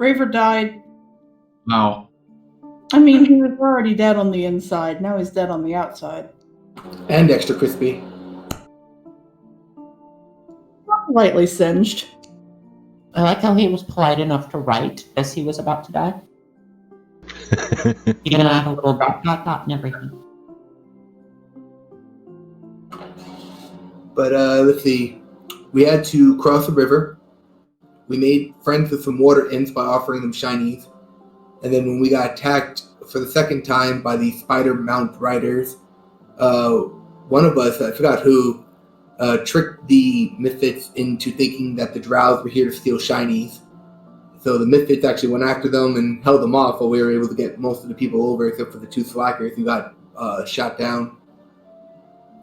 Raiver died. Wow. I mean, he was already dead on the inside. Now he's dead on the outside. And extra crispy. Lightly singed. I like how he was polite enough to write as he was about to die. Even have a little dot and everything. But let's see. We had to cross the river. We made friends with some water imps by offering them shinies. And then when we got attacked for the second time by the spider mount riders, one of us, I forgot who, tricked the Misfits into thinking that the Drows were here to steal shinies. So the Misfits actually went after them and held them off while we were able to get most of the people over, except for the two slackers who got shot down.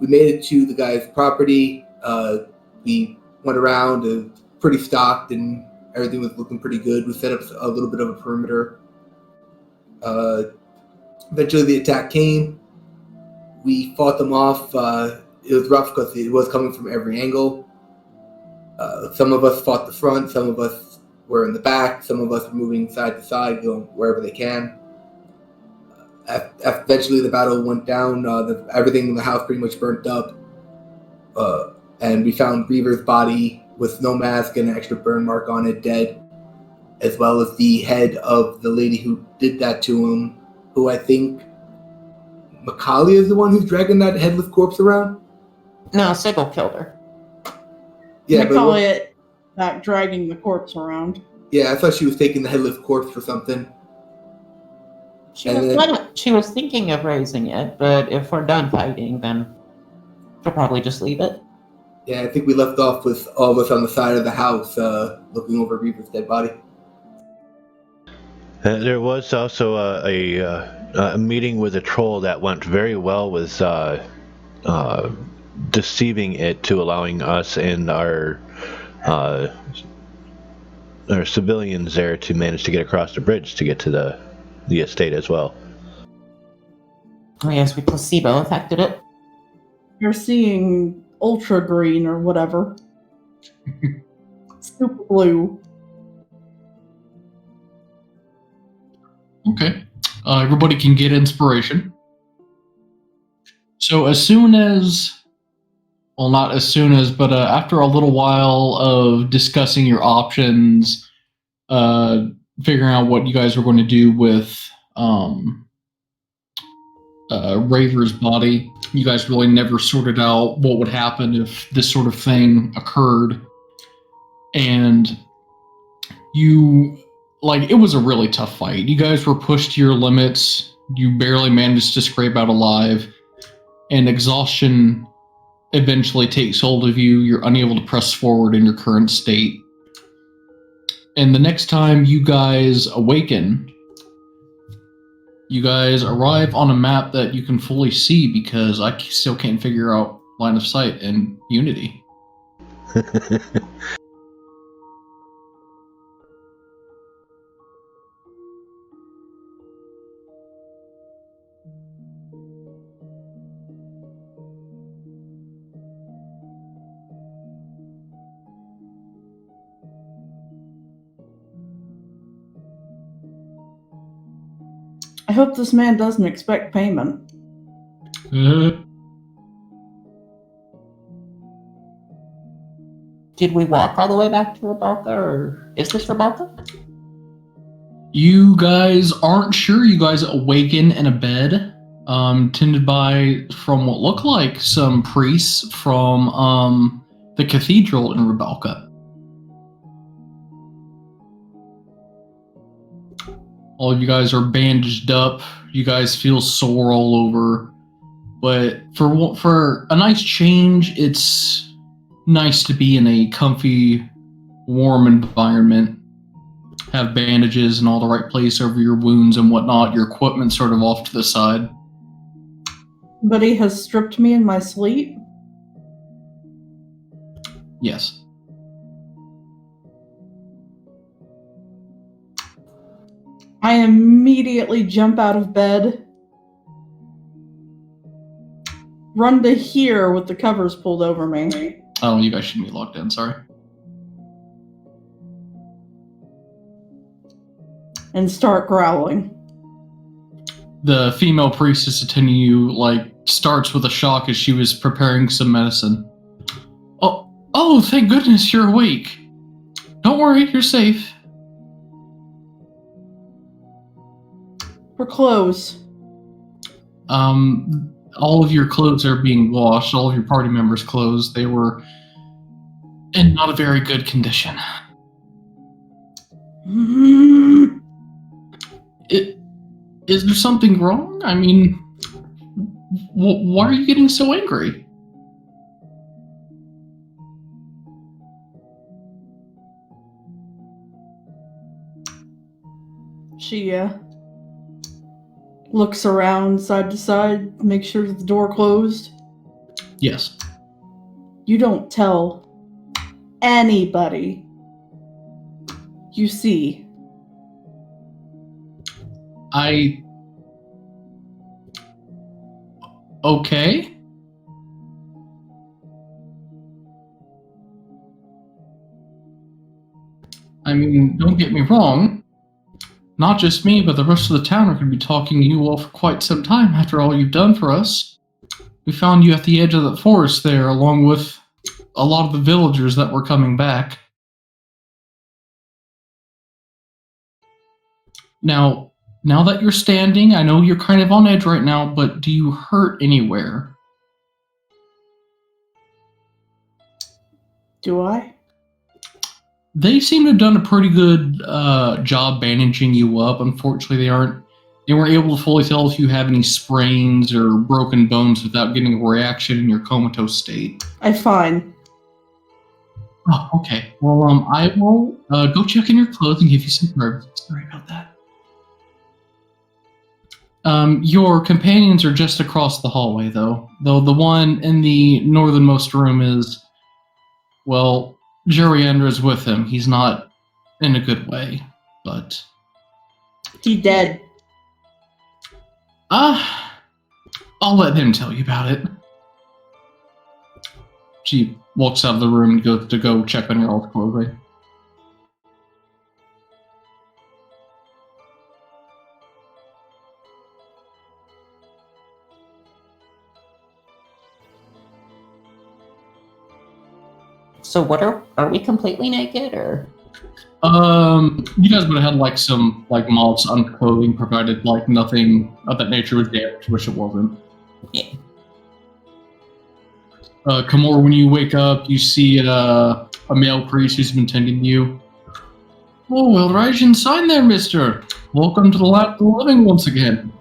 We made it to the guy's property. We went around, pretty stocked, and everything was looking pretty good. We set up a little bit of a perimeter. Eventually the attack came. We fought them off. It was rough because it was coming from every angle. Some of us fought the front, some of us were in the back, some of us were moving side to side, going wherever they can. Eventually the battle went down. Everything in the house pretty much burnt up. And we found Raiver's body with no mask and an extra burn mark on it, dead, as well as the head of the lady who did that to him, who I think Macaulay is the one who's dragging that headless corpse around? No, Sigil killed her. Yeah, Macaulay not dragging the corpse around. Yeah, I thought she was taking the headless corpse for something. She was thinking of raising it, but if we're done fighting, then she'll probably just leave it. Yeah, I think we left off with all of us on the side of the house, looking over Reaper's dead body. There was also a meeting with a troll that went very well with deceiving it to allowing us and our civilians there to manage to get across the bridge to get to the estate as well. Oh yes, we placebo affected it. You're seeing ultra green or whatever. Super blue. Okay. Everybody can get inspiration. So as soon as, well, not as soon as, but after a little while of discussing your options, figuring out what you guys are going to do with Raiver's body, you guys really never sorted out what would happen if this sort of thing occurred. And it was a really tough fight. You guys were pushed to your limits. You barely managed to scrape out alive. And exhaustion eventually takes hold of you. You're unable to press forward in your current state. And the next time you guys awaken, you guys arrive on a map that you can fully see, because I still can't figure out line of sight in Unity. I hope this man doesn't expect payment. Did we walk all the way back to Rybalka, or is this Rybalka? You guys aren't sure. You guys awaken in a bed, tended by, from what looked like, some priests from the cathedral in Rybalka. All of you guys are bandaged up. You guys feel sore all over. But for a nice change, it's nice to be in a comfy, warm environment. Have bandages in all the right place over your wounds and whatnot. Your equipment sort of off to the side. But he has stripped me in my sleep? Yes. I immediately jump out of bed, run to here with the covers pulled over me. Oh, you guys shouldn't be locked in, sorry. and start growling. The female priestess attending you, starts with a shock as she was preparing some medicine. Oh, thank goodness you're awake. Don't worry, you're safe. Her clothes. All of your clothes are being washed, all of your party members' clothes. They were in not a very good condition. Is there something wrong? I mean, why are you getting so angry? She looks around side to side, makes sure the door closed. Yes. You don't tell anybody you see. Okay. I mean, don't get me wrong. Not just me, but the rest of the town are going to be talking to you all for quite some time after all you've done for us. We found you at the edge of the forest there, along with a lot of the villagers that were coming back. Now that you're standing, I know you're kind of on edge right now, but do you hurt anywhere? Do I? They seem to have done a pretty good job bandaging you up. Unfortunately, they weren't able to fully tell if you have any sprains or broken bones without getting a reaction in your comatose state. I'm fine. Oh, okay. Well, I will go check in your clothes and give you some herbs. Sorry about that. Your companions are just across the hallway, though. Though the one in the northernmost room is, well, Jeriandra's with him. He's not in a good way, but... He dead. I'll let him tell you about it. She walks out of the room and goes to go check on your all's clothing. So what are we completely naked, or? You guys would have had some moths on clothing, provided nothing of that nature was damaged, which it wasn't. Yeah. Kamor, when you wake up, you see a male priest who's been tending you. Oh, well, rise inside there, mister. Welcome to the land of the living once again.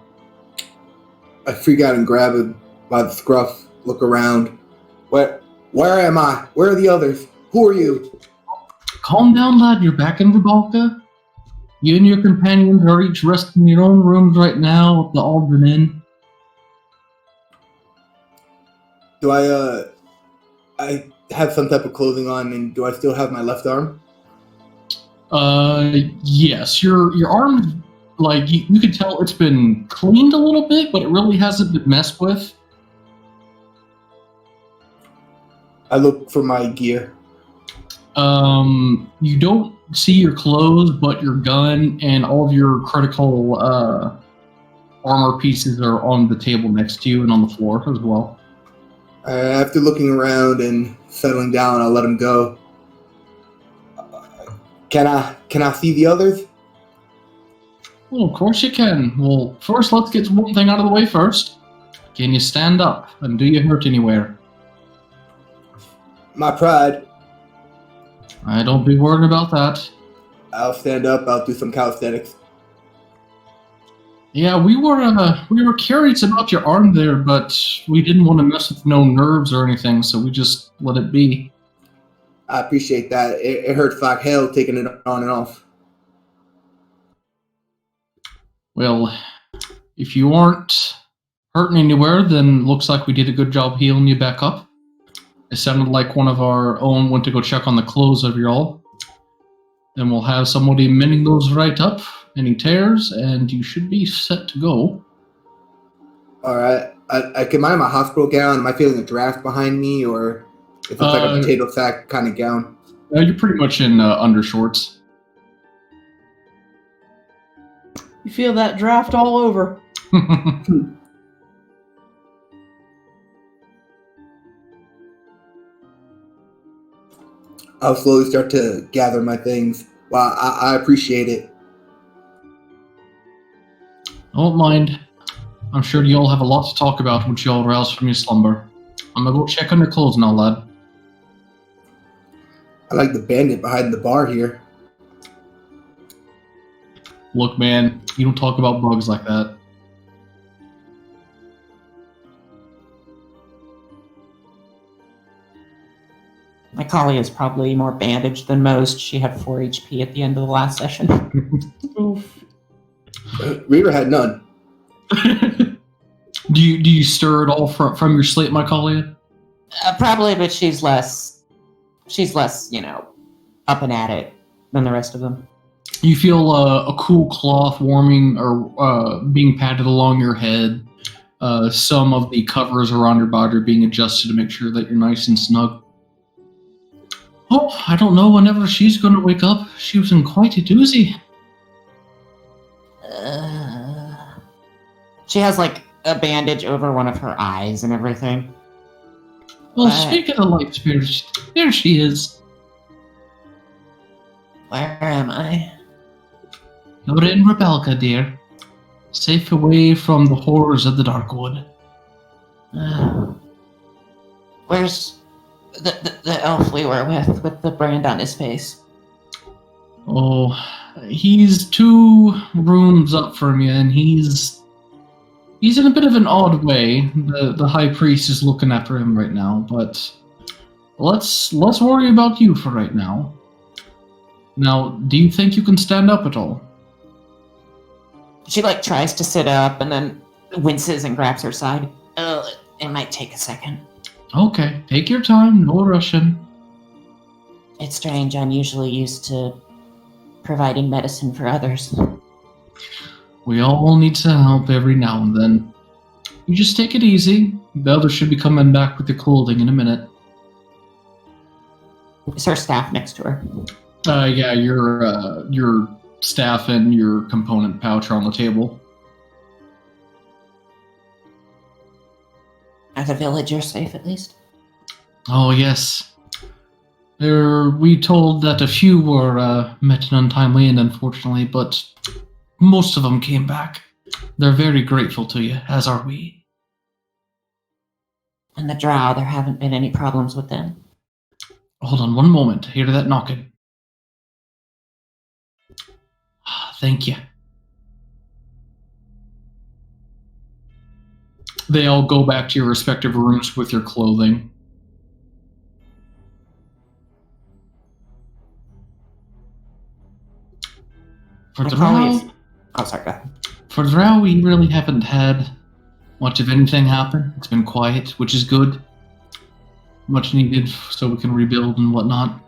I freak out and grab him by the scruff, look around. Where am I? Where are the others? Who are you? Calm down, lad. You're back in Rybalka. You and your companions are each resting in your own rooms right now at the Aldrin Inn. Do I have some type of clothing on, and do I still have my left arm? Yes. Your arm, you can tell it's been cleaned a little bit, but it really hasn't been messed with. I look for my gear. You don't see your clothes, but your gun and all of your critical armor pieces are on the table next to you and on the floor as well. After looking around and settling down, I'll let him go. Can I see the others? Well, of course you can. Well, first let's get one thing out of the way first. Can you stand up, and do you hurt anywhere? My pride. I don't be worried about that. I'll stand up. I'll do some calisthenics. Yeah, we were curious about your arm there, but we didn't want to mess with no nerves or anything, so we just let it be. I appreciate that. It hurts like hell taking it on and off. Well, if you aren't hurting anywhere, then looks like we did a good job healing you back up. It sounded like one of our own went to go check on the clothes of y'all. Then we'll have somebody mending those right up, any tears, and you should be set to go. All right. Am I in my hospital gown? Am I feeling a draft behind me, or is it like a potato sack kind of gown? You're pretty much in undershorts. You feel that draft all over. I'll slowly start to gather my things. Well, I appreciate it. Don't mind. I'm sure you all have a lot to talk about once you all rouse from your slumber. I'm gonna go check on your clothes now, lad. I like the bandit behind the bar here. Look, man, you don't talk about bugs like that. My collie is probably more bandaged than most. She had 4 HP at the end of the last session. Oof. Raiver had none. do you stir at all from your sleep, my colleague? Probably, but she's less, up and at it than the rest of them. You feel a cool cloth warming or being patted along your head. Some of the covers around your body are being adjusted to make sure that you're nice and snug. Oh, I don't know whenever she's going to wake up. She was in quite a doozy. She has like a bandage over one of her eyes and everything. Well, speaking of light spirits, there she is. Where am I? You're in Rybalka, dear. Safe away from the horrors of the Darkwood. Where's the elf we were with the brand on his face? Oh, he's 2 rooms up from you, and he's in a bit of an odd way. The high priest is looking after him right now, but let's worry about you for right now. Now, do you think you can stand up at all? She tries to sit up and then winces and grabs her side. It might take a second. Okay, take your time, no rushing. It's strange, I'm usually used to providing medicine for others. We all need to help every now and then. You just take it easy. The others should be coming back with your clothing in a minute. Is her staff next to her? Yeah, your staff and your component pouch are on the table. Are the villagers safe at least? Oh, yes. We told that a few were met an untimely end, unfortunately, but most of them came back. They're very grateful to you, as are we. And the Drow, there haven't been any problems with them? Hold on one moment. Hear that knocking? Thank you. They all go back to your respective rooms with your clothing. For the Drow, oh, sorry, go ahead. For the Drow, we really haven't had much of anything happen. It's been quiet, which is good. Much needed so we can rebuild and whatnot.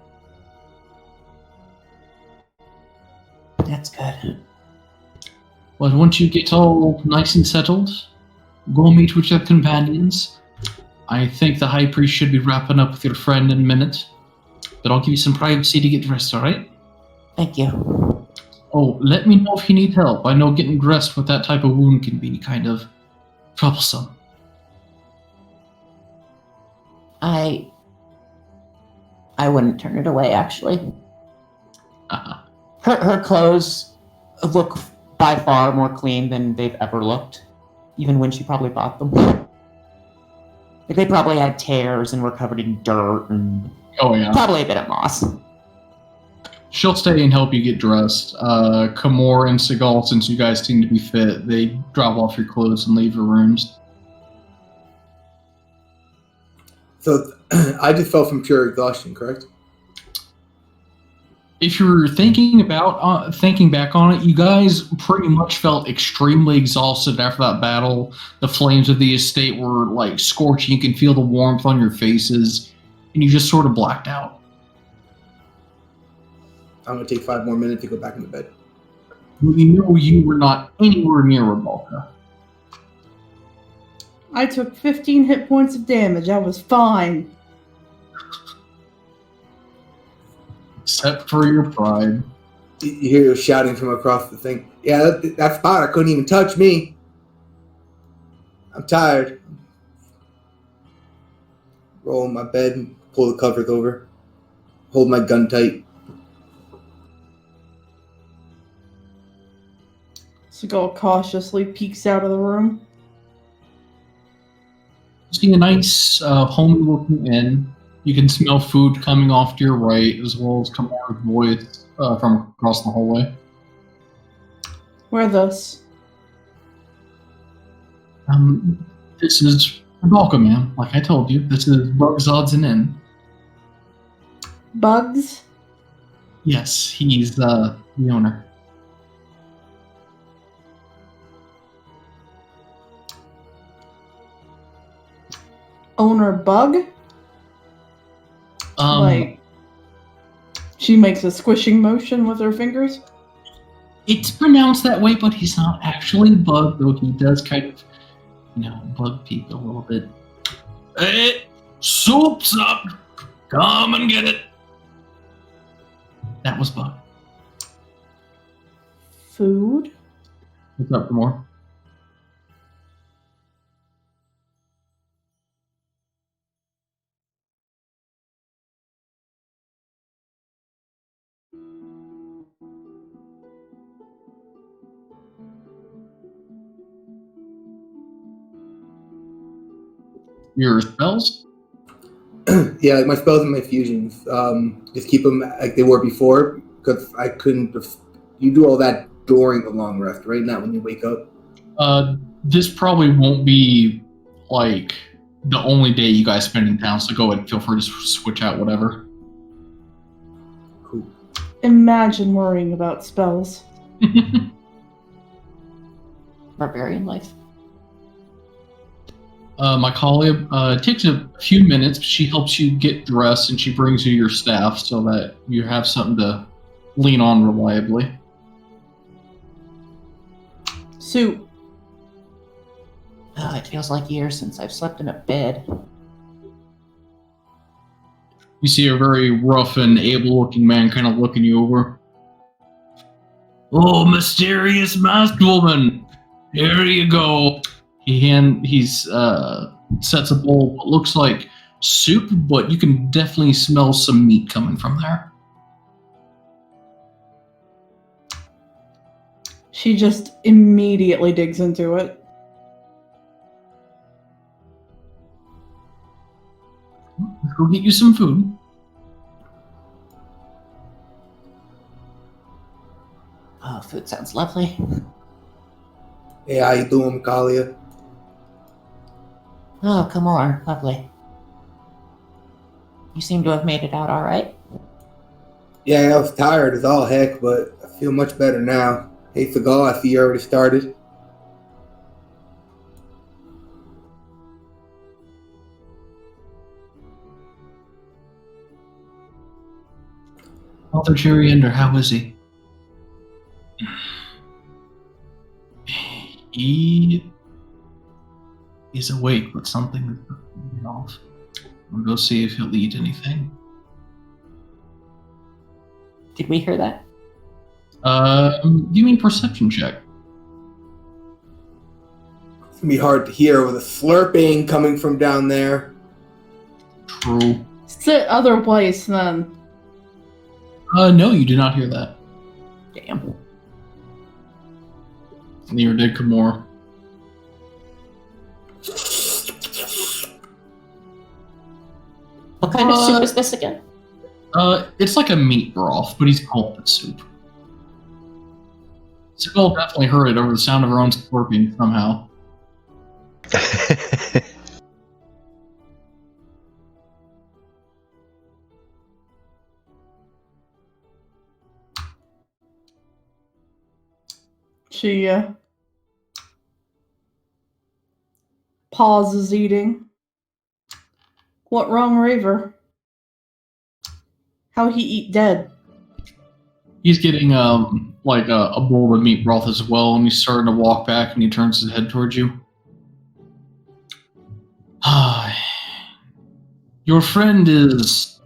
That's good. But once you get all nice and settled, go meet with your companions. I think the High Priest should be wrapping up with your friend in a minute. But I'll give you some privacy to get dressed, alright? Thank you. Oh, let me know if you need help. I know getting dressed with that type of wound can be kind of troublesome. I wouldn't turn it away, actually. Her clothes look by far more clean than they've ever looked, even when she probably bought them. Like, they probably had tears and were covered in dirt and probably a bit of moss. She'll stay and help you get dressed. Kamor and Seagal, since you guys seem to be fit, they drop off your clothes and leave your rooms. So I just fell from pure exhaustion, correct? If you're thinking back on it, you guys pretty much felt extremely exhausted after that battle. The flames of the estate were scorching. You can feel the warmth on your faces, and you just sort of blacked out. I'm going to take 5 more minutes to go back into bed. We know you were not anywhere near Rybalka. I took 15 hit points of damage. I was fine. Except for your pride. You hear shouting from across the thing. Yeah, that spider couldn't even touch me. I'm tired. Roll in my bed and pull the covers over. Hold my gun tight. Seagull cautiously peeks out of the room. See a nice, homey-looking inn. You can smell food coming off to your right, as well as Kamar's voice from across the hallway. Where this? This is Rybalka, ma'am. Like I told you, this is Bugs Odds and Inn. Bugs? Yes, he's the owner. Owner Bug? Um, She makes a squishing motion with her fingers. It's pronounced that way, but he's not actually Bug, though he does kind of, bug people a little bit. Hey, soup's up! Come and get it! That was Bug. Food? What's up for more? Your spells? Yeah, like my spells and my fusions. Just keep them like they were before, because I couldn't. You do all that during the long rest, right? Not when you wake up. This probably won't be, like, the only day you guys spend in town, so go ahead, feel free to switch out whatever. Cool. Imagine worrying about spells. Barbarian life. My colleague, it takes a few minutes, but she helps you get dressed and she brings you your staff so that you have something to lean on reliably. Soup. It feels like years since I've slept in a bed. You see a very rough and able-looking man kind of looking you over. Oh, mysterious masked woman! Here you go. He's sets a bowl what looks like soup, but you can definitely smell some meat coming from there. She just immediately digs into it. Let's go get you some food. Oh, food sounds lovely. Hey, how you doing, Kalia? Oh, come on, lovely. You seem to have made it out all right. Yeah, I was tired as all heck, but I feel much better now. Hey, Seagull, I see you already started. Father Jerry Ender, how is he? He is awake, but something is throwing off. I'll go see if he'll eat anything. Did we hear that? Give me a perception check. It's gonna be hard to hear with a slurping coming from down there. True. Sit other place then. No, you do not hear that. Damn. Near did Kamor. What kind of soup is this again? It's like a meat broth, but he's called it soup. Sybil definitely heard it over the sound of her own slurping somehow. She pauses eating. What wrong, Raiver? How he eat dead? He's getting like a bowl of meat broth as well, and he's starting to walk back, and he turns his head towards you. Your friend is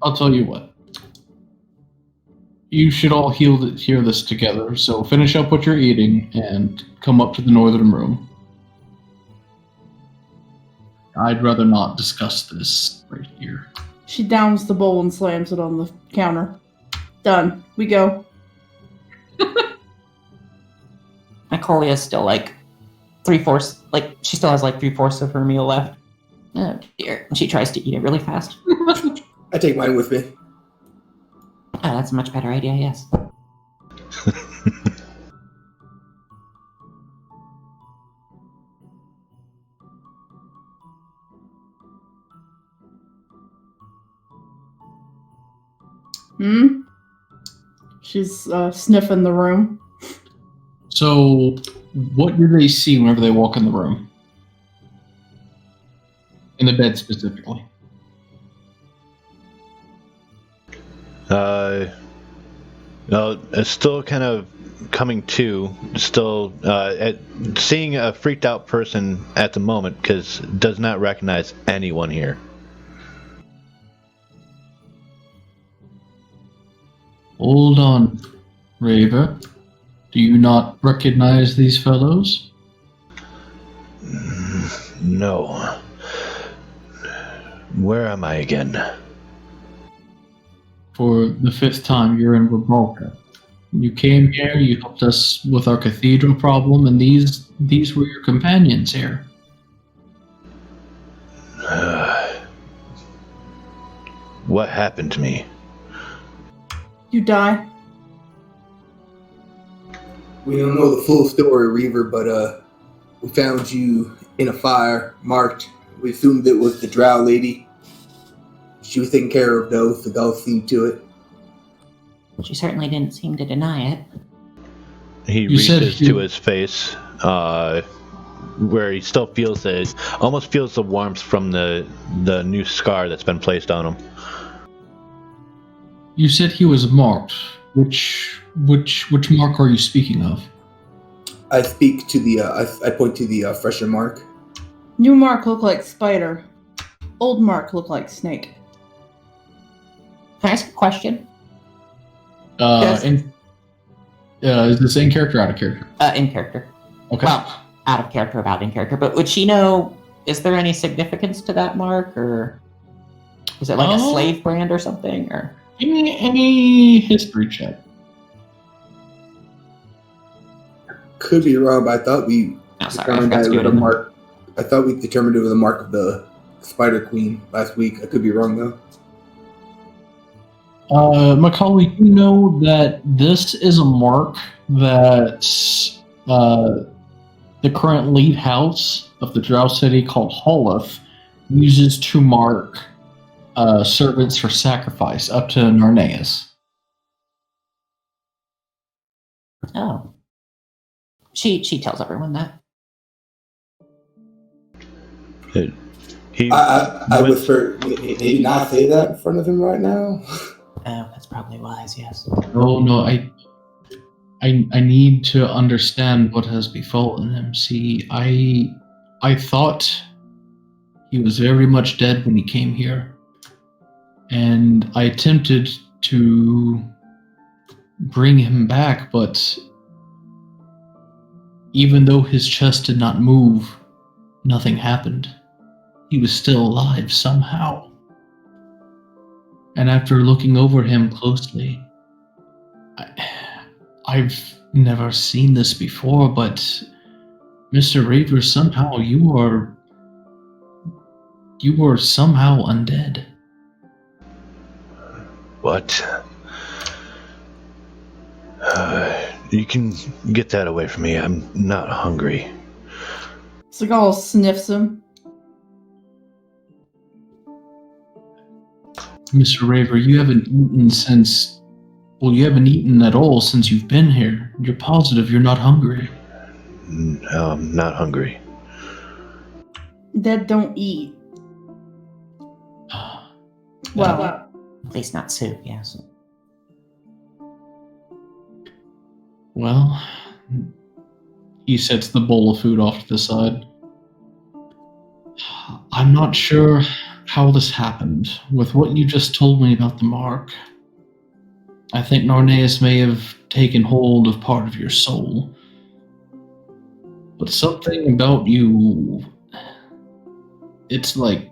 I'll tell you what. You should all hear this together, so finish up what you're eating and come up to the northern room. I'd rather not discuss this right here. She downs the bowl and slams it on the counter. Done. We go. Nicolia's still like 3/4, like she still has like 3/4 of her meal left. Oh dear. And she tries to eat it really fast. I take mine with me. Oh, that's a much better idea, yes. She's sniffing the room. So, what do they see whenever they walk in the room? In the bed specifically. It's still kind of coming to, still seeing a freaked out person at the moment because does not recognize anyone here. Hold on, Raiver. Do you not recognize these fellows? No. Where am I again? For the 5th time, you're in Rybalka. You came here, you helped us with our cathedral problem, and these were your companions here. What happened to me? You die. We don't know the full story, Raiver, but we found you in a fire, marked. We assumed it was the Drow lady. She was taking care of those. The gulls seen to it. She certainly didn't seem to deny it. He reaches to his face, where he still feels almost feels the warmth from the new scar that's been placed on him. You said he was marked. Which mark are you speaking of? I speak to the. I point to the fresher mark. New mark look like spider. Old mark look like snake. Can I ask a question? Yes. Is this in character or out of character? In character. Okay. Well, out of character, about in character. But would she know, is there any significance to that mark? Or is it like a slave brand or something? Or Give me any history check. Could be wrong, but I thought we determined that it was a mark. I thought we determined it was a mark of the Spider Queen last week. I could be wrong though. Macaulay, you know that this is a mark that the current lead house of the Drow city called Holoth uses to mark servants for sacrifice up to Narneus. Oh. She tells everyone that. I whisper, maybe not say that in front of him right now. Oh, that's probably wise, yes. Oh no, I need to understand what has befallen him. See, I thought he was very much dead when he came here. And I attempted to bring him back, but even though his chest did not move, nothing happened. He was still alive somehow. And after looking over him closely, I've never seen this before, but Mr. Raiver, somehow you are somehow undead. What? You can get that away from me. I'm not hungry. Seagal sniffs him. Mr. Raiver, you haven't eaten at all since you've been here. You're positive you're not hungry. No, I'm not hungry. Dead don't eat. Well, at least not soup, yes. Well, he sets the bowl of food off to the side. I'm not sure how this happened, with what you just told me about the mark, I think Narnaeus may have taken hold of part of your soul. But something about you, it's like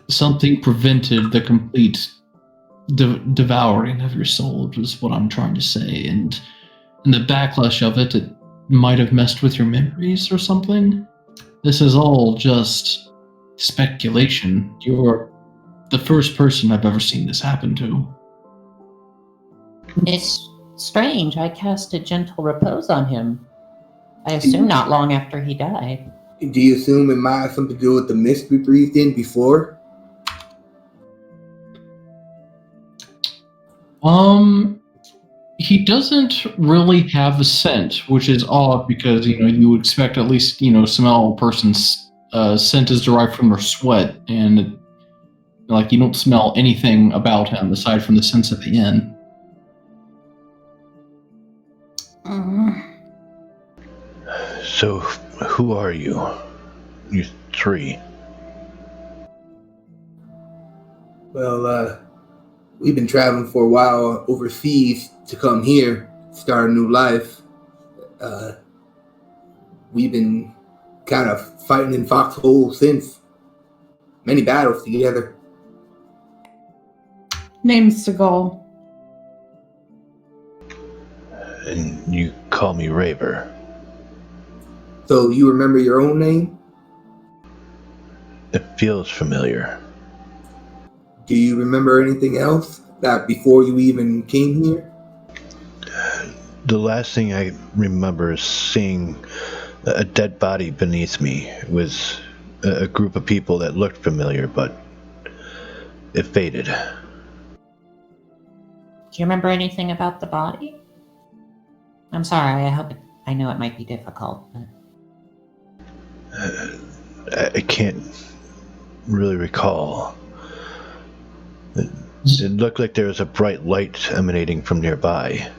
something prevented the complete devouring of your soul, is what I'm trying to say. And in the backlash of it, it might have messed with your memories or something. This is all just speculation. You're the first person I've ever seen this happen to. It's strange. I cast a gentle repose on him. I assume not long after he died. Do you assume it might have something to do with the mist we breathed in before? He doesn't really have a scent, which is odd because, you would expect at least, smell a person's scent is derived from their sweat, and you don't smell anything about him aside from the scents at the inn. So, who are you? You three. Well, we've been traveling for a while overseas to come here, start a new life. We've been kind of fighting in foxholes since. Many battles together. Name's Seagal. And you call me Raiver. So you remember your own name? It feels familiar. Do you remember anything else that before you even came here? The last thing I remember is seeing a dead body beneath me with a group of people that looked familiar, but it faded. Do you remember anything about the body? I'm sorry, I know it might be difficult, but... I can't really recall. It looked like there was a bright light emanating from nearby.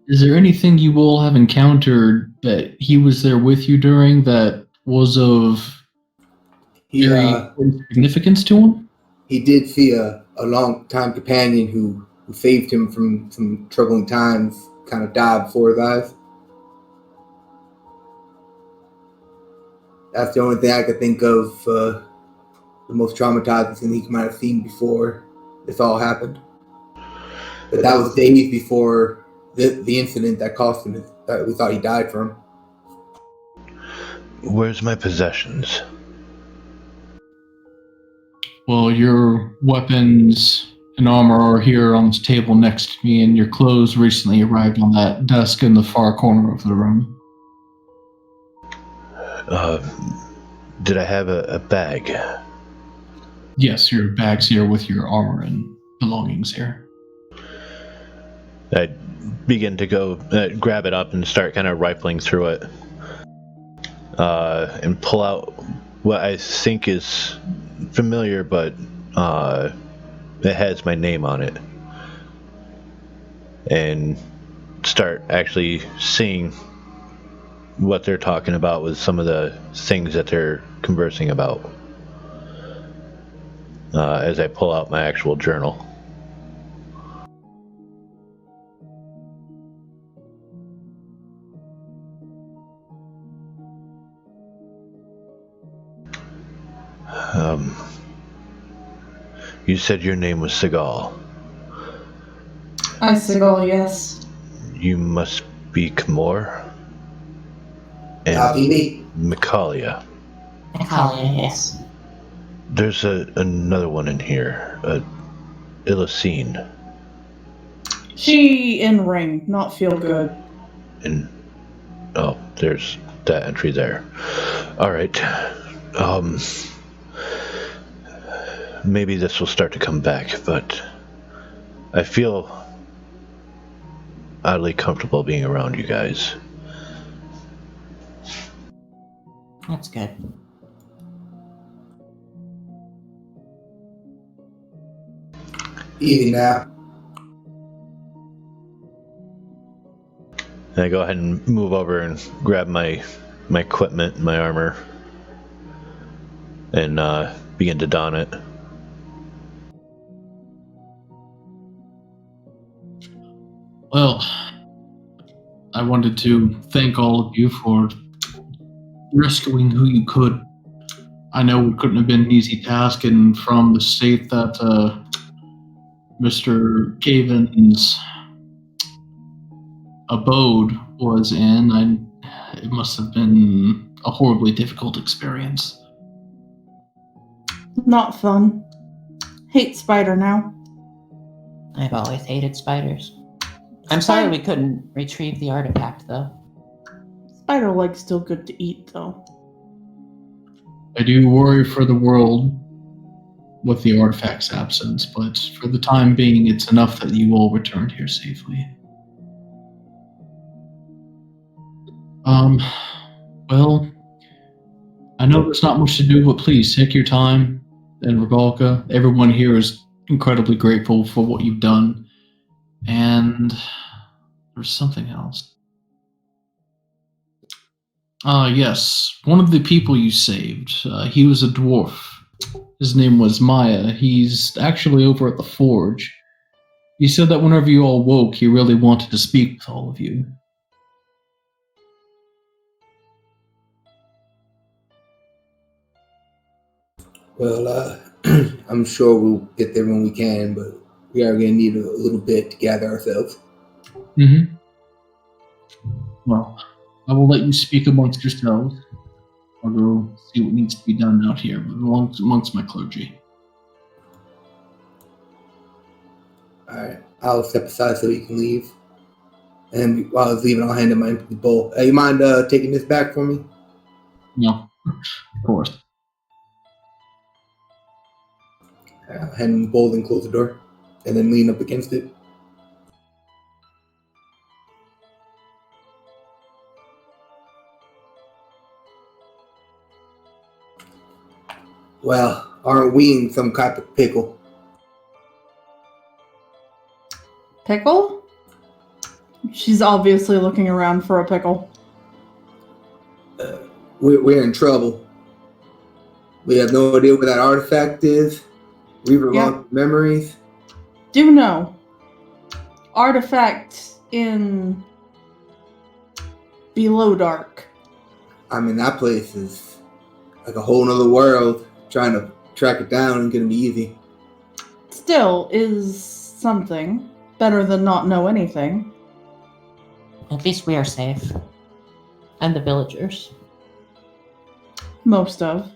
Is there anything you all have encountered that he was there with you during that was of very significance to him? He did see a long-time companion who saved him from some troubling times, kind of died before his eyes. That's the only thing I could think of, the most traumatizing thing he might have seen before this all happened. But that was days before the incident that cost him, that we thought he died from. Where's my possessions? Well, your weapons and armor are here on this table next to me, and your clothes recently arrived on that desk in the far corner of the room. Did I have a bag? Yes, your bag's here with your armor and belongings here. I begin to go grab it up and start kind of rifling through it, and pull out what I think is familiar, but it has my name on it, and start actually seeing what they're talking about with some of the things that they're conversing about, as I pull out my actual journal. You said your name was Seagal. Seagal, yes. You must be Khmor? And Mikalia. Mikalia, yes. There's another one in here, Illicene. She in ring, not feel good. Oh, there's that entry there. Alright. Maybe this will start to come back, but I feel oddly comfortable being around you guys. That's good. Easy now. And I go ahead and move over and grab my equipment, my armor, and begin to don it. Well, I wanted to thank all of you for rescuing who you could. I know it couldn't have been an easy task, and from the state that Mr. Caven's abode was in, it must have been a horribly difficult experience. Not fun. Hate Spider now. I've always hated spiders. I'm sorry we couldn't retrieve the artifact, though. Spider leg's still good to eat, though. I do worry for the world with the artifact's absence, but for the time being, it's enough that you all returned here safely. Well, I know there's not much to do, but please take your time. And Rybalka, everyone here is incredibly grateful for what you've done. And there's something else. Yes, one of the people you saved, he was a dwarf. His name was Maya. He's actually over at the forge. He said that whenever you all woke, he really wanted to speak with all of you. Well, I'm sure we'll get there when we can, but we are going to need a little bit to gather ourselves. Mm-hmm. Well, I will let you speak amongst yourselves. I'll go see what needs to be done out here amongst my clergy. Alright, I'll step aside so you can leave. And while I was leaving, I'll hand him my bowl. You mind taking this back for me? No, of course. I'll hand him the bowl and close the door. And then lean up against it. Well, aren't we in some type of pickle? Pickle? She's obviously looking around for a pickle. We're in trouble. We have no idea where that artifact is. We've lost memories. Do know. Artifact in Below Dark. I mean, that place is like a whole nother world. Trying to track it down ain't gonna be easy. Still is something. Better than not know anything. At least we are safe. And the villagers. Most of.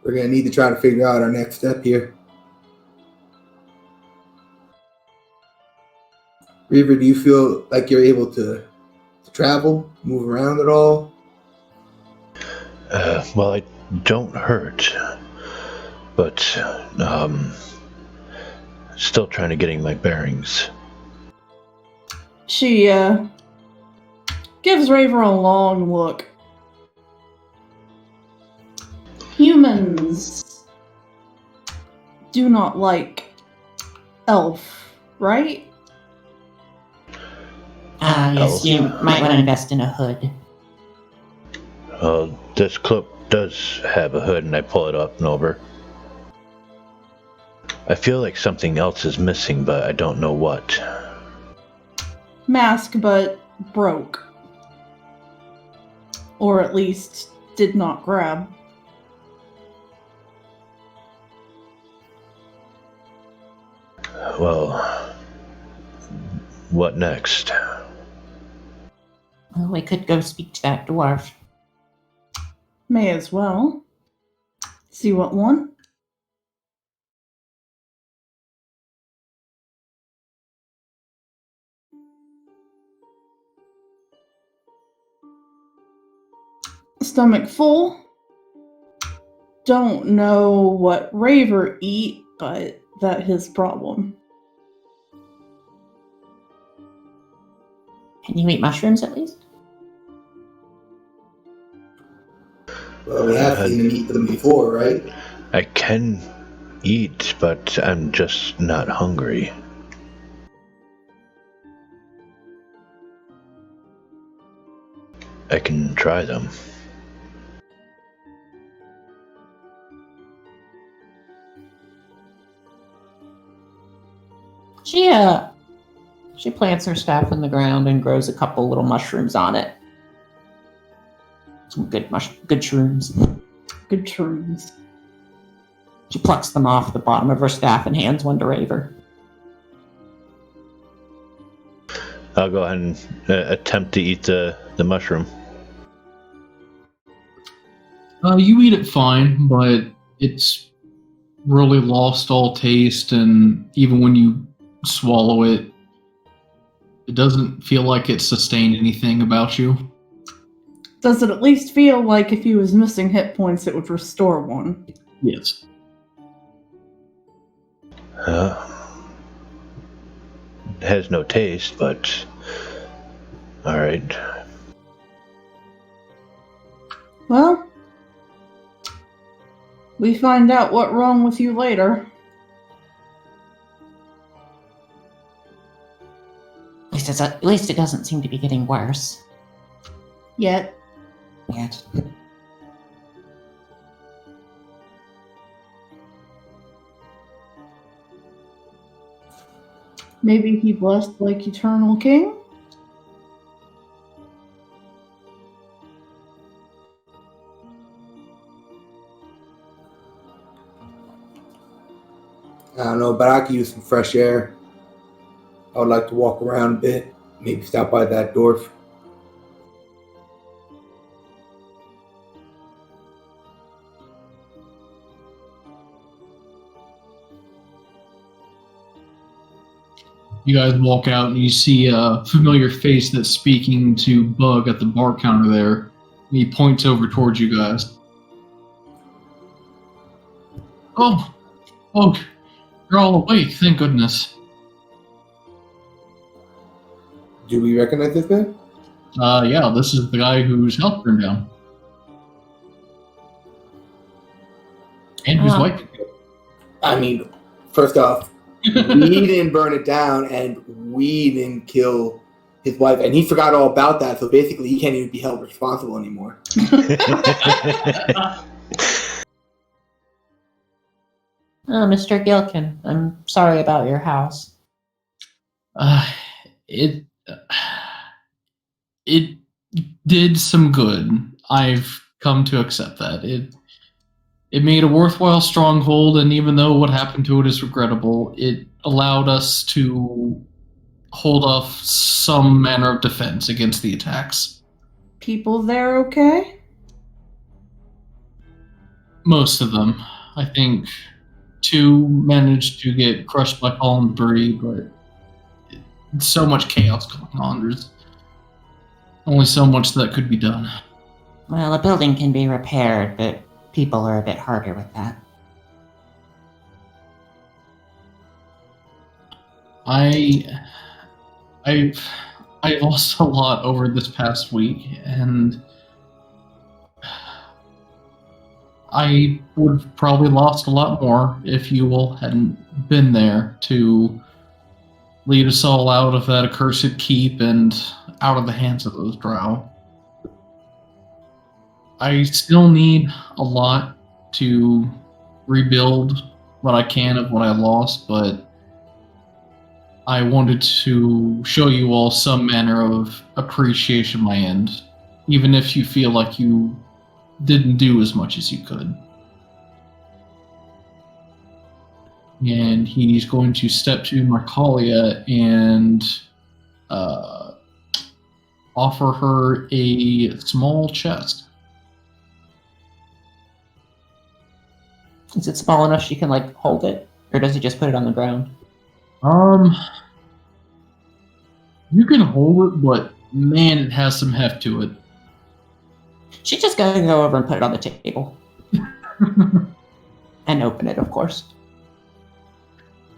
We're gonna need to try to figure out our next step here. Raiver, do you feel like you're able to travel, move around at all? Well, I don't hurt, but still trying to getting my bearings. She gives Raiver a long look. Humans do not like elf, right? Yes, you might want to invest in a hood. This cloak does have a hood, and I pull it up and over. I feel like something else is missing, but I don't know what. Mask, but broke. Or at least did not grab. Well, what next? Well, we could go speak to that dwarf. May as well. See what one? Stomach full. Don't know what Raiver eat, but that his problem. Can you eat mushrooms at least? Well, we have seen him eat them before, right? I can eat, but I'm just not hungry. I can try them. She plants her staff in the ground and grows a couple little mushrooms on it. Some good shrooms. Good shrooms. She plucks them off the bottom of her staff and hands one to Raiver. I'll go ahead and attempt to eat the mushroom. You eat it fine, but it's really lost all taste, and even when you swallow it, it doesn't feel like it sustained anything about you. Does it at least feel like if he was missing hit points, it would restore one? Yes. It has no taste, but all right. Well, we find out what's wrong with you later. At least it doesn't seem to be getting worse. Yet. Maybe he blessed like Eternal King? I don't know, but I could use some fresh air. I would like to walk around a bit, maybe stop by that dwarf. You guys walk out and you see a familiar face that's speaking to Bug at the bar counter there. He points over towards you guys. Oh, you're all awake, thank goodness. Do we recognize this man? Yeah, this is the guy whose house burned down. And whose wife. I mean, first off, we didn't burn it down, and we didn't kill his wife, and he forgot all about that, so basically he can't even be held responsible anymore. Mr. Gilkin, I'm sorry about your house. It did some good. I've come to accept that. It made a worthwhile stronghold, and even though what happened to it is regrettable, it allowed us to hold off some manner of defense against the attacks. People there okay? Most of them. I think 2 managed to get crushed by fallen debris, but so much chaos going on. There's only so much that could be done. Well, a building can be repaired, but people are a bit harder with that. I lost a lot over this past week, and I would have probably lost a lot more if you all hadn't been there to lead us all out of that accursed keep and out of the hands of those Drow. I still need a lot to rebuild what I can of what I lost, but I wanted to show you all some manner of appreciation on my end, even if you feel like you didn't do as much as you could. And he's going to step to Marcalia and offer her a small chest. Is it small enough she can, hold it? Or does he just put it on the ground? You can hold it, but man, it has some heft to it. She's just gonna go over and put it on the table. And open it, of course.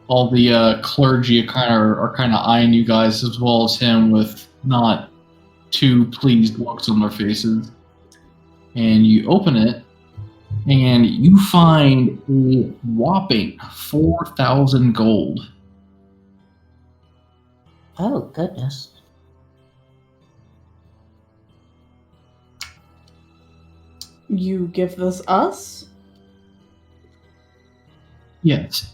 All the clergy are kind of eyeing you guys, as well as him, with not too pleased looks on their faces. And you open it, and you find a whopping 4,000 gold. Oh, goodness. You give this us? Yes.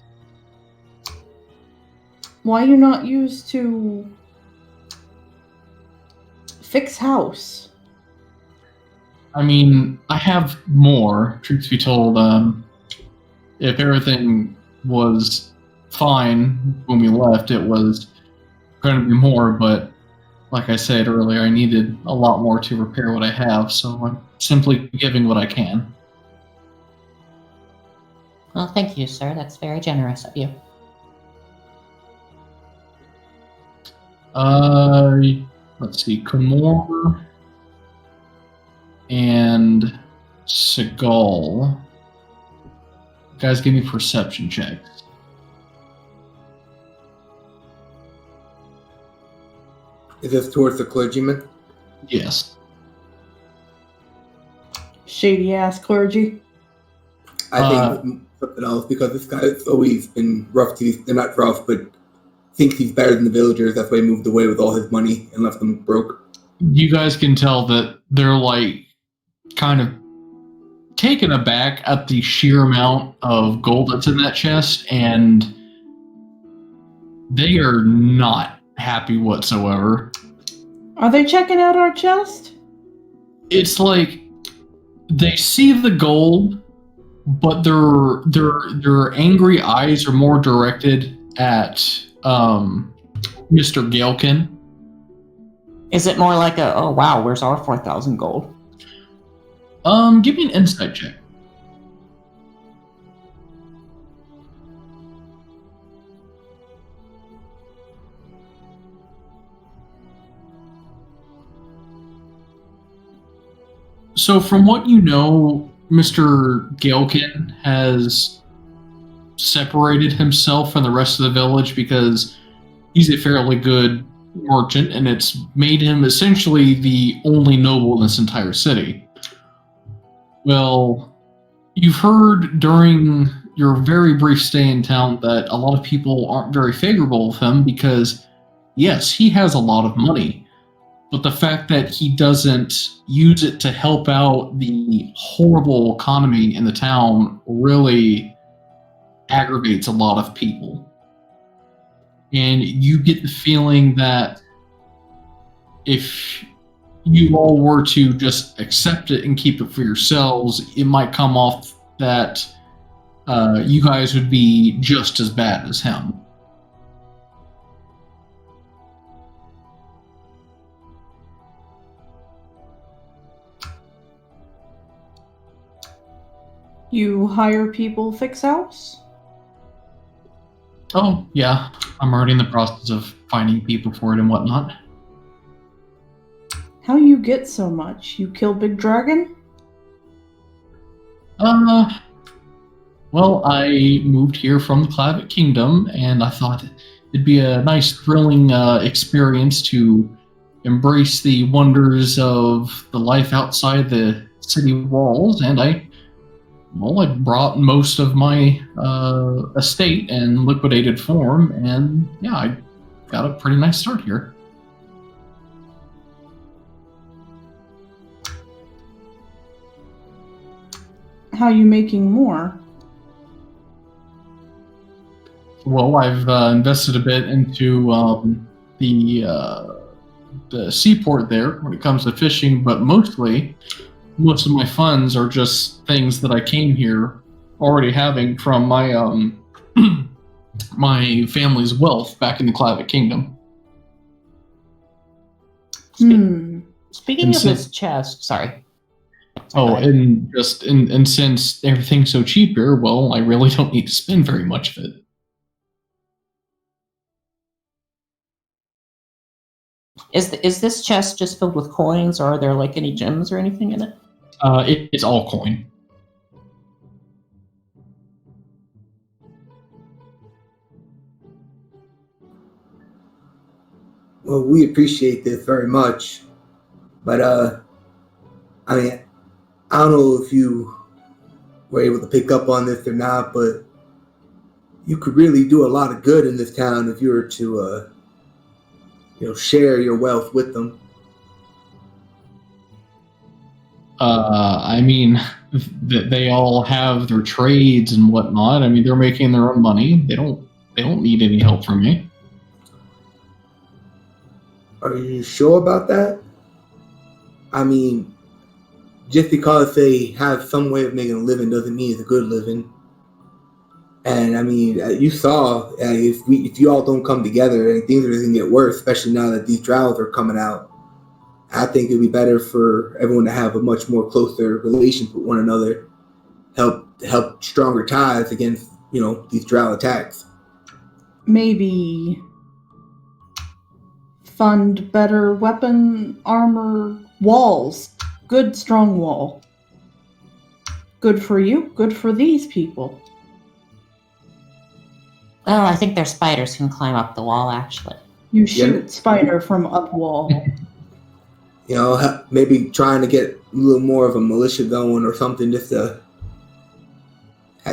Why are you not used to fix house? I mean, I have more. Truth be told, if everything was fine when we left, it was going to be more. But like I said earlier, I needed a lot more to repair what I have, so I'm simply giving what I can. Well, thank you, sir. That's very generous of you. Let's see, Kamor and Seagal. Guys, give me perception checks. Is this towards the clergyman? Yes. Shady ass clergy. I think it's something else because this guy has always been rough to these. They're not rough, but thinks he's better than the villagers. That's why he moved away with all his money and left them broke. You guys can tell that they're like kind of taken aback at the sheer amount of gold that's in that chest, and they are not happy whatsoever. Are they checking out our chest? It's like they see the gold, but their angry eyes are more directed at Mr. Gailkin. Is it more like a, oh wow, where's our 4,000 gold? Give me an insight check. So from what you know, Mr. Gailkin has separated himself from the rest of the village because he's a fairly good merchant, and it's made him essentially the only noble in this entire city. Well, you've heard during your very brief stay in town that a lot of people aren't very favorable of him because, yes, he has a lot of money, but the fact that he doesn't use it to help out the horrible economy in the town really aggravates a lot of people. And you get the feeling that if you all were to just accept it and keep it for yourselves, it might come off that you guys would be just as bad as him. You hire people fix house? Oh, yeah. I'm already in the process of finding people for it and whatnot. How you get so much? You kill big dragon? Well, I moved here from the Clavet Kingdom, and I thought it'd be a nice, thrilling experience to embrace the wonders of the life outside the city walls, and I brought most of my estate in liquidated form, and yeah, I got a pretty nice start here. How you making more? Well, I've invested a bit into the seaport there when it comes to fishing, but most of my funds are just things that I came here already having from my my family's wealth back in the Clavet Kingdom. Speaking And of so- this chest, sorry. Oh, and since everything's so cheap here, well, I really don't need to spend very much of it. Is this chest just filled with coins, or are there like any gems or anything in it? It's all coin. Well, we appreciate this very much, but I mean, I don't know if you were able to pick up on this or not, but you could really do a lot of good in this town if you were to, share your wealth with them. I mean, they all have their trades and whatnot. I mean, they're making their own money. They don't need any help from me. Are you sure about that? I mean, just because they have some way of making a living doesn't mean it's a good living. And I mean, you saw if you all don't come together, things are going to get worse, especially now that these Drows are coming out. I think it'd be better for everyone to have a much more closer relationship with one another, help stronger ties against these Drow attacks. Maybe fund better weapon, armor, walls. Good strong wall. Good for you, good for these people. Oh, I think their spiders can climb up the wall, actually. You shoot spider from up wall. Maybe trying to get a little more of a militia going or something, just to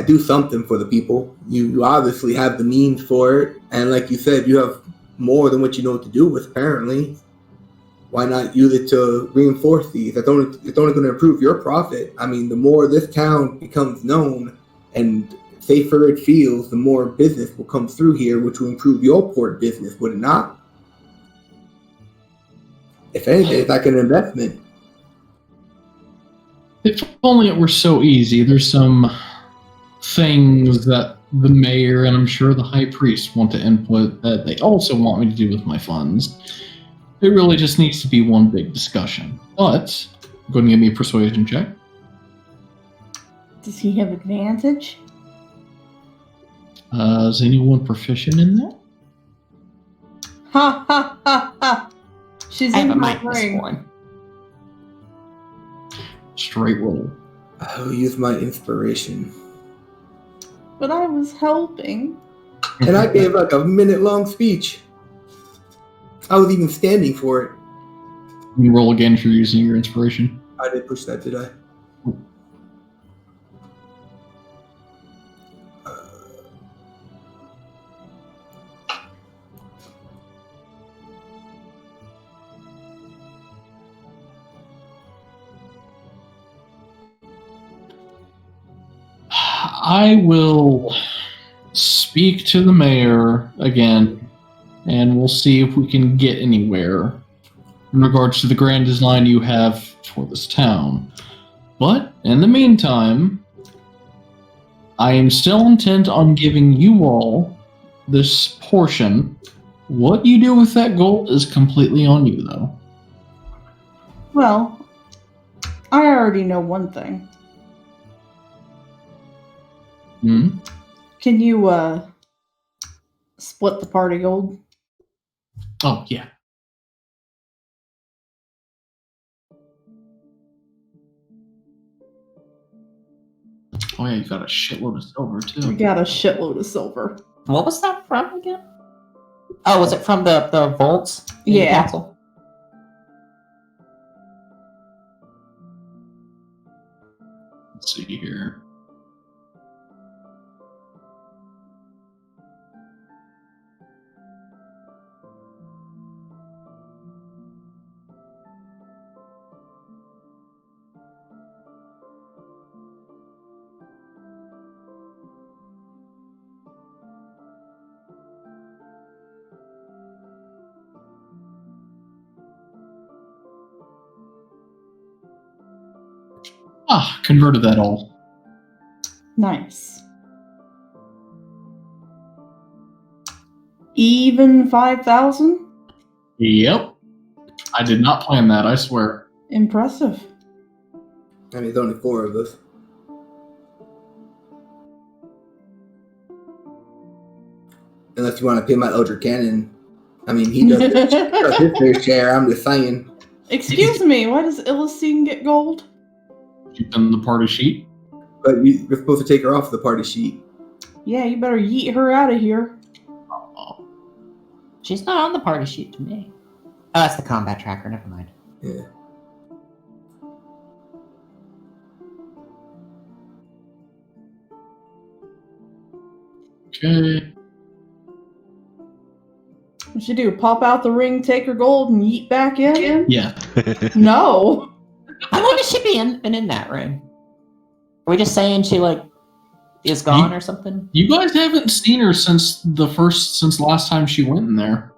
do something for the people. You obviously have the means for it, and like you said, you have more than what you know what to do with, apparently. Why not use it to reinforce these? It's only going to improve your profit. I mean, the more this town becomes known and safer it feels, the more business will come through here, which will improve your port business, would it not? If anything, it's like an investment. If only it were so easy. There's some things that the mayor and I'm sure the high priest want to input that they also want me to do with my funds. It really just needs to be one big discussion. But, go ahead and give me a persuasion check. Does he have advantage? Is anyone proficient in that? Ha ha ha ha! She's I have in a my minus ring. 1. Straight roll. I'll use my inspiration. But I was helping. And I gave like a minute-long speech. I was even standing for it. You roll again if you're using your inspiration. I did push that, did I? I will speak to the mayor again, and we'll see if we can get anywhere in regards to the grand design you have for this town. But in the meantime, I am still intent on giving you all this portion. What you do with that gold is completely on you, though. Well, I already know one thing. Hmm? Can you, split the party gold? Oh, yeah. Oh, yeah, you got a shitload of silver, We too. got a shitload of silver. What was that from again? Oh, was it from the vaults? In the Yeah. castle? Let's see here. Ah, converted that all. Nice. Even 5,000? Yep. I did not plan that, I swear. Impressive. I mean, there's only 4 of us. Unless you want to pay my Elder Cannon. I mean, he does his fair share, I'm just saying. Excuse me, why does Illacine get gold? Keep in the party sheet. But you're supposed to take her off the party sheet. Yeah, you better yeet her out of here. Oh, She's not on the party sheet to me. Oh, that's the combat tracker. Never mind. Yeah. okay. What you do? Pop out the ring, take her gold, and yeet back in? Yeah. No. How long has she been in that ring? Are we just saying she is gone or something? You guys haven't seen her since last time she went in there.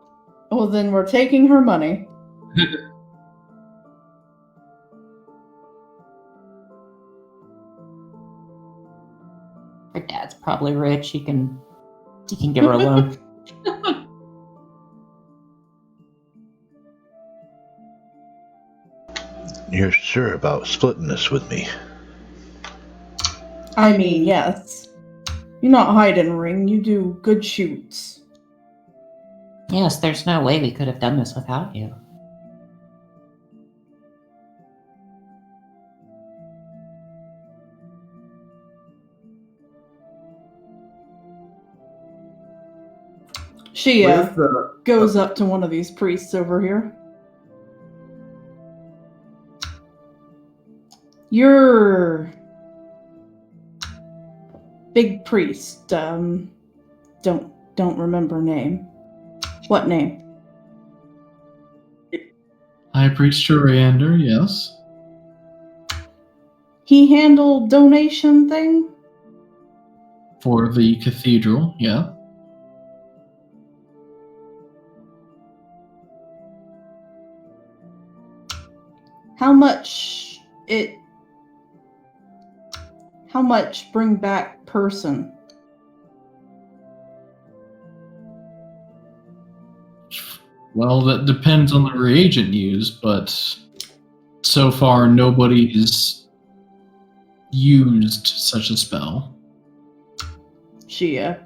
Well, then we're taking her money. Her dad's probably rich. He can give her a loan. You're sure about splitting this with me? I mean, yes. You're not hide and ring, you do good shoots. Yes, there's no way we could have done this without you. She Where's the goes up to one of these priests over here. You're big priest. Don't remember name. What name? High Priest Joriander, yes. He handled donation thing? For the cathedral, yeah. How much bring back person? Well, that depends on the reagent used, but so far nobody's used such a spell. Shia.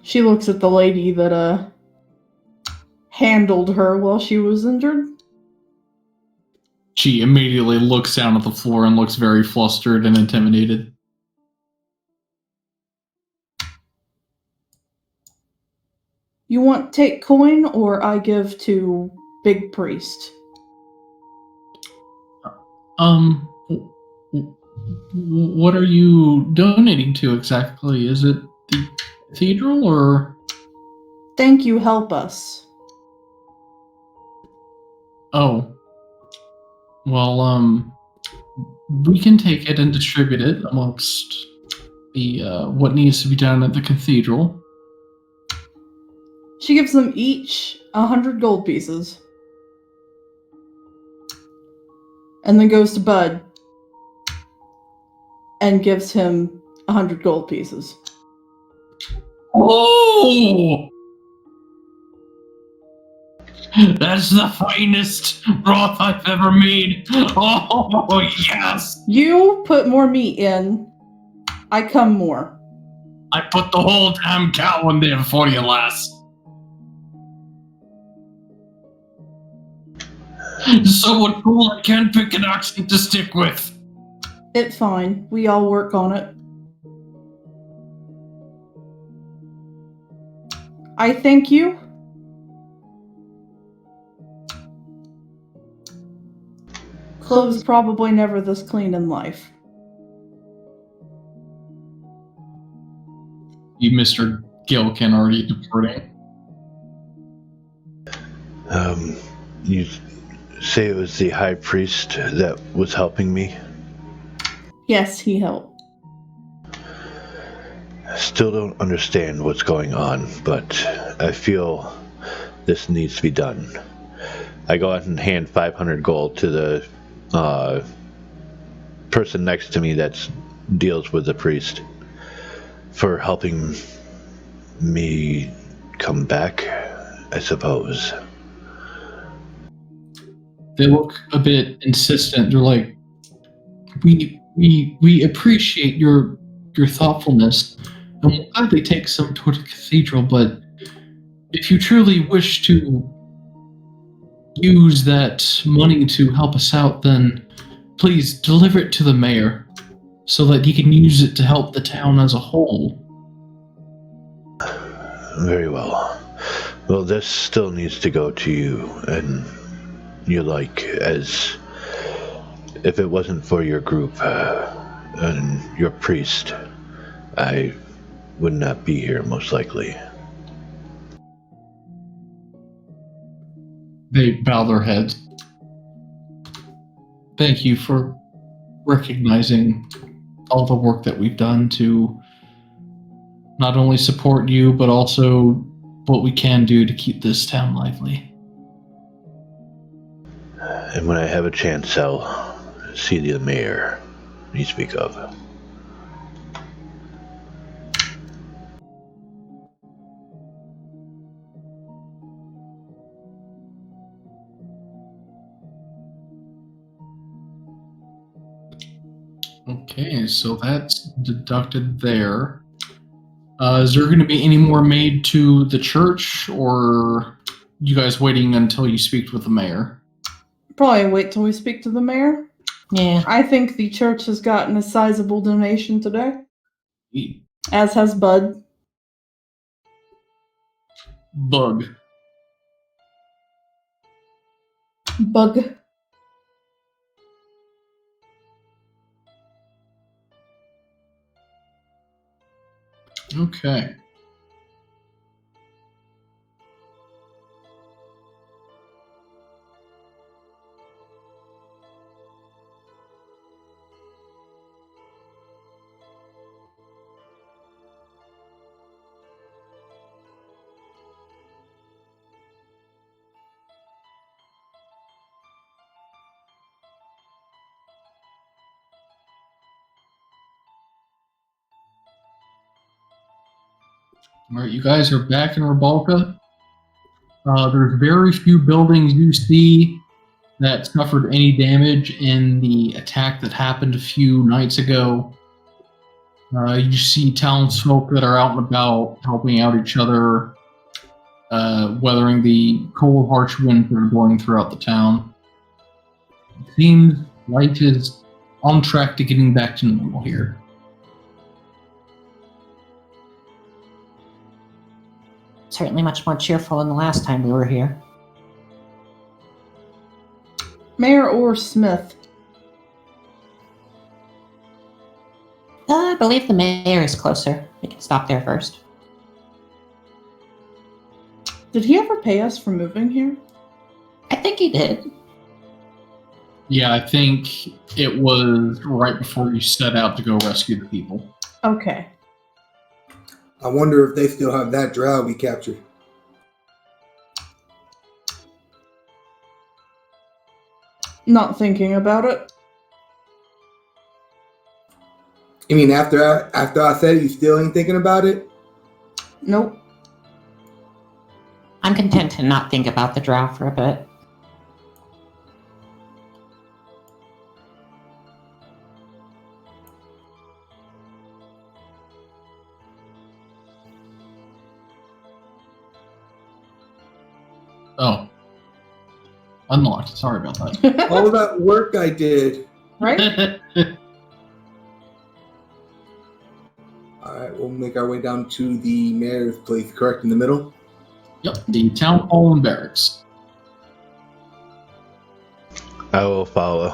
She looks at the lady that handled her while she was injured. She immediately looks down at the floor and looks very flustered and intimidated. You want take coin or I give to big priest? What are you donating to exactly? Is it the cathedral or? Thank you, help us. Oh. Well, we can take it and distribute it amongst the what needs to be done at the cathedral. She gives them each 100 gold pieces. And then goes to Bud and gives him 100 gold pieces. Oh! That's the finest broth I've ever made. Oh, yes! You put more meat in, I come more. I put the whole damn cow in there for you, lass. So cool I can't pick an accent to stick with. It's fine. We all work on it. I thank you. Clothes probably never this clean in life. You, Mr. Gilkin, already departing. You say it was the high priest that was helping me? Yes, he helped. I still don't understand what's going on, but I feel this needs to be done. I go out and hand 500 gold to the person next to me that deals with the priest for helping me come back, I suppose. They look a bit insistent. They're like, we appreciate your thoughtfulness, and we'll gladly take some toward the cathedral, but if you truly wish to use that money to help us out, then please deliver it to the mayor so that he can use it to help the town as a whole. Very well. Well, this still needs to go to you, and you as if it wasn't for your group and your priest, I would not be here, most likely. They bow their heads. Thank you for recognizing all the work that we've done to not only support you, but also what we can do to keep this town lively. And when I have a chance, I'll see the mayor you speak of. Okay, so that's deducted there. Is there going to be any more made to the church, or you guys waiting until you speak with the mayor? Probably wait till we speak to the mayor. Yeah. I think the church has gotten a sizable donation today, as has Bud. Bug. Bug. Okay. All right, you guys are back in Rybalka. There's very few buildings you see that suffered any damage in the attack that happened a few nights ago. You see townsfolk that are out and about, helping out each other, weathering the cold, harsh winds that are blowing throughout the town. It seems life is on track to getting back to normal here. Certainly much more cheerful than the last time we were here. Mayor or Smith? I believe the mayor is closer. We can stop there first. Did he ever pay us for moving here? I think he did. Yeah, I think it was right before you set out to go rescue the people. Okay. I wonder if they still have that drow we captured. Not thinking about it. You mean after I said it, you still ain't thinking about it? Nope. I'm content to not think about the drow for a bit. Oh. Unlocked. Sorry about that. All that work I did. Right? Alright, we'll make our way down to the mayor's place, correct, in the middle? Yep, the town hall and barracks. I will follow.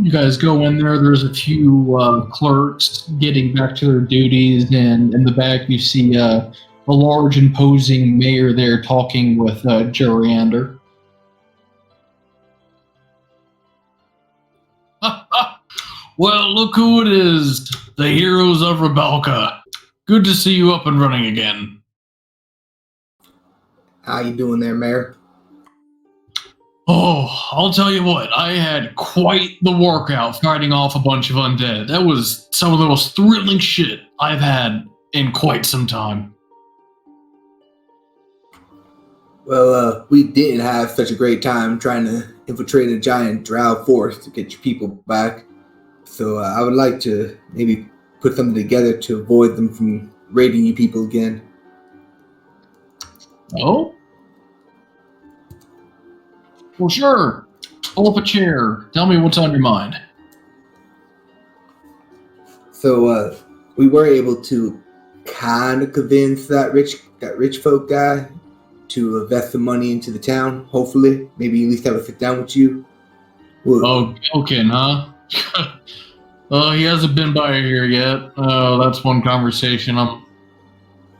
You guys go in there. There's a few clerks getting back to their duties, and in the back you see a large, imposing mayor there talking with Geriander. Well, look who it is. The heroes of Rybalka. Good to see you up and running again. How you doing there, Mayor? Oh, I'll tell you what, I had quite the workout fighting off a bunch of undead. That was some of the most thrilling shit I've had in quite some time. Well, we didn't have such a great time trying to infiltrate a giant drow force to get your people back. So I would like to maybe put something together to avoid them from raiding you people again. Oh? Well, sure. Pull up a chair. Tell me what's on your mind. So we were able to kind of convince that rich folk guy to invest some money into the town. Hopefully, maybe at least have a sit down with you. Oh, joking, huh? He hasn't been by here yet. Oh, that's one conversation I'm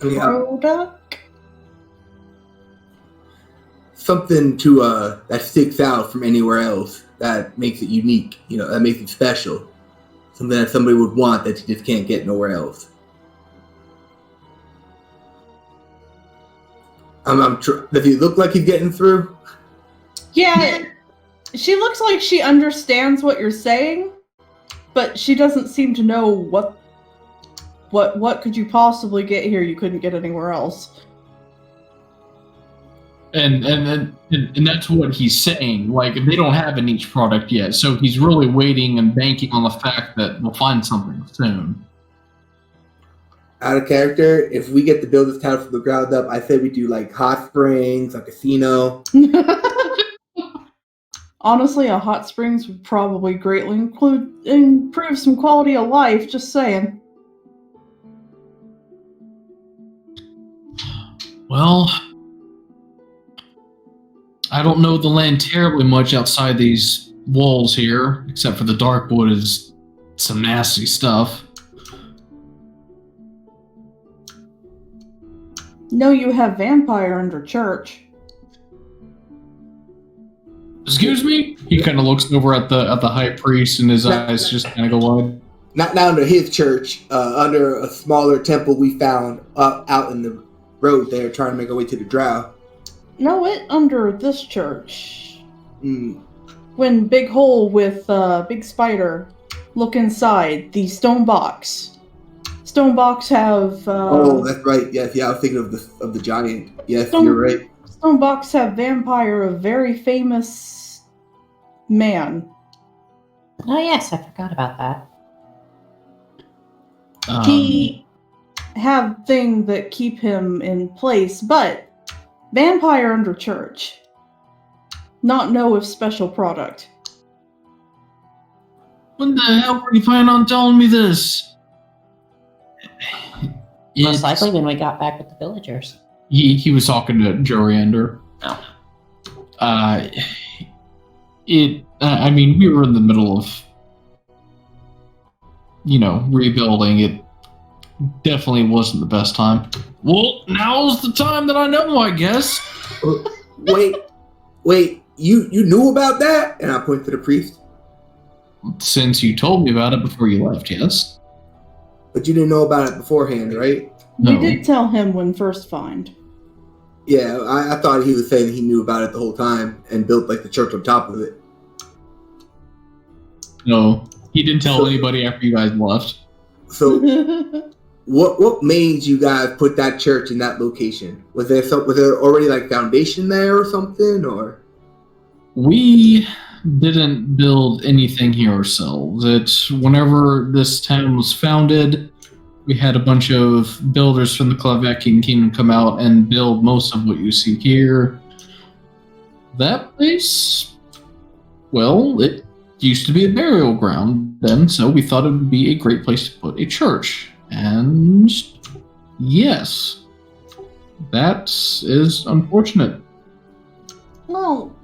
product? Something to that sticks out from anywhere else, that makes it unique, that makes it special. Something that somebody would want that you just can't get nowhere else. Does he look like he's getting through? Yeah, she looks like she understands what you're saying, but she doesn't seem to know what could you possibly get here you couldn't get anywhere else. And that's what he's saying. Like, they don't have a niche product yet, so he's really waiting and banking on the fact that we'll find something soon. Out of character, if we get to build this town from the ground up, I say we do like hot springs, a casino. Honestly, a hot springs would probably greatly improve some quality of life, just saying. Well, I don't know the land terribly much outside these walls here, except for the Darkwood is some nasty stuff. No, you have vampire under church. Excuse me? He kind of looks over at the high priest, and his eyes just kind of go wide. Not under his church, under a smaller temple we found out in the road there, trying to make our way to the Drow. No, it under this church. When Big Hole with Big Spider look inside the stone box. Stone box have. Oh, that's right. Yes, I was thinking of the giant. Yes, you're right. Stone box have vampire, a very famous man. Oh yes, I forgot about that. He have thing that keep him in place, but vampire under church. Not know if special product. When the hell were you planning on telling me this? Most likely when we got back with the villagers. He was talking to Joriander. Oh. I mean, we were in the middle of, rebuilding. It definitely wasn't the best time. Well, now's the time that I know, I guess. Wait, you knew about that? And I point to the priest. Since you told me about it before you left, yes. But you didn't know about it beforehand, right? No. We did tell him when first find. Yeah, I thought he was saying he knew about it the whole time and built like the church on top of it. No, he didn't tell anybody after you guys left. So, what made you guys put that church in that location? Was there already like foundation there or something, or? We didn't build anything here ourselves. It's whenever this town was founded, we had a bunch of builders from the Klavekian Kingdom come out and build most of what you see here. That place, well, it used to be a burial ground then, so we thought it would be a great place to put a church. And yes, that is unfortunate. Well,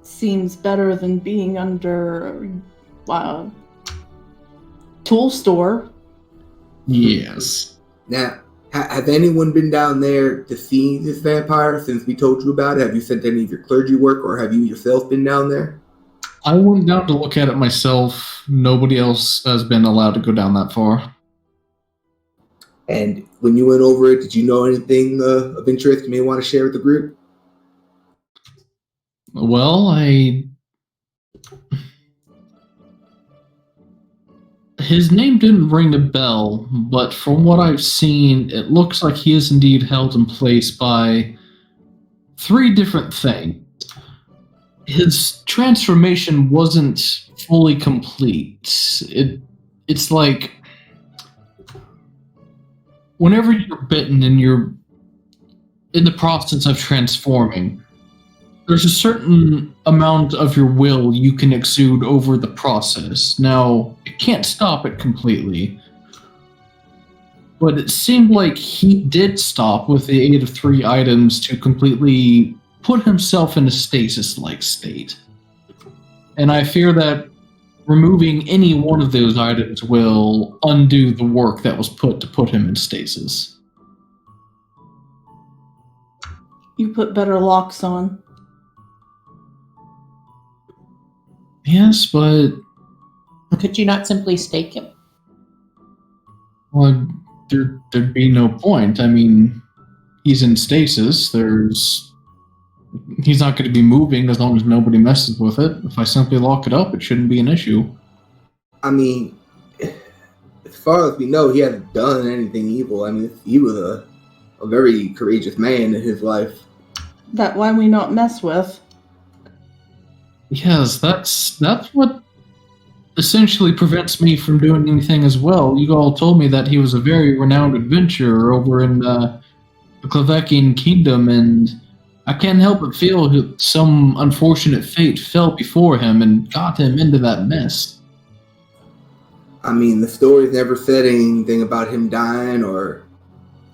seems better than being under tool store. Yes. Now, has anyone been down there to see this vampire since we told you about it? Have you sent any of your clergy work, or have you yourself been down there? I went down to look at it myself. Nobody else has been allowed to go down that far. And when you went over it, did you know anything of interest you may want to share with the group? Well, his name didn't ring a bell, but from what I've seen, it looks like he is indeed held in place by 3 different things. His transformation wasn't fully complete. It's like whenever you're bitten and you're in the process of transforming, there's a certain amount of your will you can exude over the process. Now, it can't stop it completely, but it seemed like he did stop with the aid of 3 items to completely put himself in a stasis-like state. And I fear that removing any one of those items will undo the work that was put to put him in stasis. You put better locks on. Yes, but Could you not simply stake him? well, there'd be no point. I mean, he's in stasis. He's not going to be moving as long as nobody messes with it. If I simply lock it up, it shouldn't be an issue. I mean, as far as we know, he hasn't done anything evil. I mean, he was a very courageous man in his life. That why we not mess with. Yes, that's what essentially prevents me from doing anything as well. You all told me that he was a very renowned adventurer over in the Klavekian kingdom, and I can't help but feel some unfortunate fate fell before him and got him into that mess. I mean, the stories never said anything about him dying, or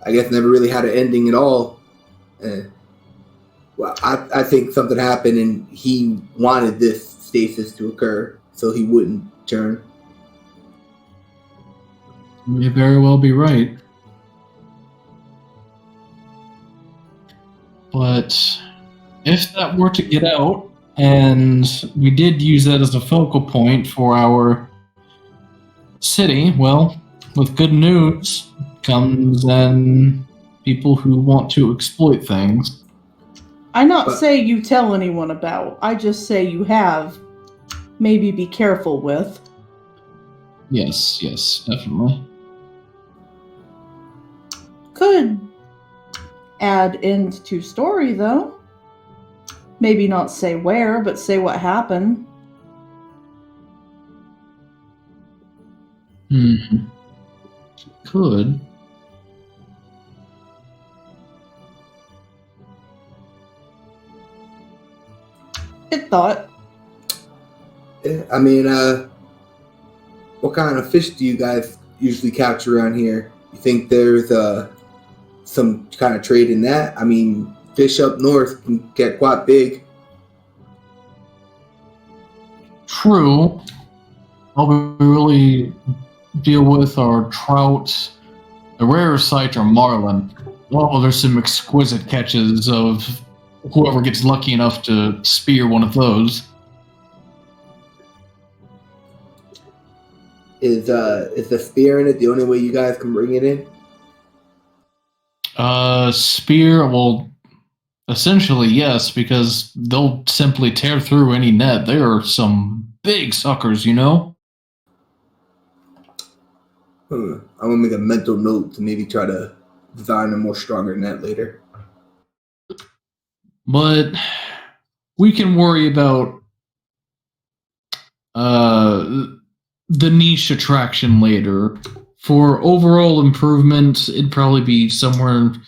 I guess never really had an ending at all. Well, I think something happened and he wanted this stasis to occur so he wouldn't turn. You may very well be right. But if that were to get out, and we did use that as a focal point for our city, well, with good news comes then people who want to exploit things. I not say you tell anyone about. I just say you have. Maybe be careful with. Yes, definitely. Could add end to story, though. Maybe not say where, but say what happened. Could. Good thought. I mean, what kind of fish do you guys usually catch around here? You think there's some kind of trade in that? I mean, fish up north can get quite big. True. All we really deal with are trout. The rarest sight are marlin. Oh, there's some exquisite catches of whoever gets lucky enough to spear one of those. Is the spear in it the only way you guys can bring it in? Spear, well, essentially yes, because they'll simply tear through any net. They are some big suckers, you know? I'm gonna make a mental note to maybe try to design a more stronger net later. But we can worry about the niche attraction later. For overall improvement, it'd probably be somewhere in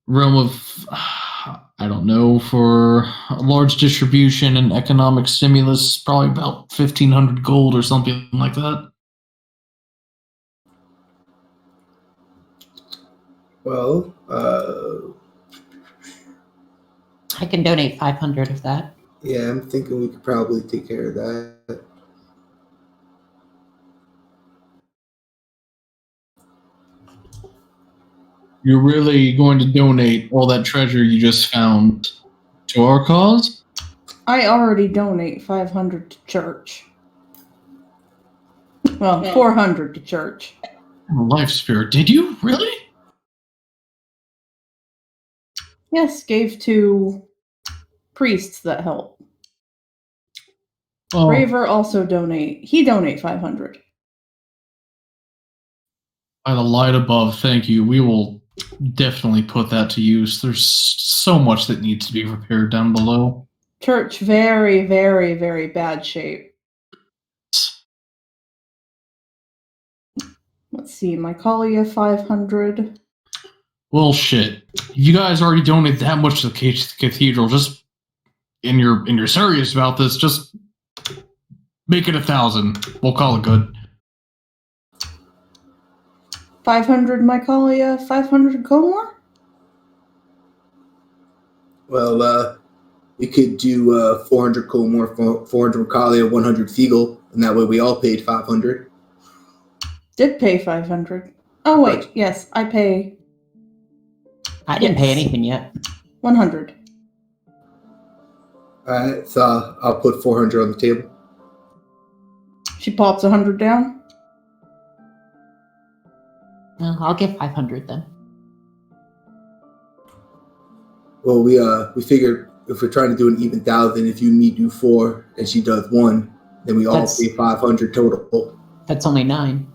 realm of, I don't know, for a large distribution and economic stimulus, probably about 1,500 gold or something like that. Well, I can donate 500 of that. yeah, I'm thinking we could probably take care of that. You're really going to donate all that treasure you just found to our cause? I already donate 500 to church. Well, 400 to church. Life Spirit, did you? Really? Yes, gave to priests that help. Oh, Raiver also donate. He donate 500. by the light above, thank you. We will definitely put that to use. There's so much that needs to be repaired down below. Church, very, very, very bad shape. Let's see, Mycalia 500. Well, shit. You guys already donated that much to the cathedral. Just, and you're serious about this, just make it 1,000. We'll call it good. 500 Mycalia, 500 Comor? Well, we could do 400 Colmore, 400 Macalia, 100 Seagull, and that way we all paid 500. Did pay 500. Oh, wait, yes, I pay. I didn't pay anything yet. 100. Alright, so I'll put 400 on the table. She pops 100 down. Well, I'll give 500 then. Well, we figured if we're trying to do an even 1,000, if you and me do 4 and she does 1, then we all pay 500 total. That's only 9.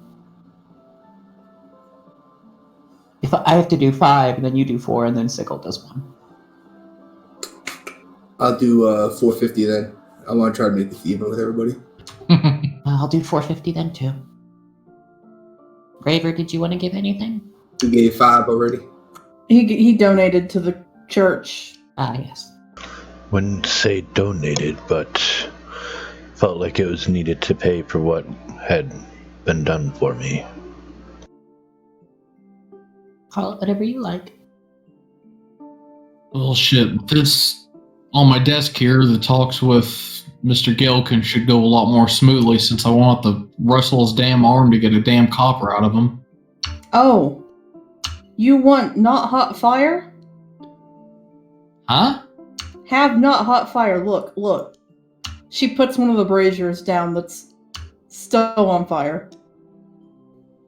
If I have to do 5, and then you do 4, and then Sickle does 1. I'll do 450 then. I want to try to make this even with everybody. I'll do 450 then too. Raiver, did you want to give anything? We gave 5 already. He donated to the church. Ah, yes. Wouldn't say donated, but felt like it was needed to pay for what had been done for me. Call it whatever you like. Well, shit. This on my desk here, the talks with Mr. Gilkin should go a lot more smoothly since I want to wrestle his damn arm to get a damn copper out of him. Oh. You want not hot fire? Huh? Have not hot fire. Look. She puts one of the braziers down that's still on fire.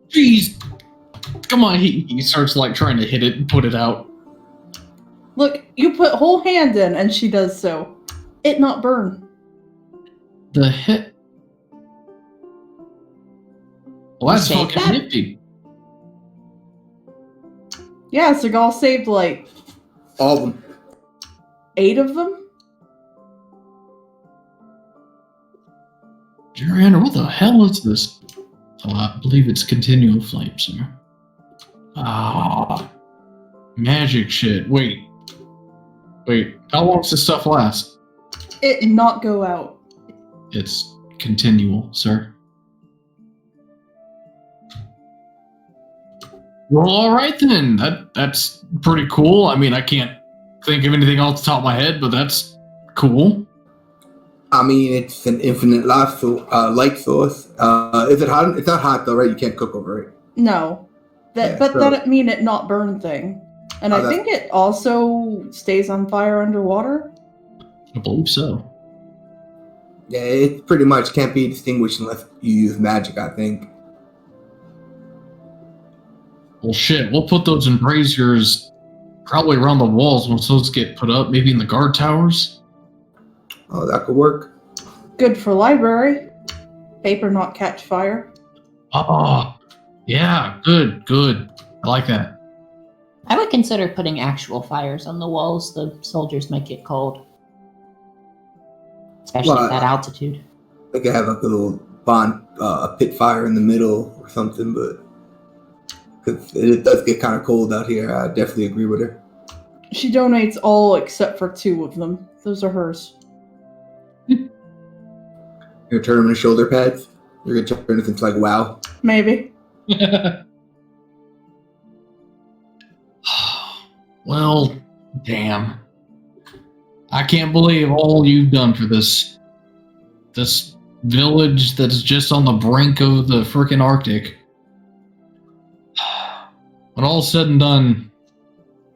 Jeez. Come on, he starts like trying to hit it and put it out. Look, you put whole hand in, and she does so. It not burn. The hit. Well, that's You saved fucking that? nifty. Yeah, Seagal saved like All of them. 8 of them. Jeriander, what the hell is this? Oh, I believe it's continual flame, sir. Ah, magic shit. Wait, how long does this stuff last? It not go out. It's continual, sir. Well, all right then. That's pretty cool. I mean, I can't think of anything off the top of my head, but that's cool. I mean, it's an infinite light source. Is it hot? It's not hot though, right? You can't cook over it. No. But so- that mean it not burn thing. And I think it also stays on fire underwater. I believe so. Yeah, it pretty much can't be distinguished unless you use magic, I think. Well, shit, we'll put those in braziers probably around the walls once those get put up, maybe in the guard towers. Oh, that could work. Good for library. Paper not catch fire. Oh, yeah, good. I like that. I would consider putting actual fires on the walls. The soldiers might get cold. Especially Well, at that altitude. They could have like a little a pit fire in the middle or something, but because it does get kind of cold out here, I definitely agree with her. She donates all except for 2 of them. Those are hers. You're gonna turn them into shoulder pads. You're gonna turn this into like WoW. Maybe. Well, damn. I can't believe all you've done for this village that's just on the brink of the frickin' Arctic. When all's said and done,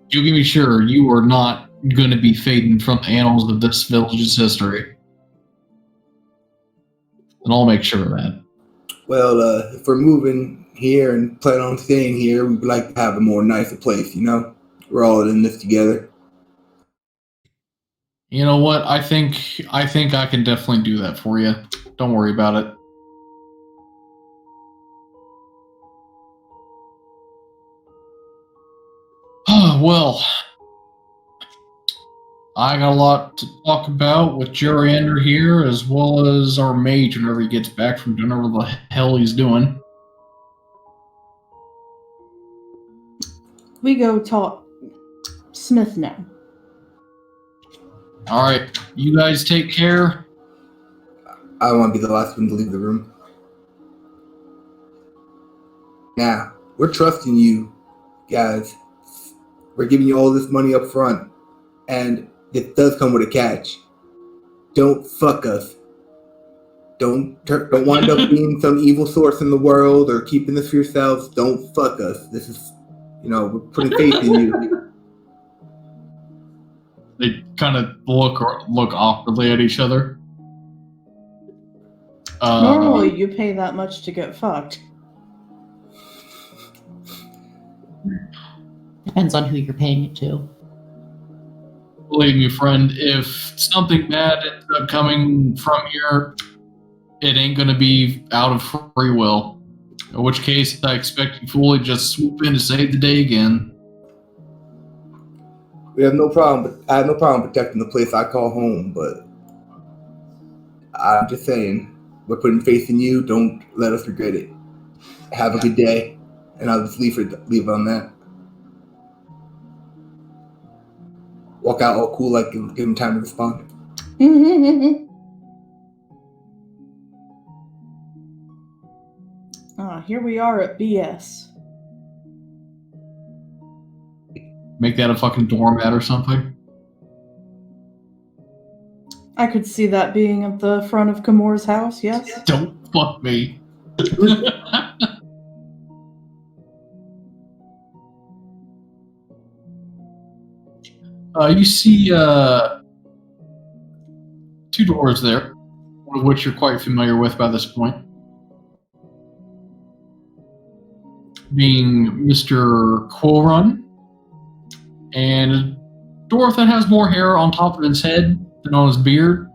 you can be sure you are not going to be fading from the annals of this village's history. And I'll make sure of that. Well, if we're moving here and plan on staying here, we'd like to have a more nicer place, you know? We're all in this together. You know what? I think I can definitely do that for you. Don't worry about it. Well, I got a lot to talk about with Jeriander here, as well as our mage whenever he gets back from doing whatever the hell he's doing. We go talk Smith now. Alright, you guys take care. I don't want to be the last one to leave the room. Now, we're trusting you, guys. We're giving you all this money up front, and it does come with a catch. Don't fuck us. Don't wind up being some evil source in the world or keeping this for yourselves. Don't fuck us. This is, we're putting faith in you. They kind of look awkwardly at each other. Normally, you pay that much to get fucked. Depends on who you're paying it to. Believe me, friend, if something bad ends up coming from here, it ain't gonna be out of free will. In which case, I expect you fully just swoop in to save the day again. We have no problem. I have no problem protecting the place I call home, but I'm just saying, we're putting faith in you. Don't let us regret it. Have a good day, and I'll just leave it on that. Walk out all cool, like give him time to respond. Here we are at BS. Make that a fucking doormat or something. I could see that being at the front of Kamor's house, yes? Don't fuck me. You see two doors there, one of which you're quite familiar with by this point. Being Mr. Quorun, and a dwarf that has more hair on top of his head than on his beard,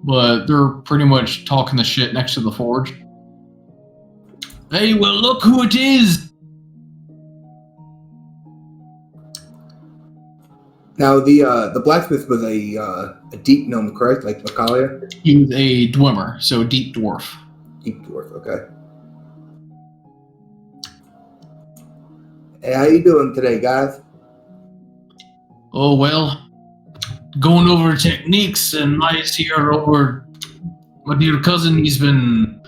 but they're pretty much talking the shit next to the forge. Hey, well, look who it is! Now, the blacksmith was a deep gnome, correct? Like Macalia? He's a dwemer, so a deep dwarf. Deep dwarf, okay. Hey, how you doing today, guys? Oh, well, going over techniques, and Mai's here over my dear cousin. He's been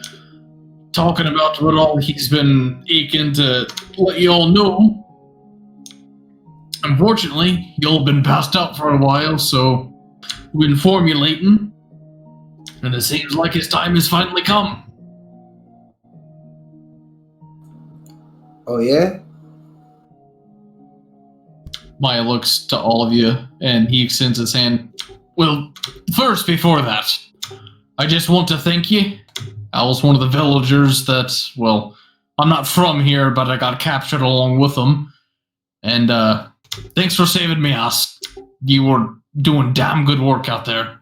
talking about what all he's been aching to let you all know. Unfortunately, y'all been passed out for a while, so we've been formulating, and it seems like his time has finally come. Oh, yeah? Maya looks to all of you, and he extends his hand. Well, first, before that, I just want to thank you. I was one of the villagers that, well, I'm not from here, but I got captured along with them. And, thanks for saving me, ass. You were doing damn good work out there.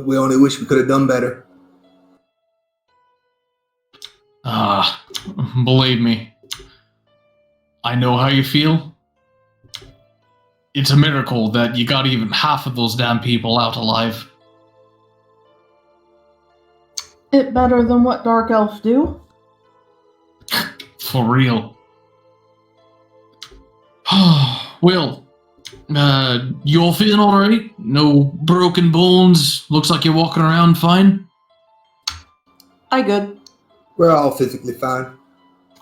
We only wish we could have done better. Believe me. I know how you feel. It's a miracle that you got even half of those damn people out alive. It better than what Dark Elf do? For real. Well, you all feeling alright? No broken bones? Looks like you're walking around fine? I good. We're all physically fine.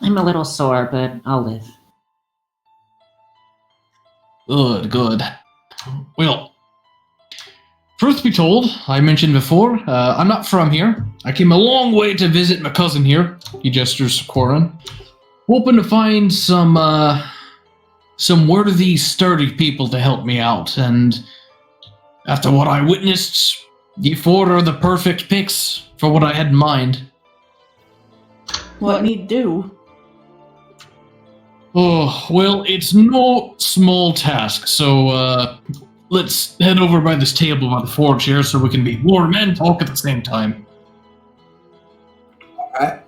I'm a little sore, but I'll live. Good. Well, truth be told, I mentioned before, I'm not from here. I came a long way to visit my cousin here. He gestures to Corin. Hoping to find some worthy, sturdy people to help me out, and after what I witnessed, you four are the perfect picks for what I had in mind. What need do? Oh, well, it's no small task, so, let's head over by this table by the forge here so we can be warm and talk at the same time. Alright.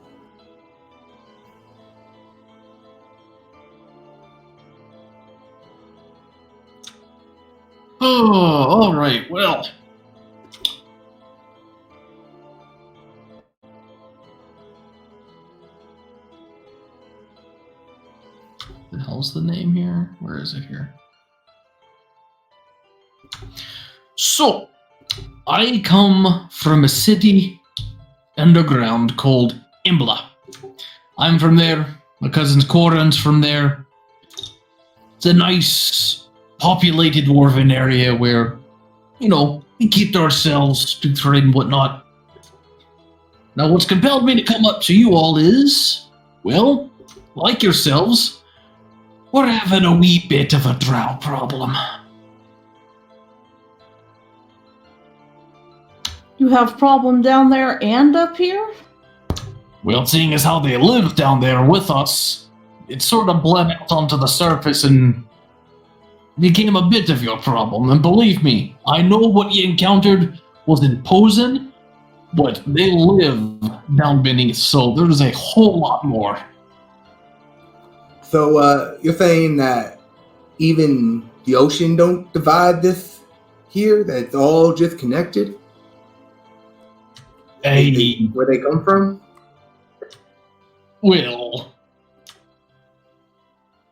Oh, alright, well. The hell's the name here? Where is it here? So, I come from a city underground called Imbla. I'm from there. My cousin's Corin's from there. It's a nice, populated dwarven area where, you know, we keep to ourselves, do trade and whatnot. Now, what's compelled me to come up to you all is, well, like yourselves, We're having a wee bit of a drow problem. You have problem down there and up here? Well, seeing as how they live down there with us, it sort of bled out onto the surface and became a bit of your problem. And believe me, I know what you encountered was imposing, but they live down beneath, so there's a whole lot more. So you're saying that even the ocean don't divide this here? That it's all just connected? Hey, Where they come from? well,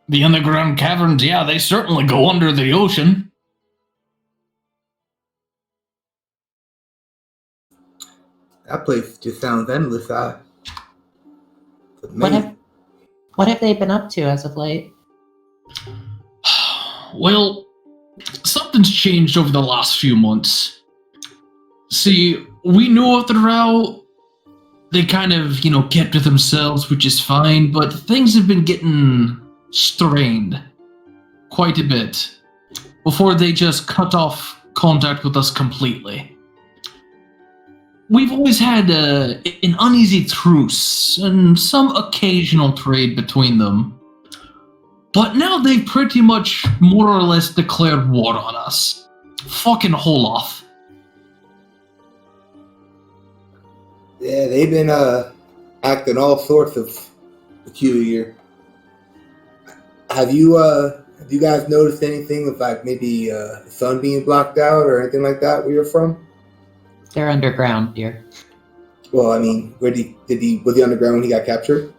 the underground caverns, yeah, they certainly go under the ocean. That place just sounds endless. What have they been up to as of late? Well, something's changed over the last few months. See, we knew of the Drow. They kind of, kept to themselves, which is fine, but things have been getting strained quite a bit before they just cut off contact with us completely. We've always had an uneasy truce and some occasional trade between them. But now they've pretty much more or less declared war on us. Fucking whole off. Yeah, they've been acting all sorts of peculiar. Have you guys noticed anything of like maybe the sun being blocked out or anything like that where you're from? They're underground, dear. Well, I mean, was he underground when he got captured?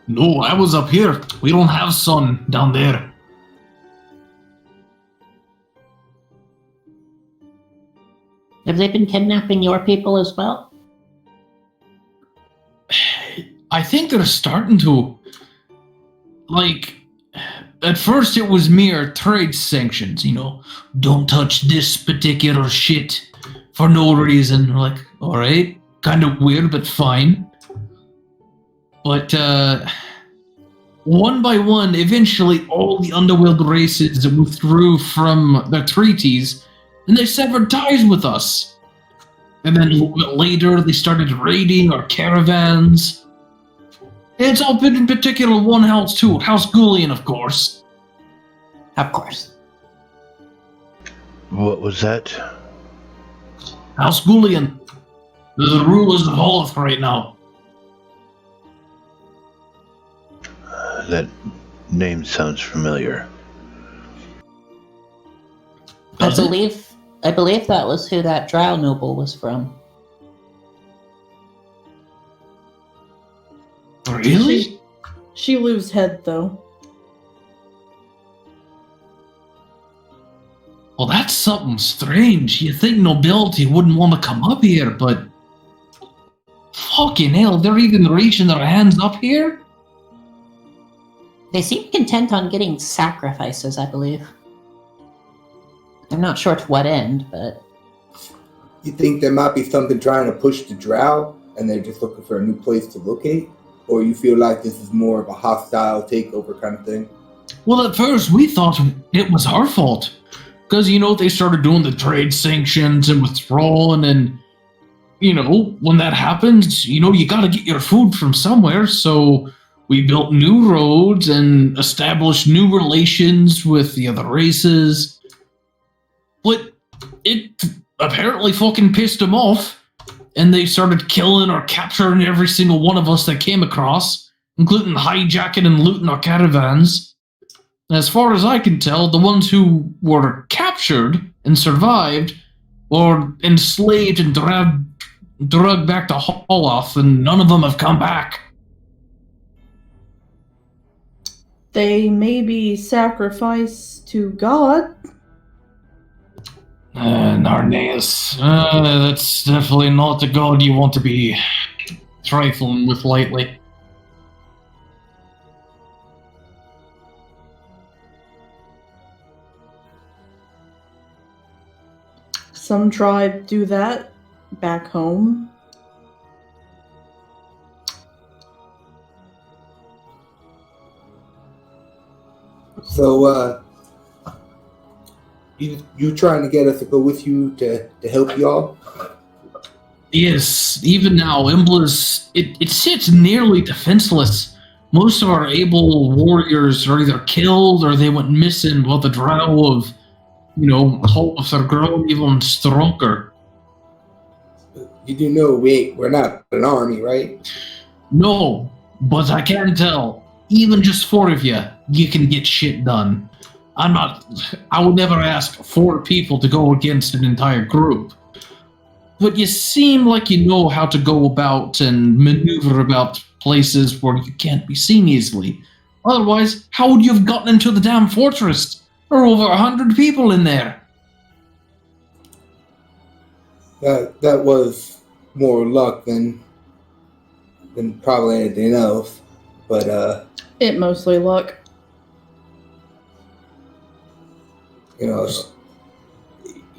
No, I was up here. We don't have sun down there. Have they been kidnapping your people as well? I think they're starting to. Like, at first it was mere trade sanctions, don't touch this particular shit for no reason. We're like, alright, kind of weird, but fine. But, one by one, eventually all the underworld races withdrew from their treaties, and they severed ties with us. And then a little bit later, they started raiding our caravans. And it's all been in particular one house too, House Gullion, of course. Of course. What was that? House Gullion. They're the rulers of Holoth right now. That name sounds familiar. Does it? I believe that was who that Drow noble was from. Really? She lose head, though. Well, that's something strange. You think nobility wouldn't want to come up here, but... Fucking hell, they're even reaching their hands up here? They seem content on getting sacrifices, I believe. I'm not sure to what end, but... You think there might be something trying to push the Drow, and they're just looking for a new place to locate? Or you feel like this is more of a hostile takeover kind of thing? Well, at first we thought it was our fault. Because, they started doing the trade sanctions and withdrawal, and when that happens, you gotta get your food from somewhere, so we built new roads and established new relations with the other races. But it apparently fucking pissed them off, and they started killing or capturing every single one of us that came across, including hijacking and looting our caravans. As far as I can tell, the ones who were captured and survived were enslaved and drugged back to Holoth, and none of them have come back. They may be sacrificed to God. Narnaeus. That's definitely not the god you want to be trifling with lightly. Some tribe do that back home. So, you trying to get us to go with you to help y'all? Yes, even now, Embla's it sits nearly defenseless. Most of our able warriors are either killed or they went missing, while the Drow of, Holmes are grown even stronger. You do know we're not an army, right? No, but I can tell, even just 4 of you, you can get shit done. I would never ask 4 people to go against an entire group. But you seem like you know how to go about and maneuver about places where you can't be seen easily. Otherwise, how would you have gotten into the damn fortress? There are over 100 people in there. That was more luck than probably anything else. But It mostly luck.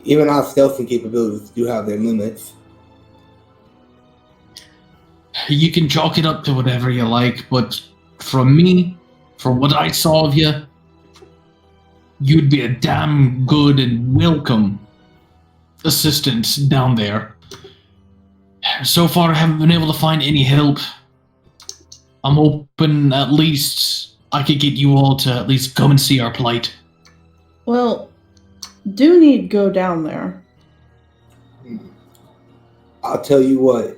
Even our stealthing capabilities do have their limits. You can chalk it up to whatever you like, but from me, from what I saw of you, you'd be a damn good and welcome assistant down there. So far, I haven't been able to find any help. I'm hoping at least I could get you all to at least come and see our plight. Well, do need to go down there. I'll tell you what.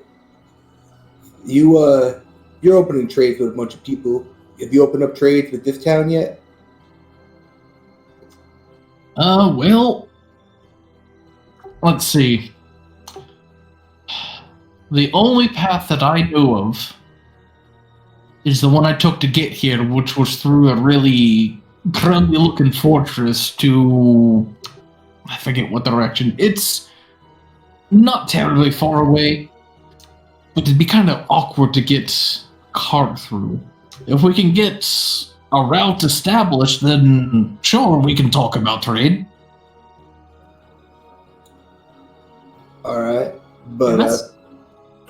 You're opening trades with a bunch of people. Have you opened up trades with this town yet? Well, let's see. The only path that I know of is the one I took to get here, which was through a really crummy-looking fortress to... I forget what direction. It's not terribly far away, but it'd be kind of awkward to get cart through. If we can get a route established, then sure, we can talk about trade. All right, but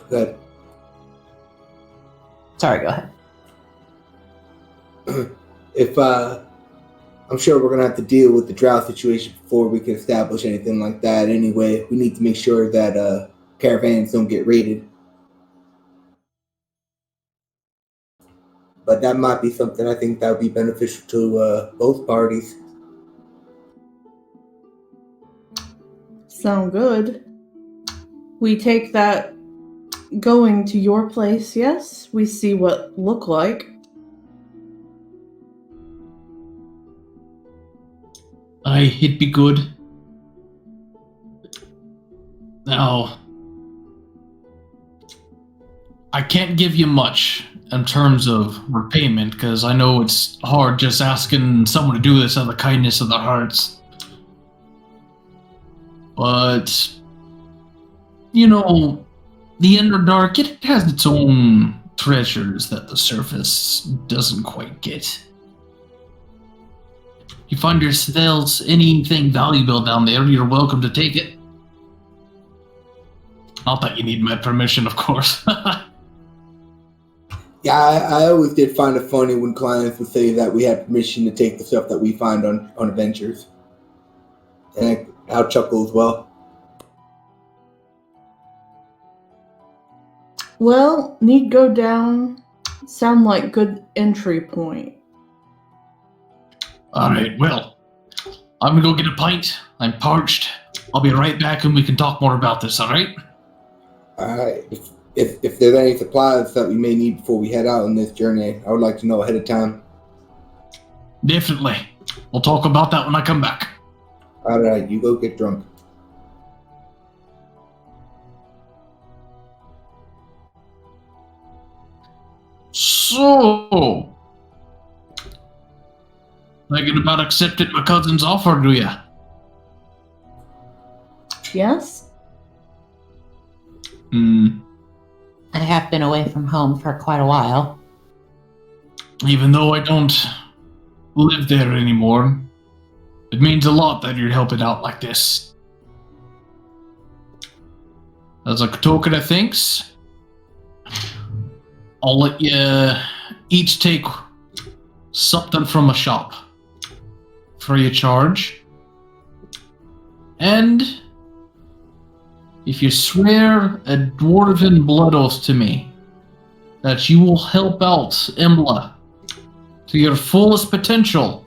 that Sorry, go ahead. if I'm sure we're gonna have to deal with the Drow situation before we can establish anything like that. Anyway, we need to make sure that caravans don't get raided. But that might be something I think that would be beneficial to both parties. Sound good. We take that going to your place, yes? We see what look like. It'd be good. Now, I can't give you much in terms of repayment, because I know it's hard just asking someone to do this out of the kindness of their hearts. But, the Underdark, it has its own treasures that the surface doesn't quite get. If you find yourselves anything valuable down there, you're welcome to take it. Not that you need my permission, of course. Yeah, I always did find it funny when clients would say that we had permission to take the stuff that we find on adventures. And I'll chuckle as well. Well, need go down. Sound like good entry point. Alright, well, I'm gonna go get a pint. I'm parched. I'll be right back and we can talk more about this, alright? Alright. If there's any supplies that we may need before we head out on this journey, I would like to know ahead of time. Definitely. We'll talk about that when I come back. Alright, you go get drunk. So, thinking about accepting my cousin's offer, do ya? Yes? I have been away from home for quite a while. Even though I don't live there anymore, it means a lot that you're helping out like this. As a token of thanks, I'll let you each take something from a shop. free of charge. And if you swear a dwarven blood oath to me that you will help out Embla to your fullest potential,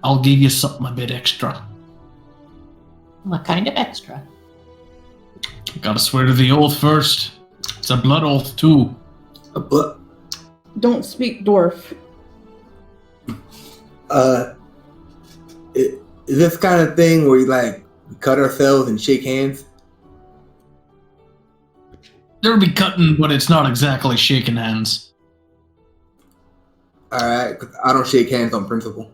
I'll give you something a bit extra. What kind of extra? Gotta swear to the oath first. It's a blood oath, too. A blood. Don't speak dwarf. Is this kind of thing where we cut ourselves and shake hands? There'll be cutting, but it's not exactly shaking hands. Alright, 'cause I don't shake hands on principle.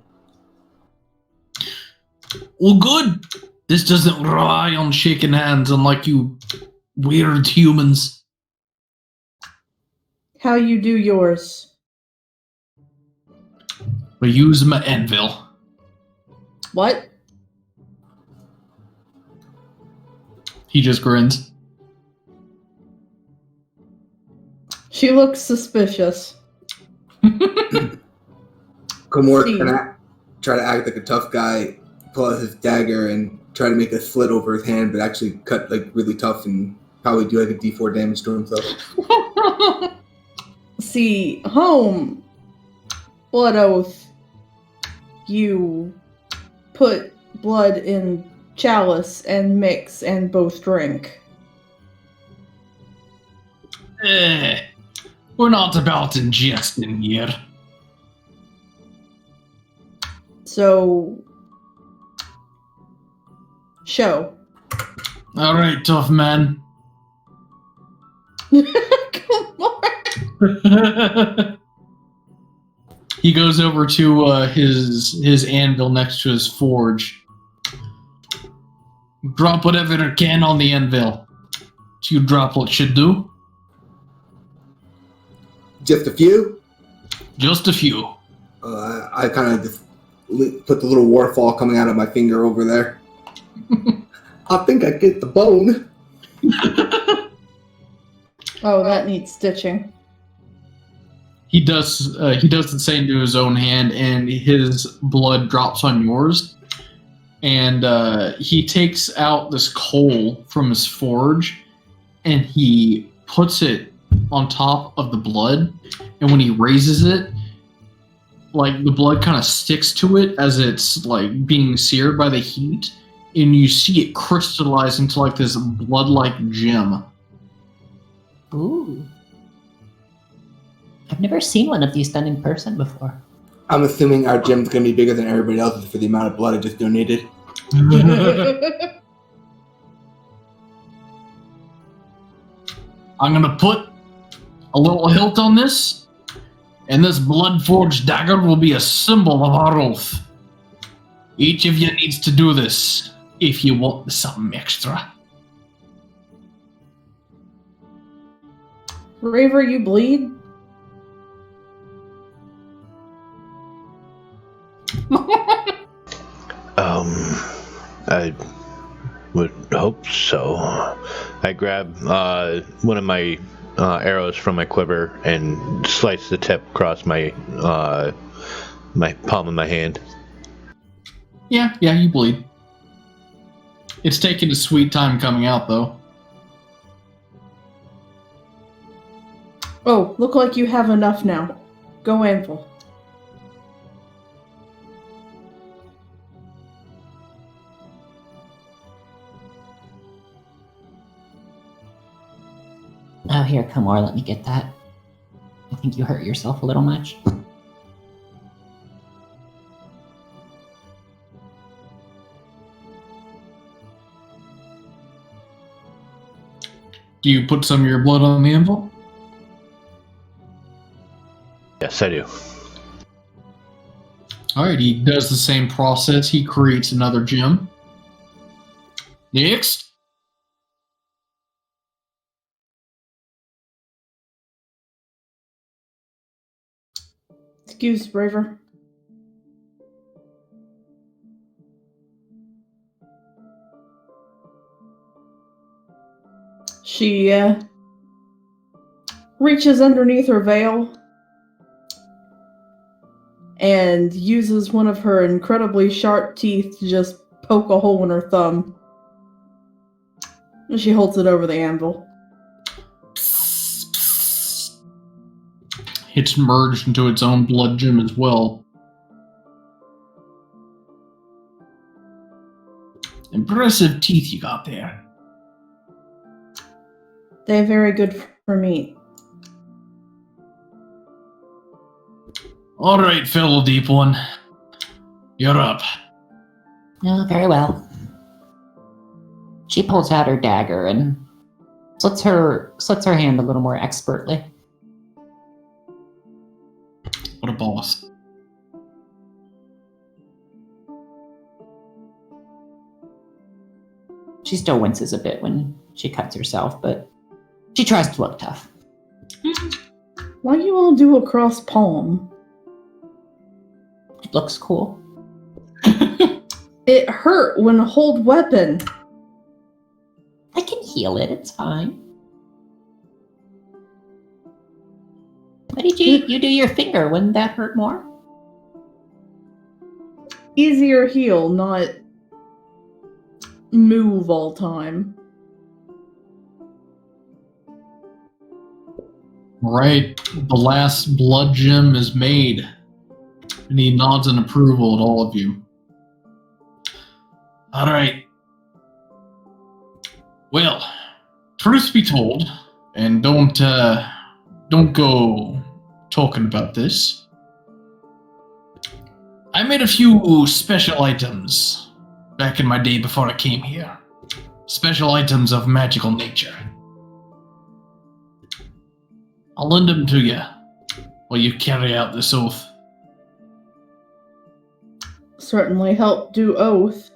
Well, good. This doesn't rely on shaking hands unlike you weird humans. How you do yours? We use my anvil. What? He just grins. She looks suspicious. Kamor can try to act like a tough guy, pull out his dagger, and try to make a slit over his hand, but actually cut really tough and probably do a D4 damage to himself. See, home. Blood oath. You put blood in chalice and mix and both drink. We're not about ingesting here. So, show. Alright, tough man. Come on. He goes over to his anvil next to his forge. Drop whatever you can on the anvil. You drop what should do. Just a few? Just a few. I kind of just put the little waterfall coming out of my finger over there. I think I get the bone. Oh, that needs stitching. He does the same to his own hand, and his blood drops on yours. And he takes out this coal from his forge, and he puts it on top of the blood. And when he raises it, the blood kind of sticks to it as it's being seared by the heat, and you see it crystallize into this blood-like gem. Ooh. I've never seen one of these done in person before. I'm assuming our gem's going to be bigger than everybody else's for the amount of blood I just donated. I'm gonna put a little hilt on this, and this blood-forged dagger will be a symbol of our oath. Each of you needs to do this if you want something extra. Raiver, you bleed? I would hope so. I grab one of my arrows from my quiver and slice the tip across my my palm of my hand. Yeah, you bleed. It's taking a sweet time coming out, though. Oh, look like you have enough now. Go anvil. Oh, here, come on, let me get that. I think you hurt yourself a little much. Do you put some of your blood on the anvil? Yes, I do. Alright, he does the same process. He creates another gem. Next. Excuse, Raiver. She reaches underneath her veil and uses one of her incredibly sharp teeth to just poke a hole in her thumb. And she holds it over the anvil. It's merged into its own blood gem as well. Impressive teeth you got there. They're very good for meat. All right, fellow deep one. You're up. Oh, very well. She pulls out her dagger and slits her hand a little more expertly. What a boss. She still winces a bit when she cuts herself, but she tries to look tough. Why you all do a cross palm? It looks cool. It hurt when hold weapon. I can heal it, it's fine. Why did you do your finger? Wouldn't that hurt more? Easier heal, not move all time. Right, the last blood gem is made. And he nods in approval at all of you. All right. Well, truth be told, and don't go talking about this. I made a few special items back in my day before I came here. Special items of magical nature. I'll lend them to you while you carry out this oath. Certainly help do oath.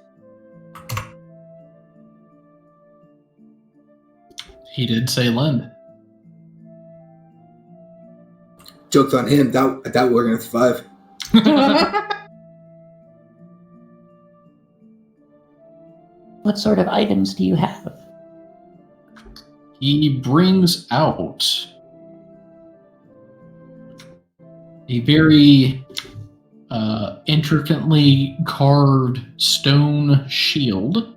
He did say lend. Joke's on him. I doubt we're gonna survive. What sort of items do you have? He brings out a very intricately carved stone shield,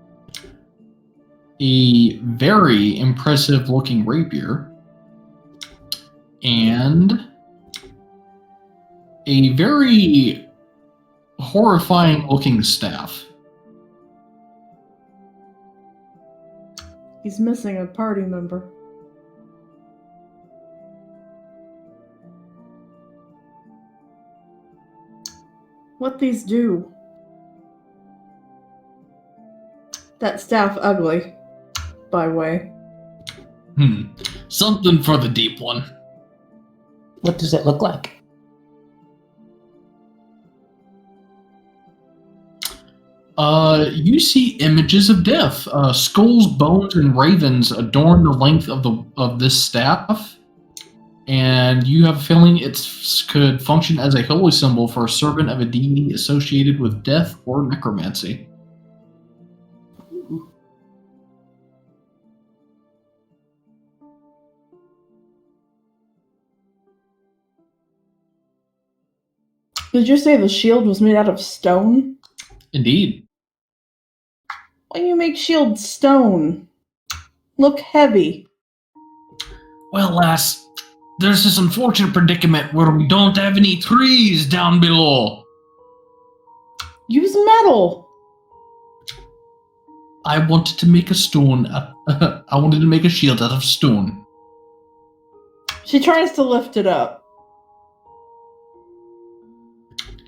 a very impressive looking rapier, and a very horrifying looking staff. He's missing a party member. What these do? That staff ugly, by way. Something for the deep one. What does it look like? You see images of death. Skulls, bones, and ravens adorn the length of this staff, and you have a feeling it could function as a holy symbol for a servant of a deity associated with death or necromancy. Did you say the shield was made out of stone? Indeed. Why do you make shield stone? Look heavy. Well, lass, there's this unfortunate predicament where we don't have any trees down below. Use metal. I wanted to make a stone. I wanted to make a shield out of stone. She tries to lift it up.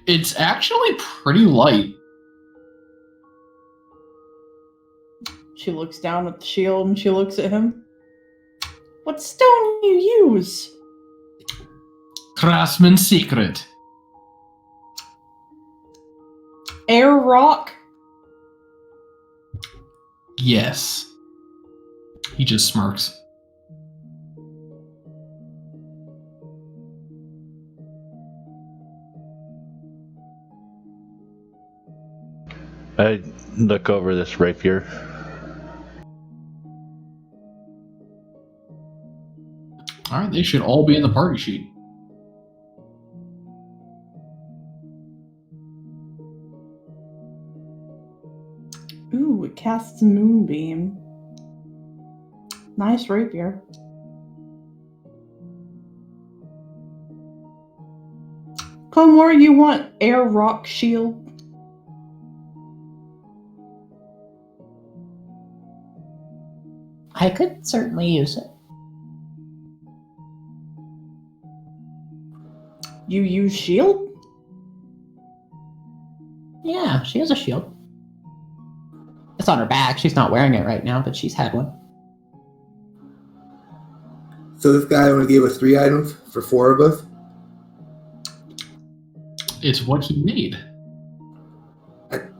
It's actually pretty light. She looks down at the shield and she looks at him. What stone do you use? Craftsman's secret. Air rock? Yes. He just smirks. I look over this rapier. Alright, they should all be in the party sheet. casts Moonbeam. Nice rapier. Comor, you want air rock shield? I could certainly use it. You use shield? Yeah, she has a shield. It's on her back. She's not wearing it right now, but she's had one. So this guy only gave us 3 items for 4 of us? It's what he made. That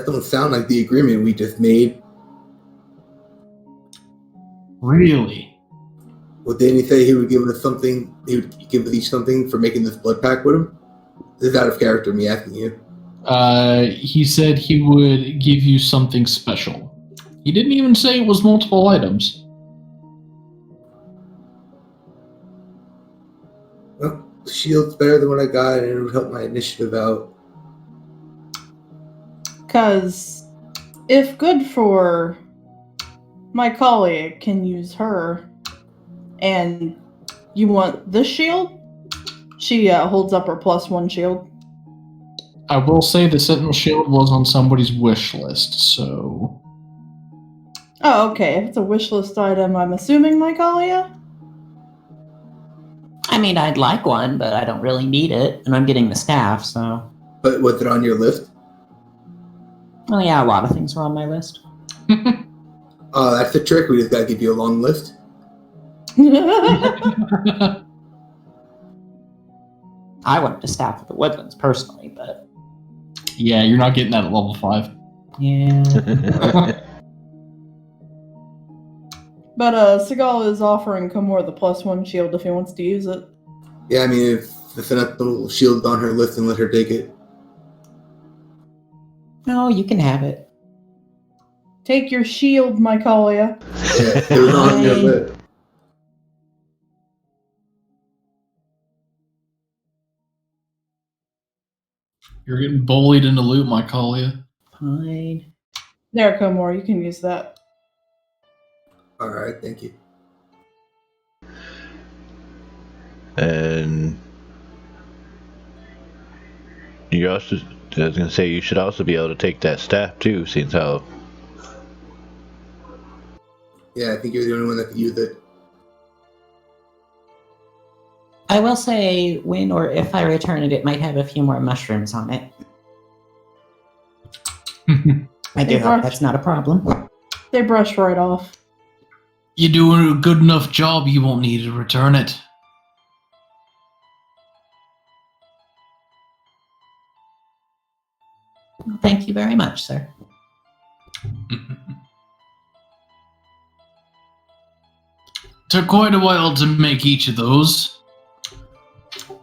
don't sound like the agreement we just made. Really? Well, didn't he say he would give us something? He would give us each something for making this blood pact with him? This is out of character, me asking you. He said he would give you something special. He didn't even say it was multiple items. Well, the shield's better than what I got, and it would help my initiative out. Because if good for my colleague can use her, and you want this shield, she holds up her +1 shield. I will say the Sentinel Shield was on somebody's wish list, so... Oh, okay. If it's a wish list item, I'm assuming Mycalia? I mean, I'd like one, but I don't really need it, and I'm getting the staff, so... But was it on your list? Well, yeah, a lot of things were on my list. Oh, that's the trick. We just gotta give you a long list. I wanted to staff with the woodlands, personally, but... Yeah, you're not getting that at level 5. Yeah. But Seagal is offering Comor the +1 shield if he wants to use it. Yeah, I mean, if that little shield's on her list, and let her take it. No, you can have it. Take your shield, Mycalia. Yeah, it was on your list. You're getting bullied into loot, Mycalia. Fine. There, Comor, you can use that. Alright, thank you. And you also, I was gonna say, you should also be able to take that staff too, since how. Yeah, I think you're the only one that can use it. I will say, when or if I return it, it might have a few more mushrooms on it. I do hope that's not a problem. They brush right off. You're doing a good enough job, you won't need to return it. Well, thank you very much, sir. Took quite a while to make each of those.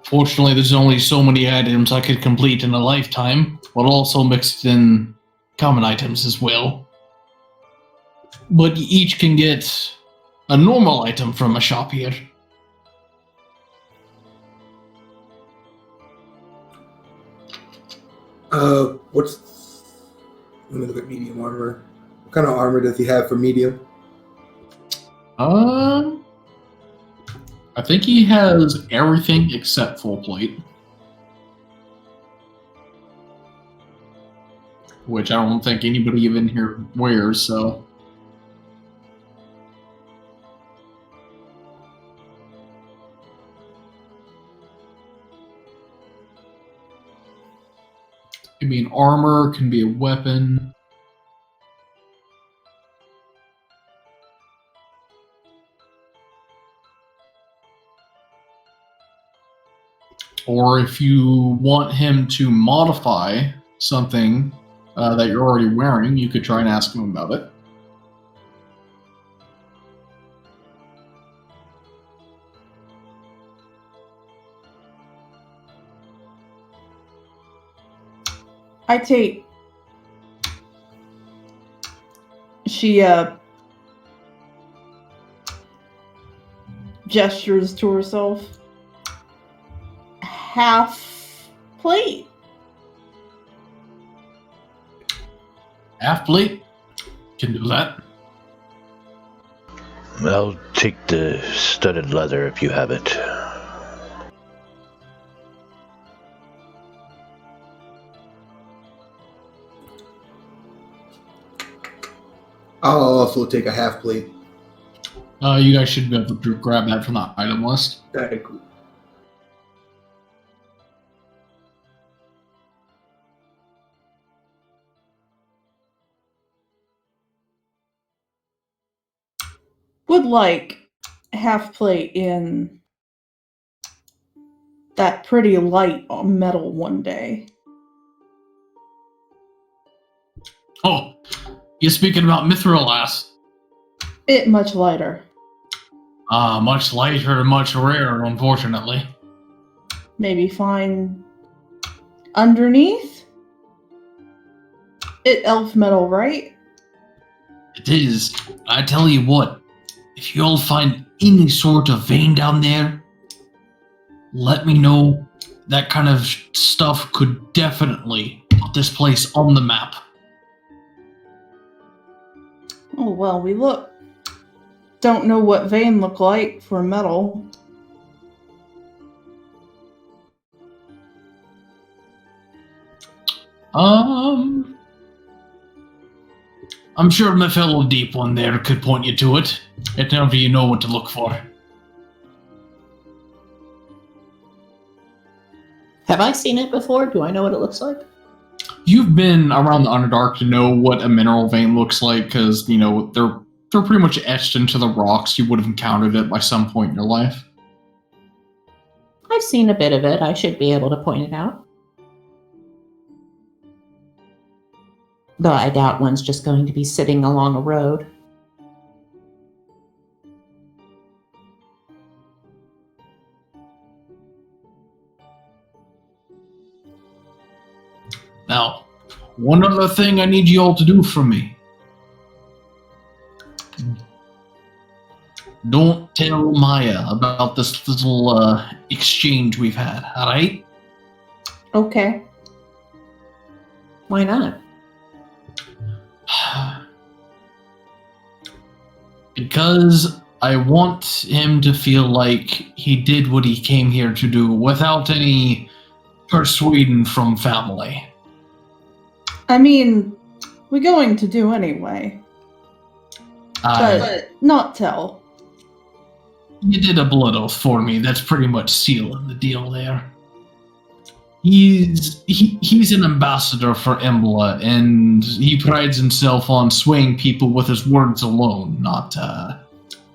Fortunately, there's only so many items I could complete in a lifetime, but also mixed in common items as well. But each can get a normal item from a shop here. Let me look at medium armor. What kind of armor does he have for medium? I think he has everything except full plate. Which I don't think anybody in here wears, so... Can be an armor, can be a weapon. Or if you want him to modify something that you're already wearing, you could try and ask him about it. I take... She, gestures to herself. Half plate. Half plate? Can do that. I'll take the studded leather if you have it. I'll also take a half plate. You guys should be able to grab that from the item list. Okay, cool. Would like half plate in that pretty light metal one day. Oh, you're speaking about mithril ass. It much lighter. Much lighter and much rarer, unfortunately. Maybe find underneath? It elf metal, right? It is. I tell you what, if you'll find any sort of vein down there, let me know. That kind of stuff could definitely put this place on the map. Oh, well, we don't know what vein look like for metal. I'm sure my fellow deep one there could point you to it. If you know what to look for. Have I seen it before? Do I know what it looks like? You've been around the Underdark to know what a mineral vein looks like, because, you know, they're pretty much etched into the rocks. You would have encountered it by some point in your life. I've seen a bit of it. I should be able to point it out. Though I doubt one's just going to be sitting along a road. Now, one other thing I need you all to do for me. Don't tell Maya about this little exchange we've had, alright? Okay. Why not? Because I want him to feel like he did what he came here to do without any persuading from family. I mean, we're going to do anyway. But not tell. You did a blood oath for me. That's pretty much sealing the deal there. He's an ambassador for Embla, and he prides himself on swaying people with his words alone, not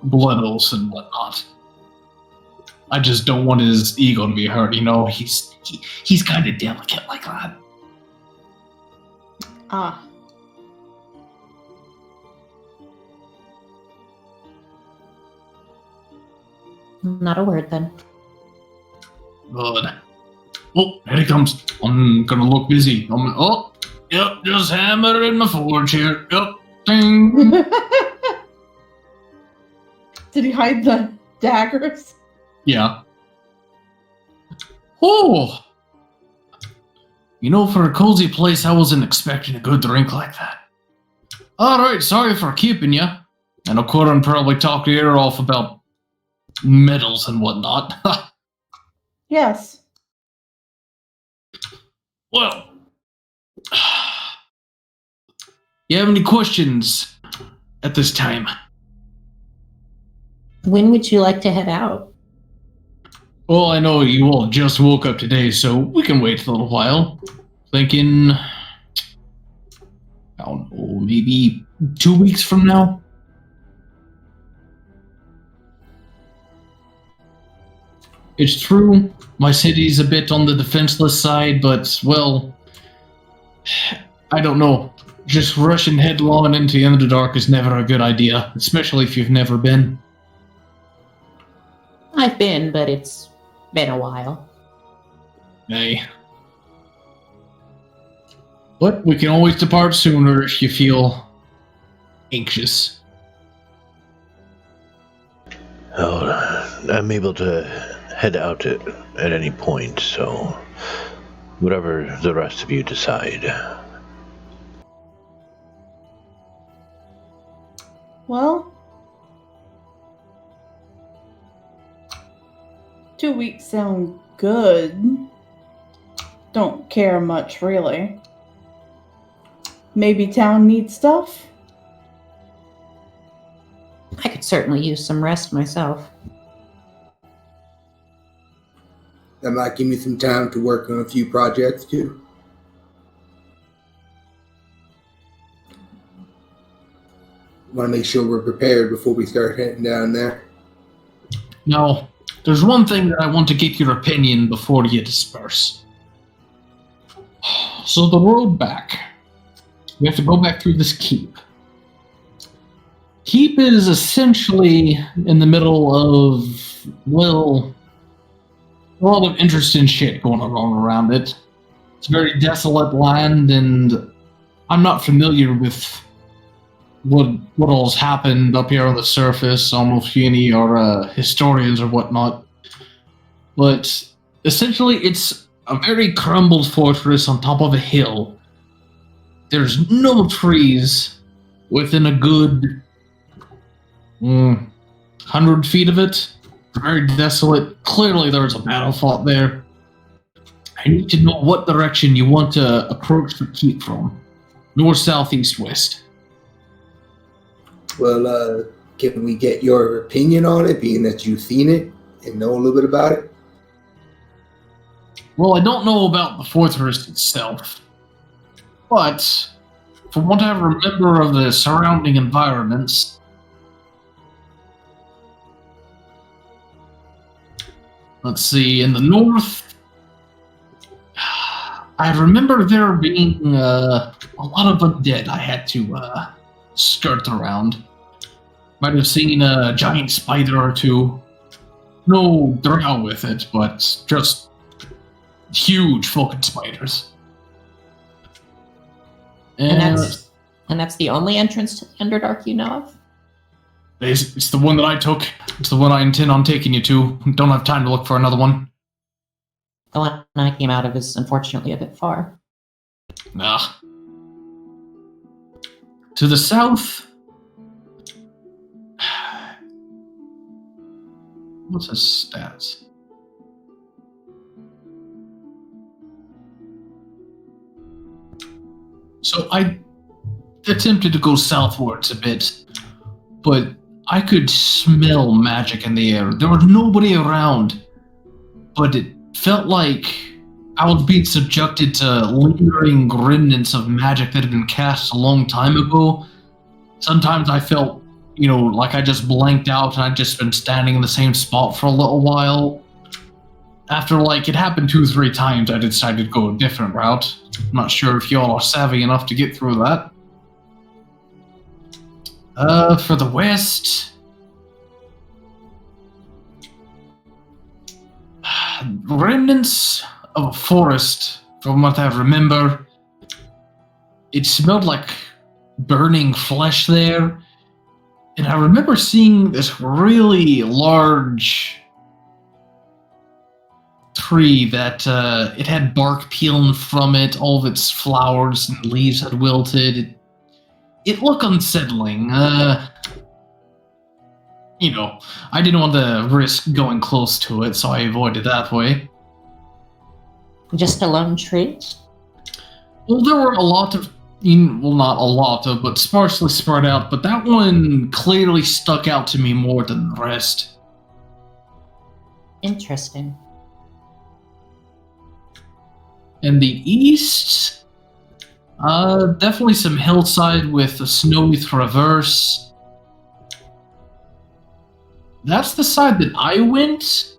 blood oaths and whatnot. I just don't want his ego to be hurt. You know, he's kind of delicate like that. Ah. Not a word then. Good. Oh, here he comes. I'm gonna look busy. Yep, just hammer in my forge here. Yep, ding. Did he hide the daggers? Yeah. Oh! You know, for a cozy place, I wasn't expecting a good drink like that. Alright, sorry for keeping you. And O'Corin probably talked your ear off about medals and whatnot. Yes. Well, you have any questions at this time? When would you like to head out? Well, I know you all just woke up today, so we can wait a little while. Thinking, I don't know, maybe 2 weeks from now? It's true, my city's a bit on the defenseless side, but, well, I don't know. Just rushing headlong into the Underdark is never a good idea, especially if you've never been. I've been, but it's been a while. Nay. But we can always depart sooner if you feel anxious. Oh, I'm able to head out at any point, so whatever the rest of you decide. Well, 2 weeks sound good. Don't care much, really. Maybe town needs stuff? I could certainly use some rest myself. That might give me some time to work on a few projects too. Want to make sure we're prepared before we start heading down there. Now, there's one thing that I want to get your opinion before you disperse. So the road back. We have to go back through this keep. Keep is essentially in the middle of, well, a lot of interesting shit going on around it. It's a very desolate land, and I'm not familiar with what all's happened up here on the surface. I don't know if any are historians or whatnot. But essentially, it's a very crumbled fortress on top of a hill. There's no trees within a good 100 feet of it. Very desolate. Clearly there's a battle fought there. I need to know what direction you want to approach the keep from. North, south, east, west. Well, can we get your opinion on it, being that you've seen it and know a little bit about it? Well, I don't know about the fortress itself, but from what I remember of the surrounding environments, let's see, in the north, I remember there being a lot of undead I had to skirt around. Might have seen a giant spider or two. No drow with it, but just huge fucking spiders. And that's the only entrance to the Underdark you know of? It's the one that I took. It's the one I intend on taking you to. Don't have time to look for another one. The one I came out of is unfortunately a bit far. Nah. To the south... What's his stats? So I attempted to go southwards a bit, but I could smell magic in the air. There was nobody around, but it felt like I was being subjected to lingering remnants of magic that had been cast a long time ago. Sometimes I felt, like I just blanked out and I'd just been standing in the same spot for a little while. After, it happened 2-3 times, I decided to go a different route. I'm not sure if y'all are savvy enough to get through that. For the west... remnants of a forest, from what I remember. It smelled like burning flesh there. And I remember seeing this really large tree that it had bark peeling from it. All of its flowers and leaves had wilted. It looked unsettling. I didn't want to risk going close to it, so I avoided that way. Just a lone tree? Well, there were a lot of, not a lot of, but sparsely spread out, but that one clearly stuck out to me more than the rest. Interesting. In the east, definitely some hillside with a snowy traverse. That's the side that I went,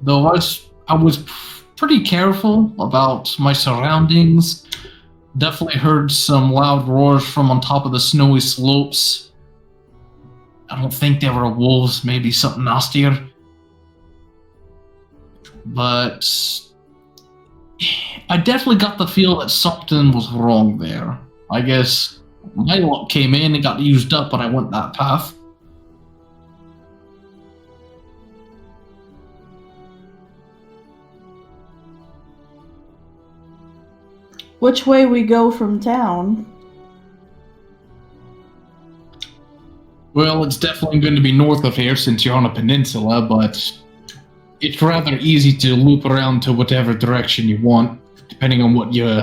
though I was pretty careful about my surroundings. Definitely heard some loud roars from on top of the snowy slopes. I don't think they were wolves, maybe something nastier. But I definitely got the feel that something was wrong there. I guess my luck came in and got used up when I went that path. Which way we go from town? Well, it's definitely going to be north of here since you're on a peninsula, but it's rather easy to loop around to whatever direction you want, depending on what you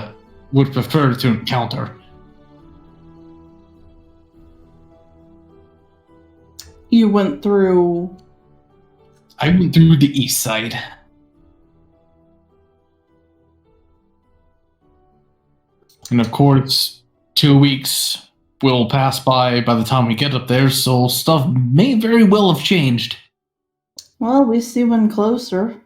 would prefer to encounter. You went through... I went through the east side. And of course, 2 weeks will pass by the time we get up there, so stuff may very well have changed. Well, we see one closer.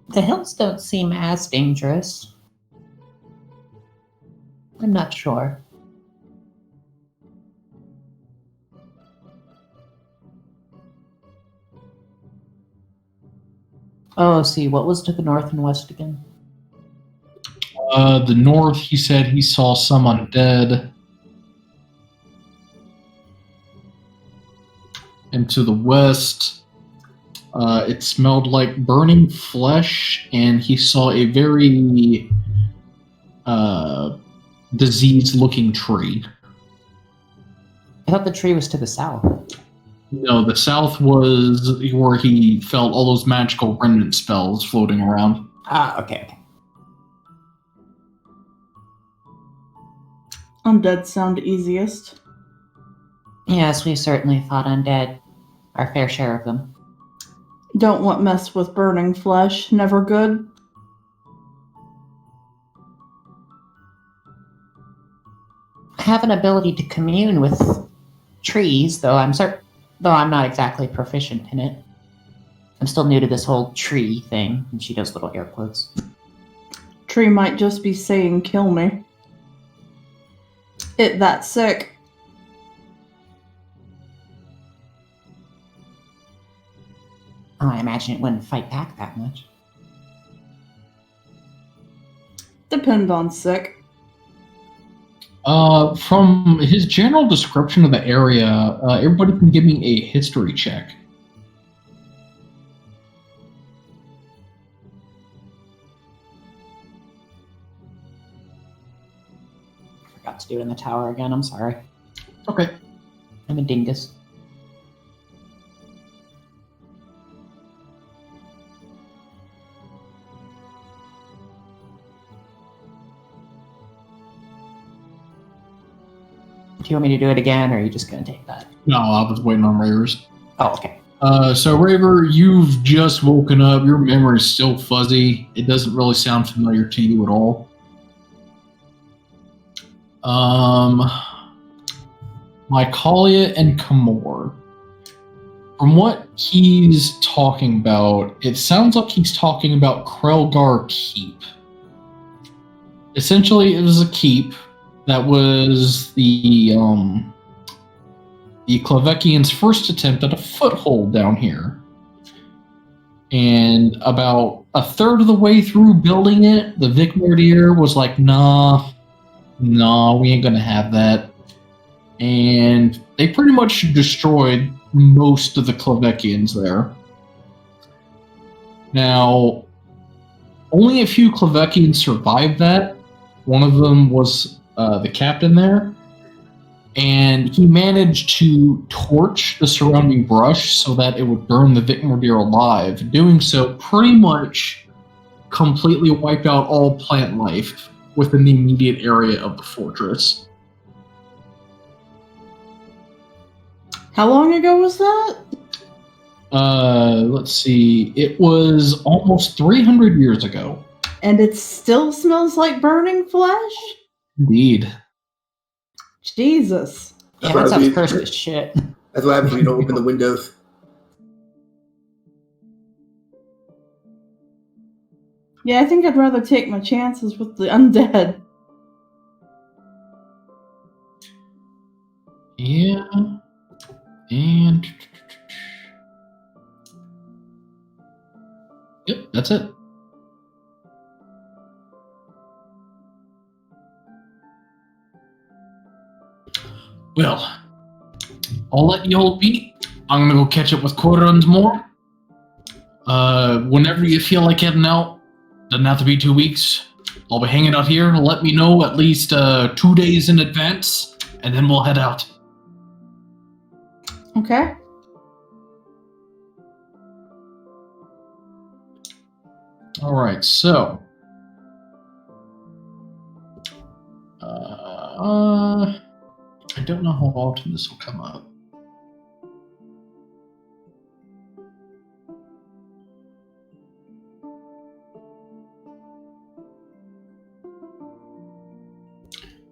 The hills don't seem as dangerous. I'm not sure. Oh, see, what was to the north and west again? The north, he said he saw some undead. And to the west, it smelled like burning flesh, and he saw a very diseased-looking tree. I thought the tree was to the south. No, the south was where he felt all those magical remnant spells floating around. Ah, okay. Undead sound easiest. Yes, we certainly fought undead. Our fair share of them. Don't want mess with burning flesh. Never good. I have an ability to commune with trees, though I'm not exactly proficient in it. I'm still new to this whole tree thing, and she does little air quotes. Tree might just be saying kill me. It that sick. Oh, I imagine it wouldn't fight back that much. Depend on sick. From his general description of the area, everybody can give me a history check. Forgot to do it in the tower again, I'm sorry. Okay. I'm a dingus. Do you want me to do it again, or are you just going to take that? No, I was waiting on Raivers. Oh, okay. So Raiver, you've just woken up. Your memory is still fuzzy. It doesn't really sound familiar to you at all. Mycalia and Kamor. From what he's talking about, it sounds like he's talking about Krelgar Keep. Essentially, it was a keep that was the Klavekians' first attempt at a foothold down here. And about a third of the way through building it, the Vicmordier was like, nah, we ain't gonna have that. And they pretty much destroyed most of the Klavekians there. Now, only a few Klavekians survived that. One of them was the captain there. And he managed to torch the surrounding brush so that it would burn the Vicmordier alive. Doing so pretty much completely wiped out all plant life within the immediate area of the fortress. How long ago was that? Let's see. It was almost 300 years ago. And it still smells like burning flesh? Indeed. Jesus. Yeah, that sounds cursed as shit. That's what happens when you don't open the windows. Yeah, I think I'd rather take my chances with the undead. Yeah. And... Yep, that's it. Well, I'll let you all be. I'm gonna go catch up with Korans more. Whenever you feel like heading out, doesn't have to be 2 weeks. I'll be hanging out here. Let me know at least 2 days in advance, and then we'll head out. Okay. All right, so I don't know how often this will come up.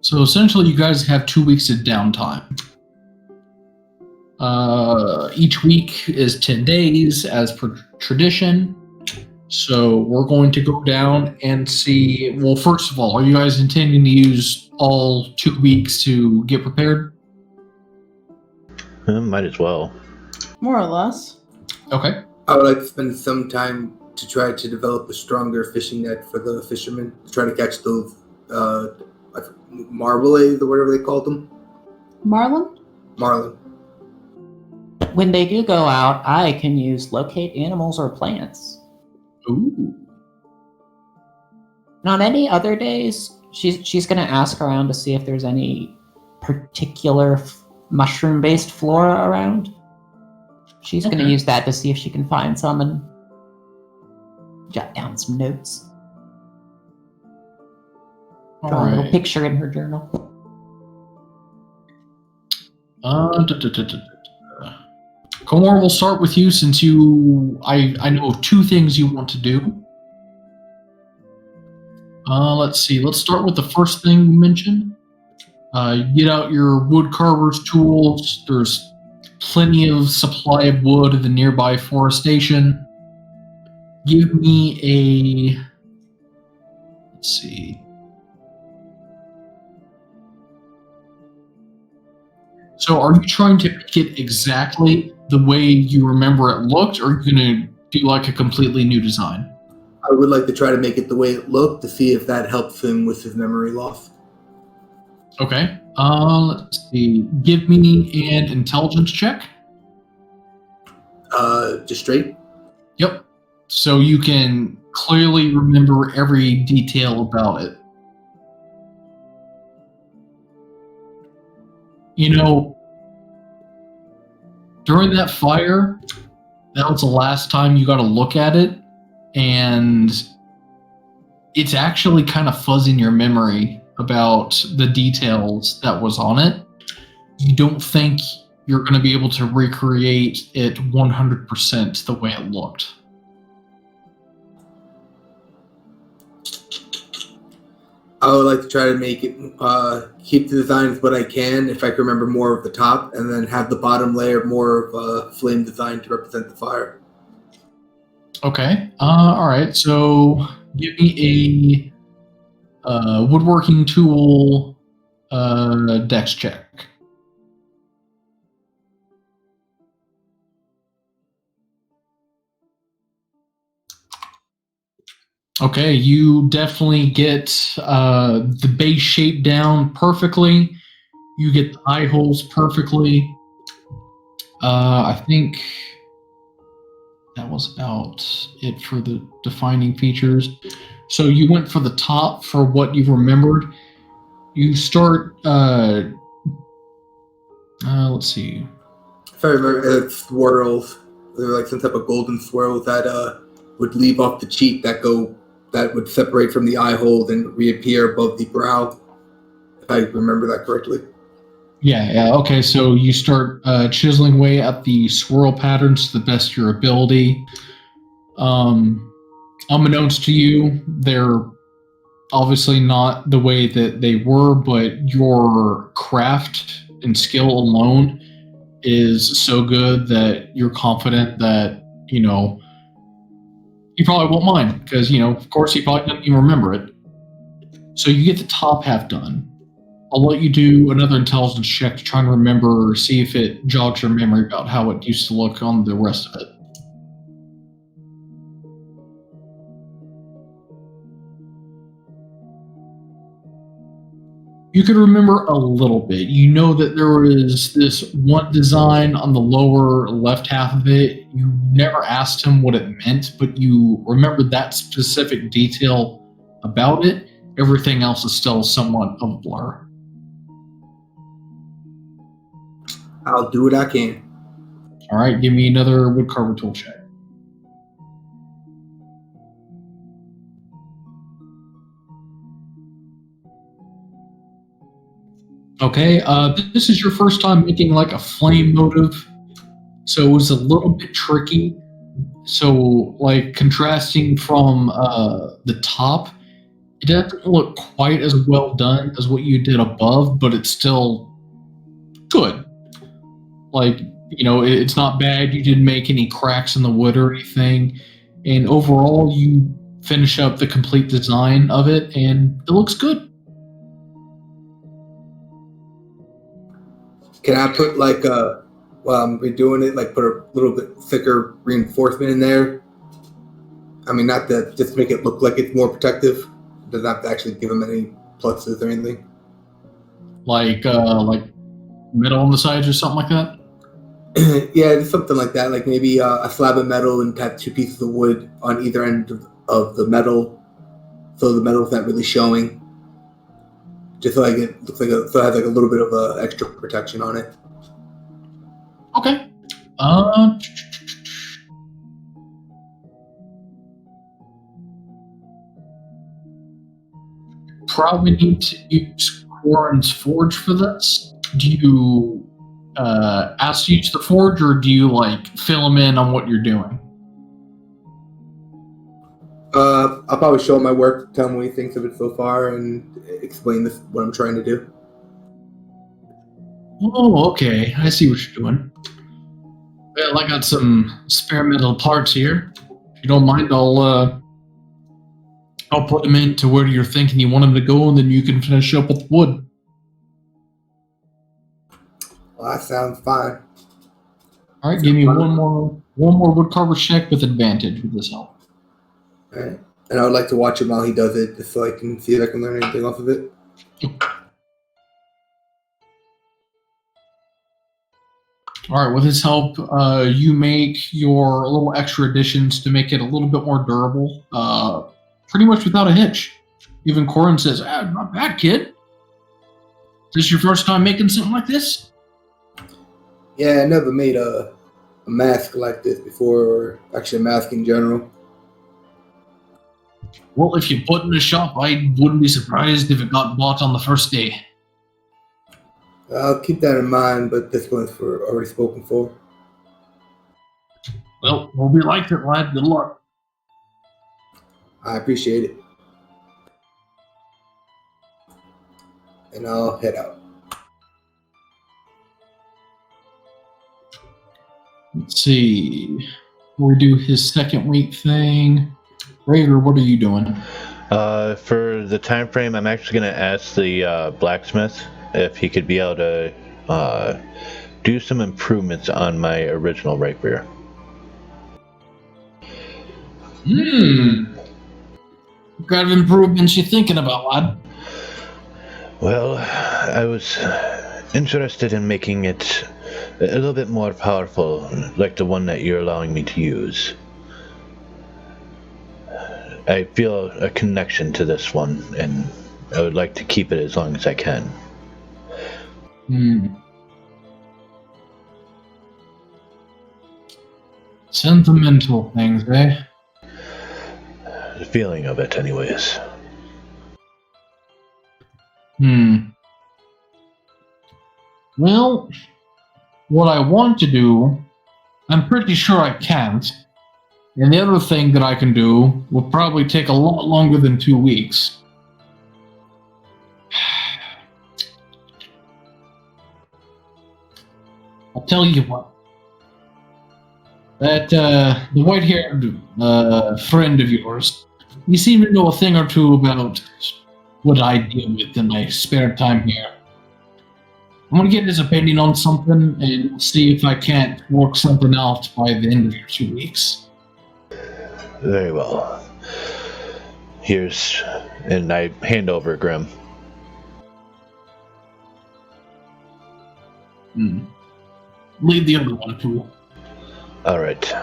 So essentially, you guys have 2 weeks of downtime. Each week is 10 days as per tradition. So we're going to go down and see. Well, first of all, are you guys intending to use all 2 weeks to get prepared? Might as well. More or less. Okay. I would like to spend some time to try to develop a stronger fishing net for the fishermen to try to catch those marblades or whatever they called them. Marlin? Marlin. When they do go out, I can use locate animals or plants. Ooh. And on any other days, she's going to ask around to see if there's any particular mushroom-based flora around. She's going to use that to see if she can find some and jot down some notes. Draw a little picture in her journal. Komor, we'll start with you since I know of 2 things you want to do. Let's see. Let's start with the first thing you mentioned. Get out your wood carver's tools. There's plenty of supply of wood in the nearby forestation. Give me a... Let's see. So are you trying to make it exactly the way you remember it looked, or are you going to do like a completely new design? I would like to try to make it the way it looked to see if that helps him with his memory loss. Okay. Let's see. Give me an intelligence check. Just straight? Yep. So you can clearly remember every detail about it. You know, during that fire, that was the last time you got to look at it, and it's actually kind of fuzzing your memory about the details that was on it. You don't think you're going to be able to recreate it 100% the way it looked. I would like to try to make it, keep the designs what I can, if I can remember more of the top, and then have the bottom layer more of a flame design to represent the fire. Okay. All right. So give me a woodworking tool dex check. Okay, you definitely get the base shape down perfectly. You get the eye holes perfectly. I think that was about it for the defining features. So you went for the top for what you remembered. You start, let's see. If I remember, it's swirls. They're like some type of golden swirls that would leave off the cheek that would separate from the eye hole and reappear above the brow. If I remember that correctly. Yeah. Okay, so you start chiseling away at the swirl patterns to the best of your ability. Unbeknownst to you, they're obviously not the way that they were, but your craft and skill alone is so good that you're confident that, you probably won't mind, because, of course, you probably don't even remember it. So you get the top half done. I'll let you do another intelligence check to try and remember, or see if it jogs your memory about how it used to look on the rest of it. You could remember a little bit. You know that there was this one design on the lower left half of it. You never asked him what it meant, but you remembered that specific detail about it. Everything else is still somewhat of a blur. I'll do what I can. All right, give me another woodcarver tool check. Okay, this is your first time making like a flame motive, so it was a little bit tricky. So, like, contrasting from the top, it doesn't look quite as well done as what you did above, but it's still good. Like, you know, it's not bad. You didn't make any cracks in the wood or anything. And overall, you finish up the complete design of it, and it looks good. Can I put like while I'm redoing it, like put a little bit thicker reinforcement in there? I mean, not that just to make it look like it's more protective. It doesn't have to actually give them any pluses or anything. Like metal on the sides or something like that? Yeah, just something like that. Like maybe a slab of metal and have 2 pieces of wood on either end of the metal, so the metal's not really showing. Just so like it looks like so it has like a little bit of extra protection on it. Okay. Probably need to use Quarren's Forge for this. Do you ask to use the Forge, or do you like fill him in on what you're doing? I'll probably show him my work, tell him what he thinks of it so far, and explain what I'm trying to do. Oh, okay. I see what you're doing. Well, I got some spare metal parts here. If you don't mind, I'll put them into where you're thinking you want them to go, and then you can finish up with wood. Well, that sounds fine. All right, give me one more woodcarver check with advantage with this help. All right. And I would like to watch him while he does it, just so I can see if I can learn anything off of it. All right, with his help, you make your little extra additions to make it a little bit more durable, pretty much without a hitch. Even Corin says, not bad, kid. Is this your first time making something like this? Yeah, I never made a mask like this before, or actually a mask in general. Well, if you put in a shop, I wouldn't be surprised if it got bought on the first day. I'll keep that in mind, but this one's already spoken for. Well, hope you liked it, lad. Good luck. I appreciate it. And I'll head out. Let's see. We do his second week thing. Raiver, what are you doing? For the time frame, I'm actually going to ask the blacksmith if he could be able to do some improvements on my original rapier. What kind of improvements you thinking about, lad? Well, I was interested in making it a little bit more powerful, like the one that you're allowing me to use. I feel a connection to this one, and I would like to keep it as long as I can. Sentimental things, eh? The feeling of it, anyways. Well, what I want to do, I'm pretty sure I can't. And the other thing that I can do will probably take a lot longer than 2 weeks. I'll tell you what. That, the white-haired friend of yours, you seem to know a thing or two about what I deal with in my spare time here. I'm gonna get his opinion on something and see if I can't work something out by the end of your 2 weeks. Very well. Here's, and I hand over Grim. Leave the other one too. All right.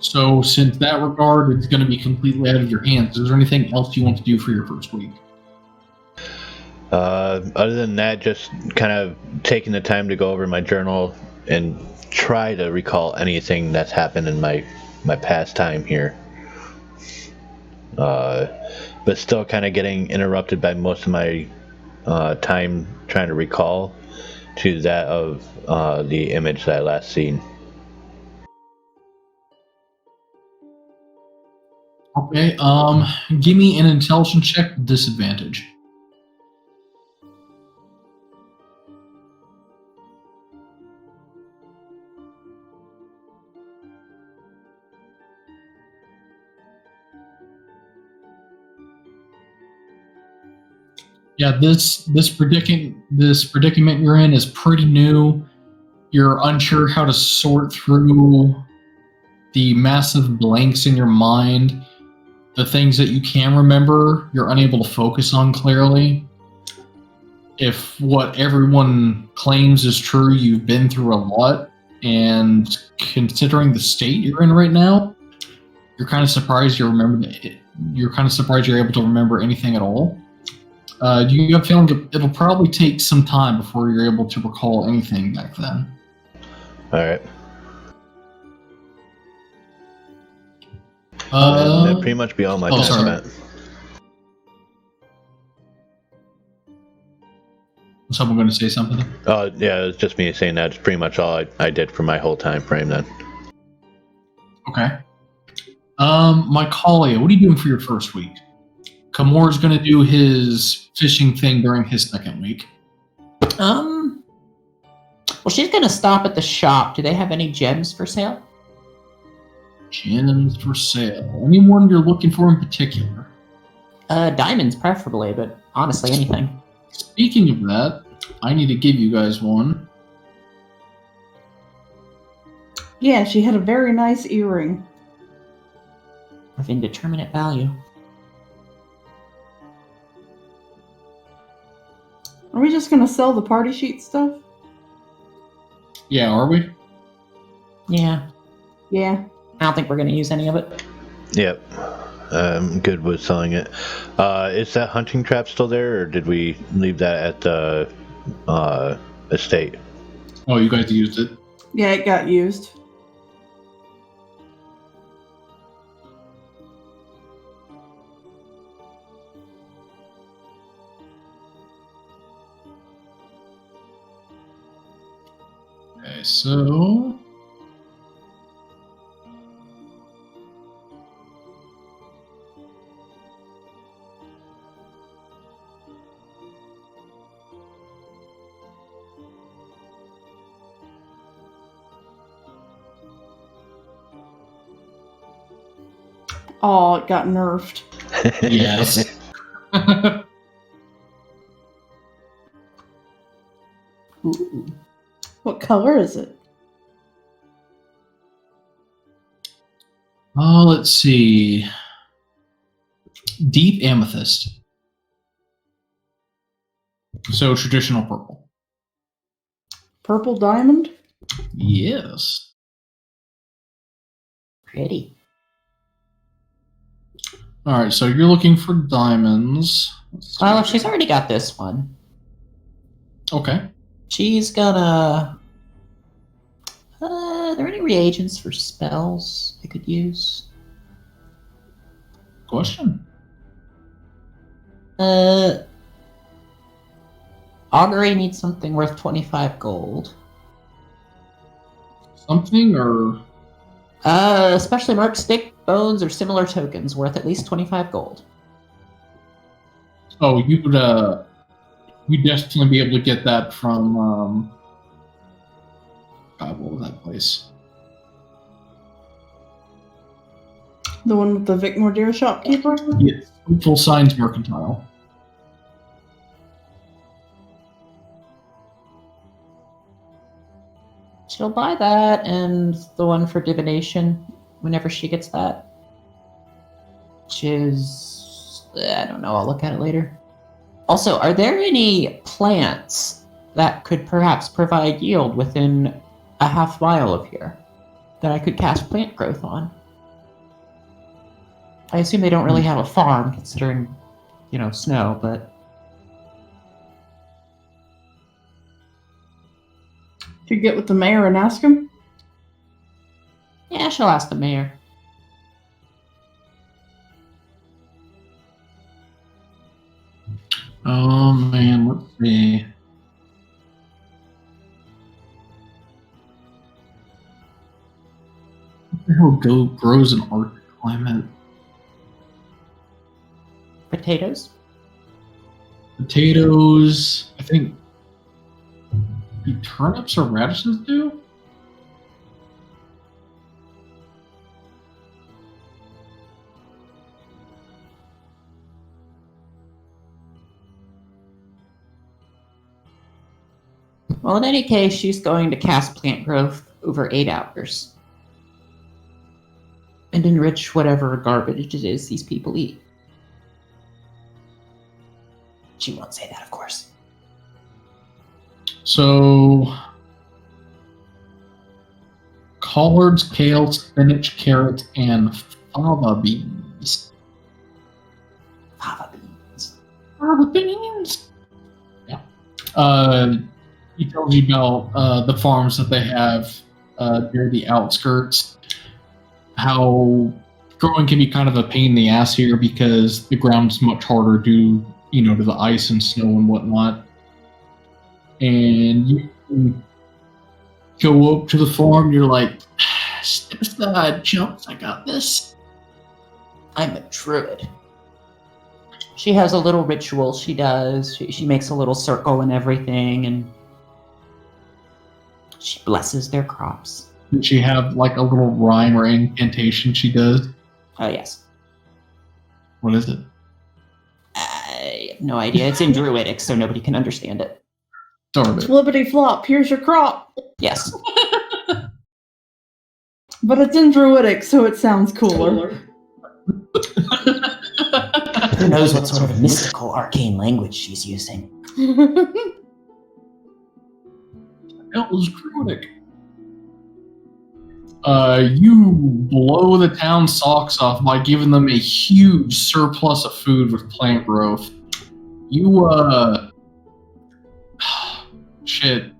So, since that regard, it's going to be completely out of your hands. Is there anything else you want to do for your first week? Other than that, just kind of taking the time to go over my journal and try to recall anything that's happened in my past time here. But still kind of getting interrupted by most of my time trying to recall to that of the image that I last seen. Okay, give me an intelligence check with disadvantage. Yeah, this predicament you're in is pretty new. You're unsure how to sort through the massive blanks in your mind. The things that you can remember, you're unable to focus on clearly. If what everyone claims is true, you've been through a lot, and considering the state you're in right now, you're kind of surprised you're able to remember anything at all. You have a feeling it'll probably take some time before you're able to recall anything back then. All right. That'd pretty much be all my time spent. Was someone going to say something? Oh, yeah, it's just me saying that's pretty much all I did for my whole time frame then. Okay. Mycalia, what are you doing for your first week? Kamor's going to do his fishing thing during his second week. Well, she's gonna stop at the shop. Do they have any gems for sale? Gems for sale. Anyone you're looking for in particular? Diamonds preferably, but honestly, anything. Speaking of that, I need to give you guys one. Yeah, she had a very nice earring. Of indeterminate value. Are we just gonna sell the party sheet stuff? Yeah, are we? Yeah. Yeah. I don't think we're gonna use any of it. Yep. I'm good with selling it. Is that hunting trap still there, or did we leave that at the estate? Oh, you guys used it. Yeah, it got used. Okay, so... Oh, it got nerfed. Yes. Ooh. What color is it? Oh, let's see. Deep amethyst. So traditional purple. Purple diamond? Yes. Pretty. All right, so you're looking for diamonds. Well, if she's already got this one, Okay. she's gonna... are there any reagents for spells I could use? Question. Augury needs something worth 25 gold. Something or... Especially marked stick, bones, or similar tokens worth at least 25 gold. Oh, you'd definitely be able to get that from, God, what was that place? The one with the Vic Mordir shopkeeper? Yes, Full Signs Mercantile. She'll buy that and the one for divination whenever she gets that. Which is... I don't know, I'll look at it later. Also, are there any plants that could perhaps provide yield within a half mile of here that I could cast plant growth on? I assume they don't really have a farm, considering, snow, but... Could you get with the mayor and ask him? Yeah, she'll ask the mayor. Oh man, let's see. What the hell grows in Arctic climate? Potatoes? Potatoes. I think. Do turnips or radishes do? Well, in any case, she's going to cast plant growth over 8 hours. And enrich whatever garbage it is these people eat. She won't say that, of course. So, collards, kale, spinach, carrots, and fava beans. Fava beans. Fava beans! Yeah. He tells you about the farms that they have near the outskirts. How growing can be kind of a pain in the ass here because the ground's much harder due, to the ice and snow and whatnot. And you can go up to the farm, you're like, step aside, chumps, I got this. I'm a druid. She has a little ritual she does. She makes a little circle and everything, and she blesses their crops. Does she have like a little rhyme or incantation she does? Oh, yes. What is it? I have no idea. It's in Druidic, so nobody can understand it. Darn it. Flippity flop, here's your crop. Yes. But it's in Druidic, so it sounds cooler. Who knows what sort of mystical, arcane language she's using? That was Druidic. You blow the town's socks off by giving them a huge surplus of food with plant growth. You, shit.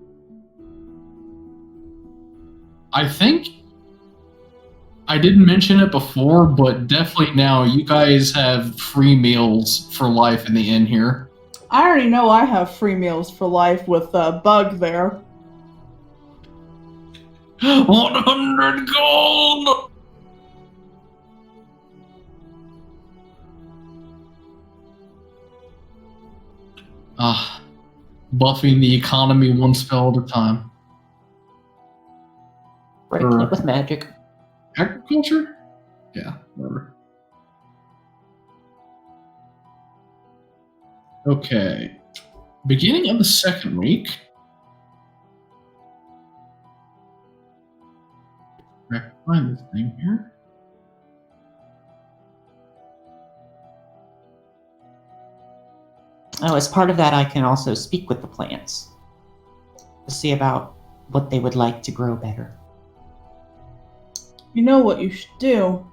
I think I didn't mention it before, but definitely now you guys have free meals for life in the inn here. I already know I have free meals for life with Bug there. 100 gold! Buffing the economy one spell at a time. Breaking it with magic. Agriculture? Yeah, whatever. Okay. Beginning of the second week. I can find this thing here. Oh, as part of that, I can also speak with the plants to see about what they would like to grow better. You know what you should do?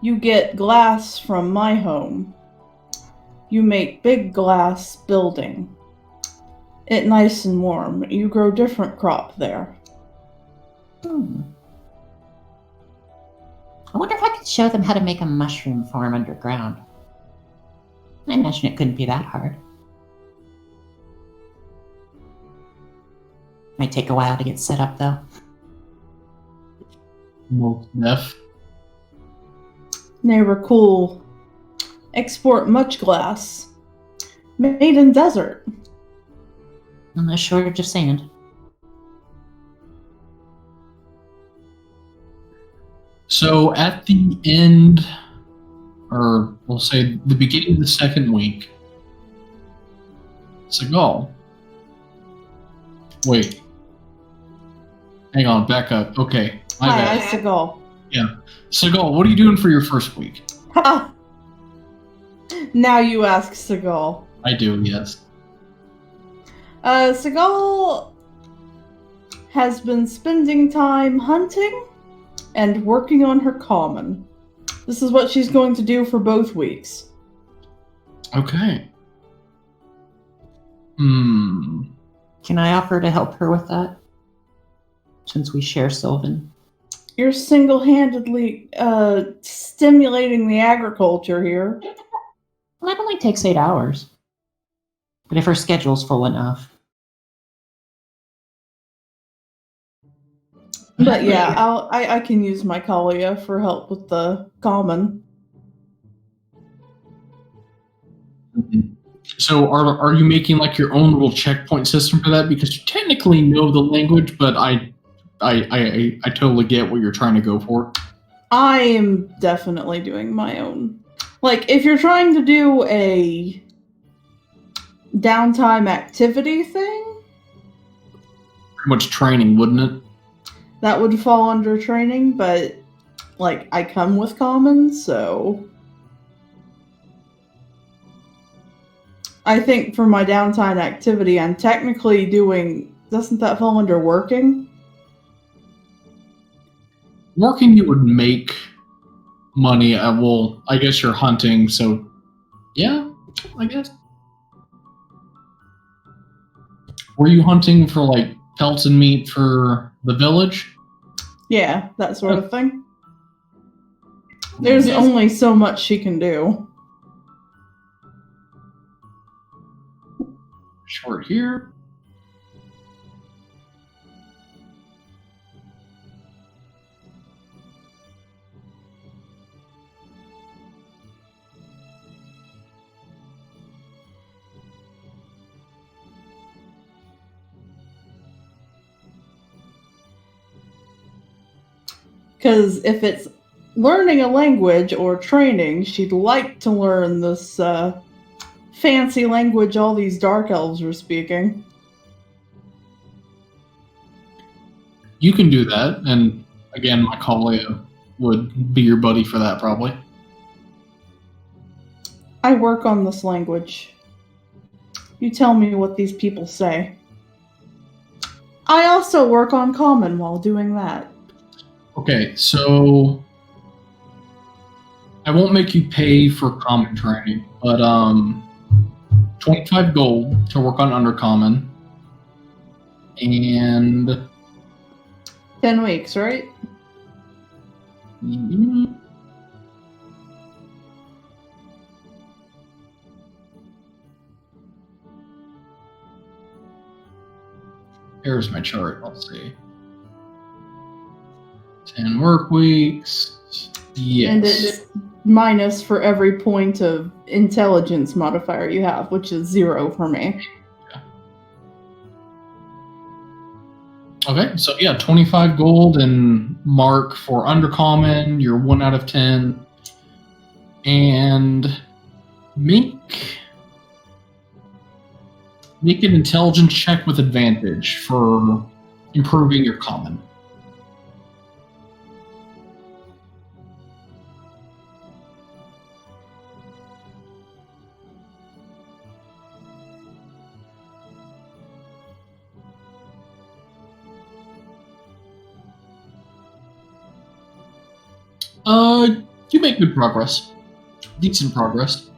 You get glass from my home. You make big glass building. It nice and warm. You grow different crop there. I wonder if I could show them how to make a mushroom farm underground. I imagine it couldn't be that hard. Might take a while to get set up, though. Most deaf. They were cool. Export much glass. Made in desert. And a shortage of sand. So at the end, or we'll say the beginning of the second week, Seagal. Wait. Hang on, back up. Okay. My Hi, bad. I Seagal. Yeah. Seagal, what are you doing for your first week? Ha! Now you ask Seagal. I do, yes. Seagal has been spending time hunting and working on her common. This is what she's going to do for both weeks. Okay. Can I offer to help her with that? Since we share Sylvan. You're single-handedly stimulating the agriculture here. Well, that only takes 8 hours. But if her schedule's full enough. But yeah, I can use my Kalia for help with the common. So are you making like your own little checkpoint system for that? Because you technically know the language, but I totally get what you're trying to go for. I am definitely doing my own. Like, if you're trying to do a downtime activity thing, Pretty much training, wouldn't it? that would fall under training, but, like, I come with common, so... I think for my downtime activity, I'm technically doing... Doesn't that fall under working? Working, you would make money. Well, I guess you're hunting, so yeah, I guess. Were you hunting for like pelts and meat for the village? Yeah, that sort of thing. There's only so much she can do. Short here. Because if it's learning a language or training, she'd like to learn this fancy language all these dark elves are speaking. You can do that, and again, my Kalia would be your buddy for that, probably. I work on this language. You tell me what these people say. I also work on common while doing that. Okay, so I won't make you pay for common training, but 25 gold to work on undercommon, and 10 weeks, right? Here's my chart. Let's see. 10 work weeks. Yes. And it's minus for every point of intelligence modifier you have, which is 0 for me. Okay, so yeah, 25 gold and mark for undercommon. You're 1 out of 10. And make an intelligence check with advantage for improving your common. You make good progress. Decent progress.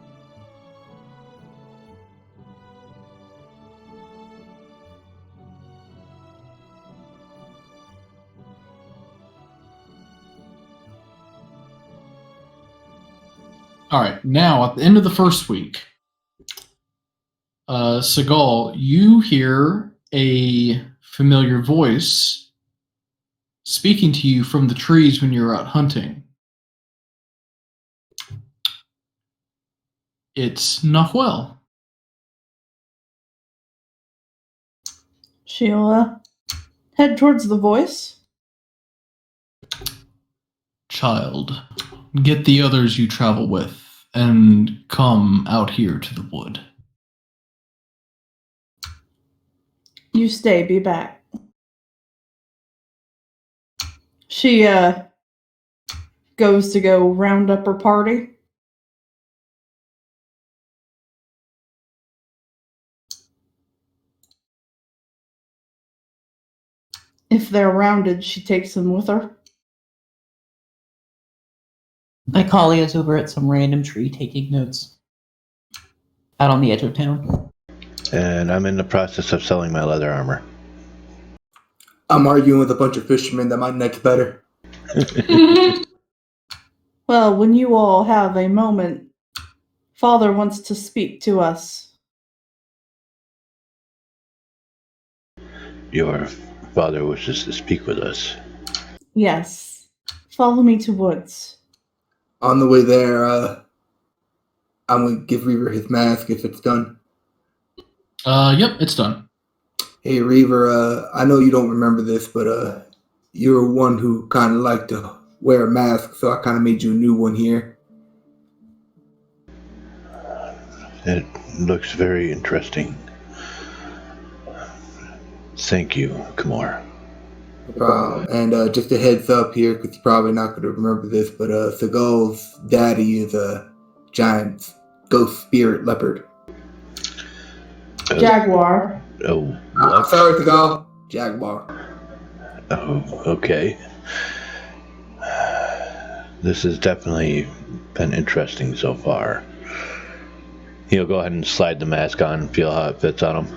All right, now at the end of the first week, Seagal, you hear a familiar voice speaking to you from the trees when you're out hunting. It's Nahuel. She'll head towards the voice. Child, get the others you travel with and come out here to the wood. You stay, be back. She goes to go round up her party. If they're rounded, she takes them with her. Icalia's over at some random tree taking notes. Out on the edge of town. And I'm in the process of selling my leather armor. I'm arguing with a bunch of fishermen that my neck's better. Well, when you all have a moment, Father wants to speak to us. Your father wishes to speak with us. Yes. Follow me to woods. On the way there, I'm going to give Reaver his mask if it's done. Yep, it's done. Hey, Reaver, I know you don't remember this, but you're one who kind of liked to wear a mask, so I kind of made you a new one here. It looks very interesting. Thank you, Kamor. No problem. And just a heads up here, because you're probably not going to remember this, but Seagal's daddy is a giant ghost spirit leopard. Jaguar. Oh, I'm what? sorry, Seagal. Jaguar. Oh, okay. This has definitely been interesting so far. He'll go ahead and slide the mask on and feel how it fits on him.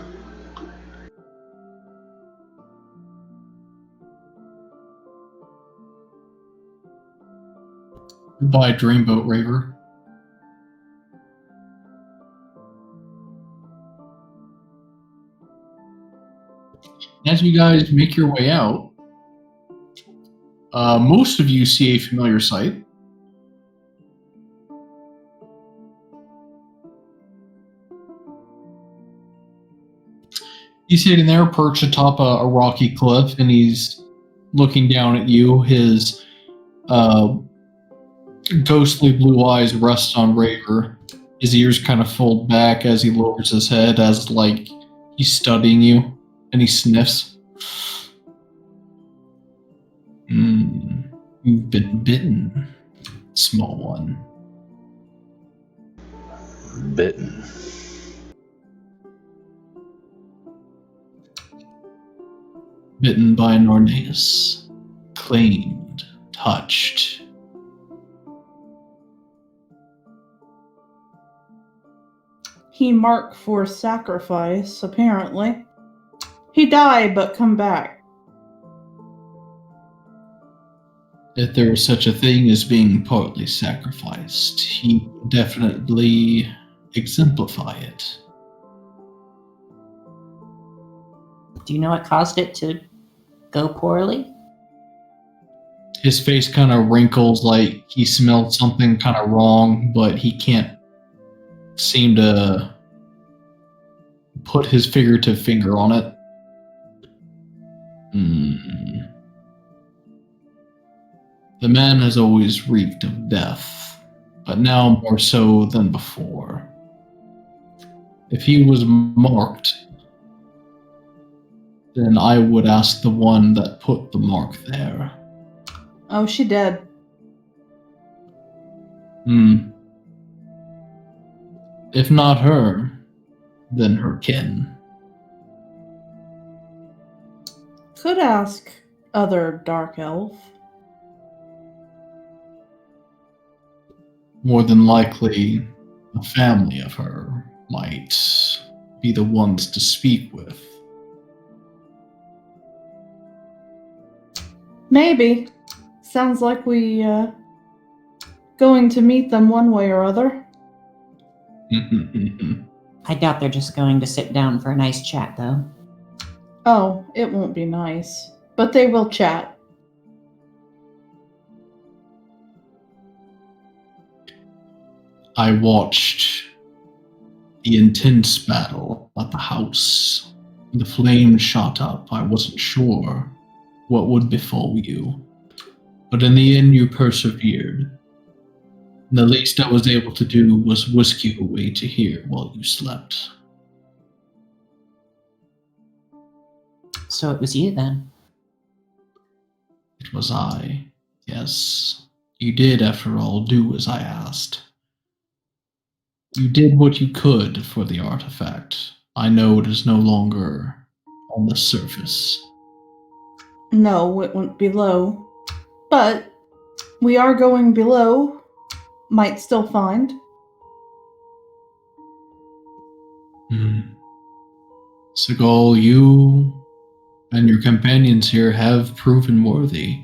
Goodbye, Dreamboat Raiver. As you guys make your way out, most of you see a familiar sight. He's sitting there perched atop a rocky cliff, and he's looking down at you. His ghostly blue eyes rest on Raiver. His ears kind of fold back as he lowers his head, as like he's studying you, and he sniffs. You've been bitten, small one. Bitten. Bitten by an Ornaeus. Claimed, touched. He marked for sacrifice, apparently. He died, but come back. If there was such a thing as being partly sacrificed, he would definitely exemplify it. Do you know what caused it to go poorly? His face kind of wrinkles like he smelled something kind of wrong, but he can't seem to put his figurative finger on it. The man has always reeked of death, but now more so than before. If he was marked, then I would ask the one that put the mark there. Oh, she dead. If not her, then her kin. Could ask other dark elf. More than likely, the family of her might be the ones to speak with. Maybe. Sounds like we, going to meet them one way or other. I doubt they're just going to sit down for a nice chat, though. Oh, it won't be nice. But they will chat. I watched the intense battle at the house. The flames shot up. I wasn't sure what would befall you. But in the end, you persevered. And the least I was able to do was whisk you away to here while you slept. So it was you, then. It was I. Yes. You did, after all, do as I asked. You did what you could for the artifact. I know it is no longer on the surface. No, it went below. But we are going below might still find. Seagal, you and your companions here have proven worthy.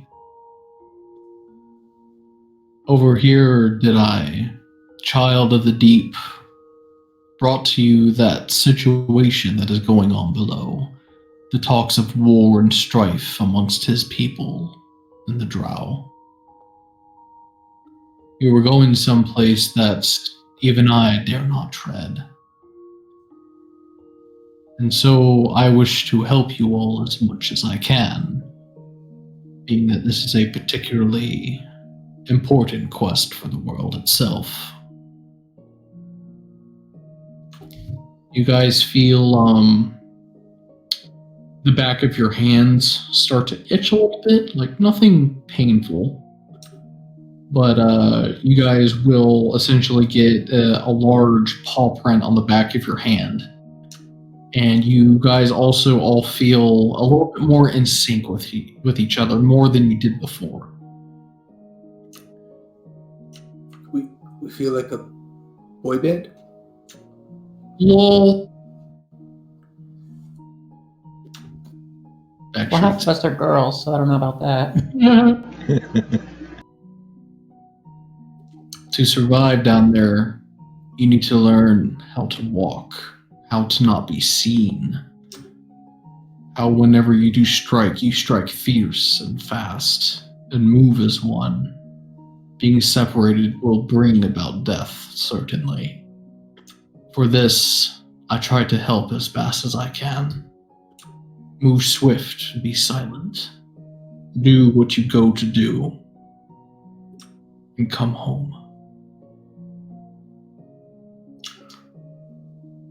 Over here did I, child of the deep, brought to you that situation that is going on below. The talks of war and strife amongst his people and the Drow. You were going someplace that even I dare not tread. And so I wish to help you all as much as I can, being that this is a particularly important quest for the world itself. You guys feel the back of your hands start to itch a little bit, like nothing painful. But you guys will essentially get a large paw print on the back of your hand. And you guys also all feel a little bit more in sync with each other, more than you did before. We feel like a boy band? Lol. Well, half of us are girls, so I don't know about that. To survive down there, you need to learn how to walk, how to not be seen, how whenever you do strike, you strike fierce and fast, and move as one. Being separated will bring about death, certainly. For this, I try to help as best as I can. Move swift, be silent. Do what you go to do, and come home.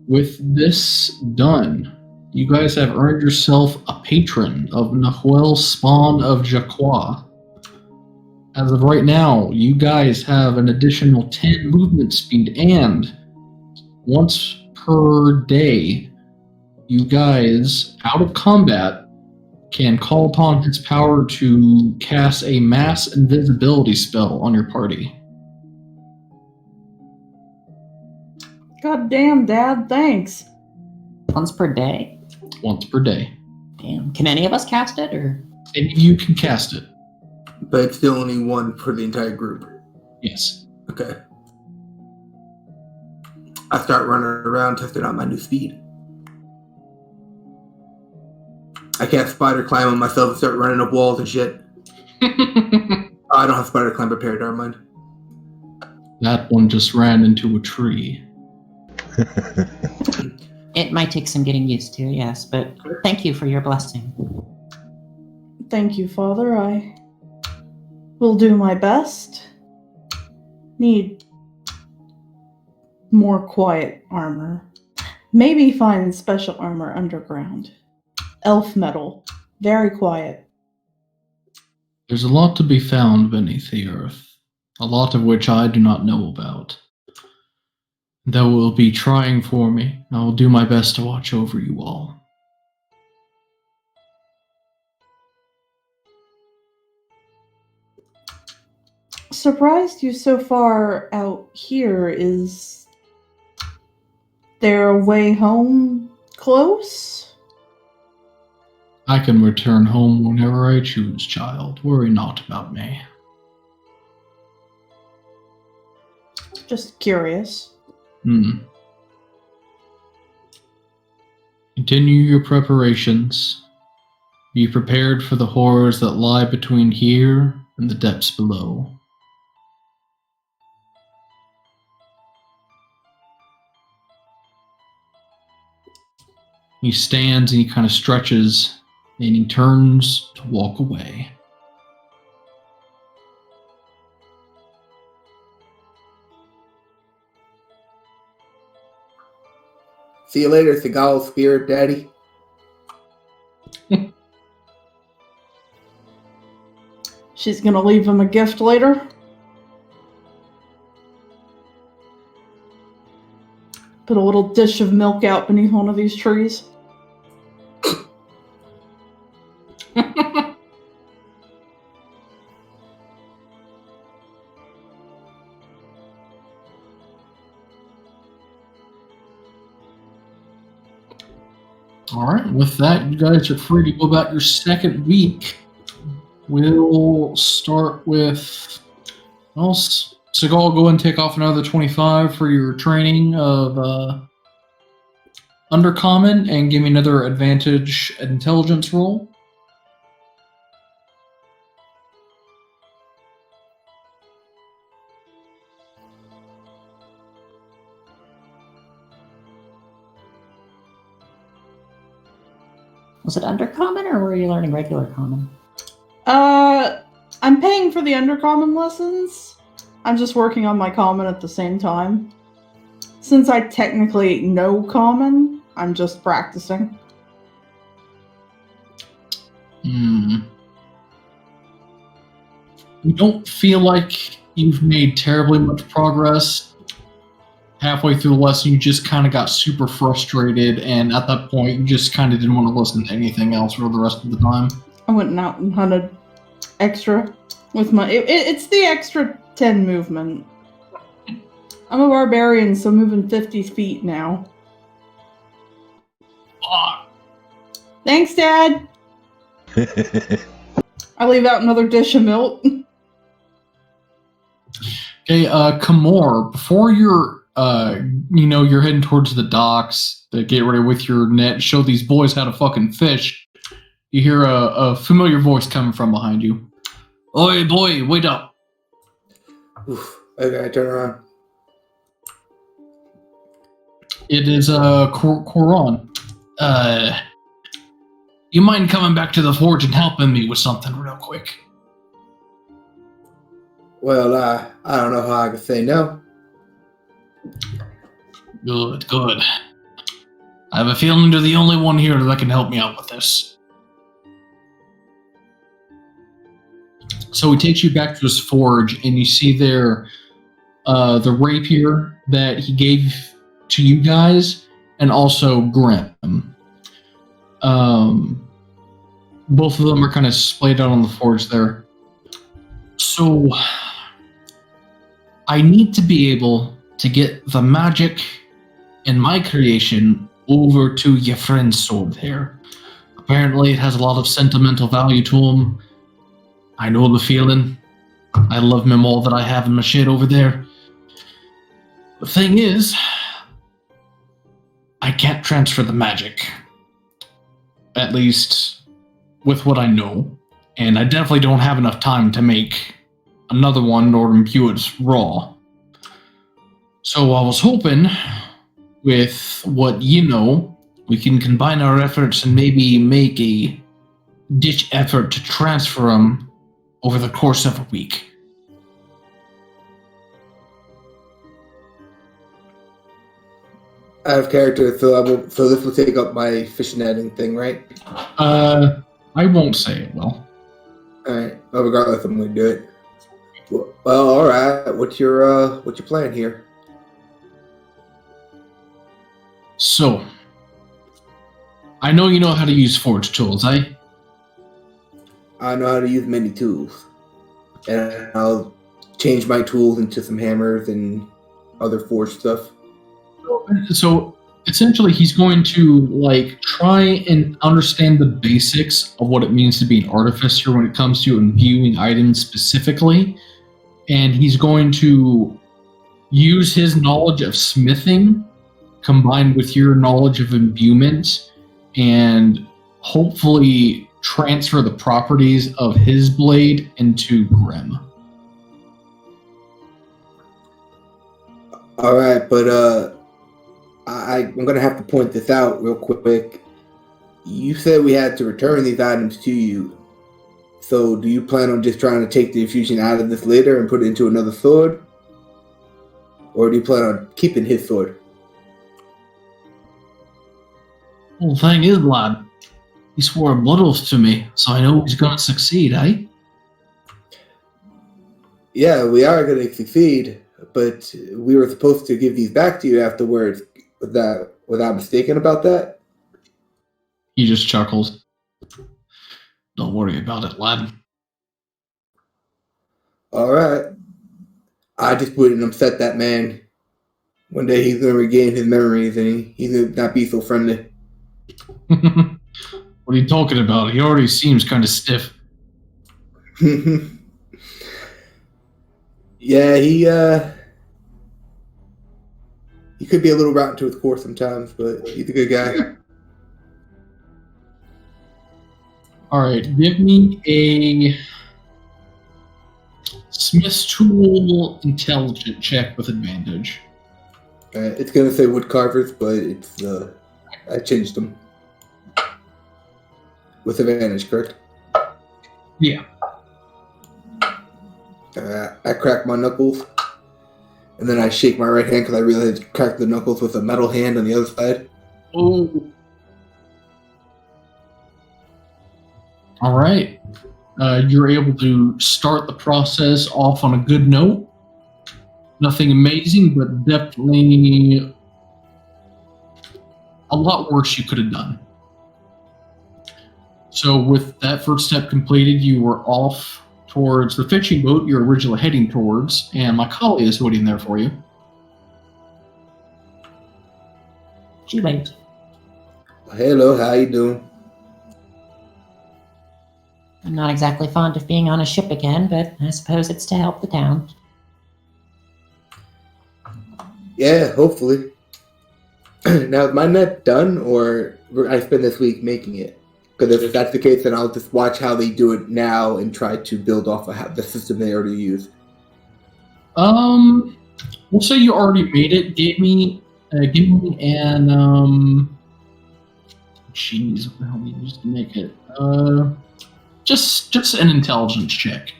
With this done, you guys have earned yourself a patron of Nahuel Spawn of Jaqua. As of right now, you guys have an additional 10 movement speed, and once per day, you guys, out of combat, can call upon his power to cast a mass invisibility spell on your party. God damn, Dad, thanks. Once per day? Once per day. Damn. Can any of us cast it, or? Any of you can cast it. But it's still only one for the entire group. Yes. Okay. I start running around testing out my new speed. I can't spider climb on myself and start running up walls and shit. I don't have spider climb prepared, never mind. That one just ran into a tree. It might take some getting used to, yes, but thank you for your blessing. Thank you, Father. I will do my best. Need more quiet armor. Maybe find special armor underground. Elf metal. Very quiet. There's a lot to be found beneath the earth, a lot of which I do not know about. That will be trying for me. I will do my best to watch over you all. Surprised you so far out here. Is there a way home close? I can return home whenever I choose, child. Worry not about me. Just curious. Continue your preparations. Be prepared for the horrors that lie between here and the depths below. He stands and he kind of stretches, and he turns to walk away. See you later, Seagal Spirit Daddy. She's gonna leave him a gift later. Put a little dish of milk out beneath one of these trees. All right. With that, you guys are free to go about your second week. We'll start with. Well, Seagal, go and take off another 25 for your training of Undercommon, and give me another advantage intelligence roll. Was it undercommon or were you learning regular common? I'm paying for the undercommon lessons. I'm just working on my common at the same time. Since I technically know common, I'm just practicing. You don't feel like you've made terribly much progress. Halfway through the lesson, you just kind of got super frustrated, and at that point, you just kind of didn't want to listen to anything else for the rest of the time. I went out and hunted extra with my... It's the extra 10 movement. I'm a barbarian, so moving 50 feet now. Thanks, Dad! I leave out another dish of milk. Okay, Kamor, before you're heading towards the docks to get ready with your net, show these boys how to fucking fish, you hear a familiar voice coming from behind you. Oi, boy, wait up. Oof. Okay, I turn around. It is Coron. You mind coming back to the forge and helping me with something real quick? Well, I don't know how I can say no. Good. I have a feeling you're the only one here that can help me out with this. So he takes you back to his forge, and you see there the rapier that he gave to you guys, and also Grim. Both of them are kind of splayed out on the forge there. So I need to be able to get the magic in my creation over to your friend's sword there. Apparently it has a lot of sentimental value to him. I know the feeling. I love him all that I have in my shit over there. The thing is, I can't transfer the magic. At least with what I know. And I definitely don't have enough time to make another one or imbue it raw. So I was hoping, with what you know, we can combine our efforts and maybe make a ditch effort to transfer them over the course of a week. Out of character, so this will take up my fish netting thing, right? I won't say it will. Alright. Well, regardless, I'm gonna do it. Well, alright. What's your plan here? So, I know you know how to use forge tools, eh? I know how to use many tools. And I'll change my tools into some hammers and other forge stuff. So essentially he's going to try and understand the basics of what it means to be an artificer when it comes to imbuing items specifically, and he's going to use his knowledge of smithing combined with your knowledge of imbuement and hopefully transfer the properties of his blade into Grim. Alright, but I'm going to have to point this out real quick. You said we had to return these items to you. So do you plan on just trying to take the infusion out of this later and put it into another sword? Or do you plan on keeping his sword? Well, the thing is, lad, he swore a blood oath to me, so I know he's going to succeed, eh? Yeah, we are going to succeed, but we were supposed to give these back to you afterwards. Was I mistaken about that? He just chuckles. Don't worry about it, lad. Alright. I just wouldn't upset that man. One day he's going to regain his memories and he's going to not be so friendly. What are you talking about? He already seems kind of stiff. Yeah, he could be a little rotten to his core sometimes, but he's a good guy. All right, give me a Smith's Tool intelligent check with advantage. It's gonna say wood carvers, but it's I changed them with advantage, correct? Yeah. I crack my knuckles, and then I shake my right hand because I realized I cracked the knuckles with a metal hand on the other side. Oh. All right. You're able to start the process off on a good note. Nothing amazing, but definitely a lot worse you could have done. So with that first step completed, you were off towards the fishing boat you're originally heading towards, and my colleague is waiting there for you. She went. Hello, how you doing? I'm not exactly fond of being on a ship again, but I suppose it's to help the town. Yeah, hopefully. Now, is my net done, or I spend this week making it? Because if that's the case, then I'll just watch how they do it now and try to build off of the system they already use. We'll say you already made it. Give me an jeez, what the hell did you use to make it? Just an intelligence check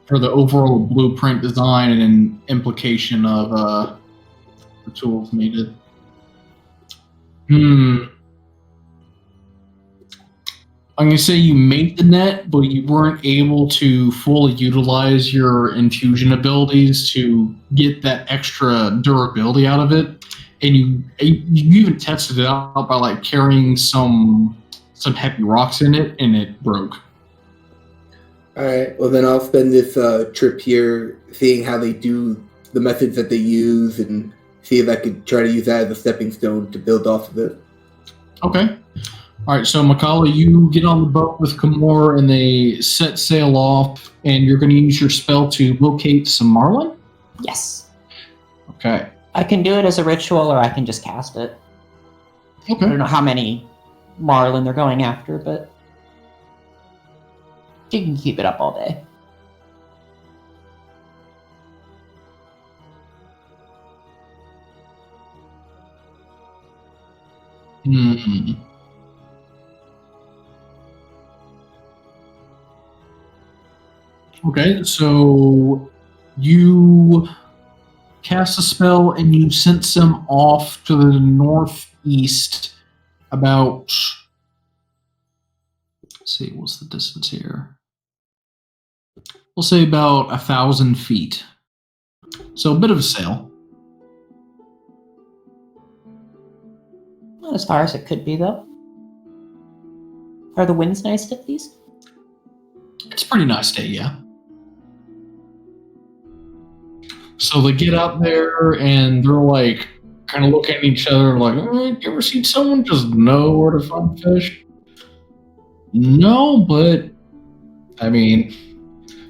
for the overall blueprint design and an implication of the tools needed. I'm going to say you made the net, but you weren't able to fully utilize your infusion abilities to get that extra durability out of it. And you even tested it out by like carrying some heavy rocks in it, and it broke. All right. Well, then I'll spend this trip here seeing how they do the methods that they use and see if I could try to use that as a stepping stone to build off of it. Okay. All right. So, Macaulay, you get on the boat with Kamor, and they set sail off, and you're going to use your spell to locate some marlin? Yes. Okay. I can do it as a ritual, or I can just cast it. Okay. I don't know how many marlin they're going after, but you can keep it up all day. Okay, so you cast a spell and you sense them off to the northeast about, let's see, what's the distance here? We'll say about 1,000 feet. So a bit of a sail. Not as far as it could be, though. Are the winds nice at least? It's a pretty nice day, yeah. So they get out there and they're like, kind of look at each other like, you ever seen someone just know where to find fish? No, but I mean,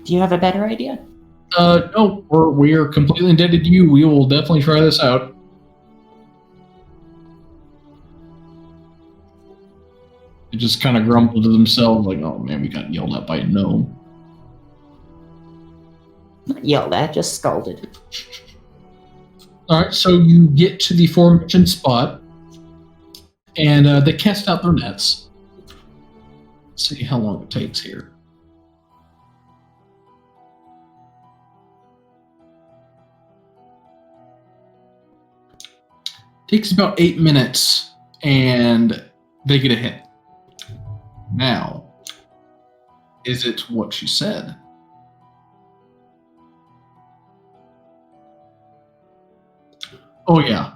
Do you have a better idea? no, we are completely indebted to you. We will definitely try this out. They just kind of grumble to themselves like, oh man, we got yelled at by a gnome. Not yelled at, just scalded. All right, so you get to the aforementioned spot, and they cast out their nets. Let's see how long it takes here. Takes about 8 minutes, and they get a hit. Now, is it what she said? Oh, yeah.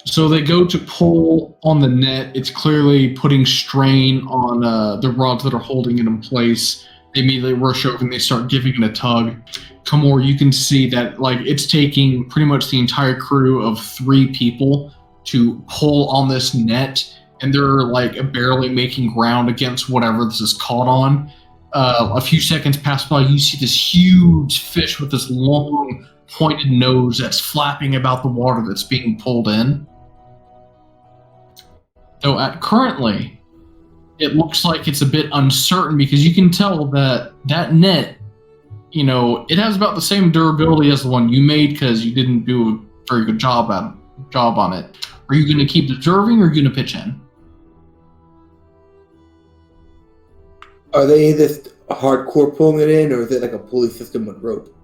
So they go to pull on the net. It's clearly putting strain on the rods that are holding it in place. They immediately rush over and they start giving it a tug. Kamor, you can see that like it's taking pretty much the entire crew of 3 people to pull on this net, and they're like barely making ground against whatever this is caught on. A few seconds pass by, you see this huge fish with this long, pointed nose that's flapping about the water that's being pulled in. Though currently, it looks like it's a bit uncertain because you can tell that that net, you know, it has about the same durability as the one you made because you didn't do a very good job on it. Are you going to keep observing or are you going to pitch in? Are they just hardcore pulling it in, or is it like a pulley system with rope?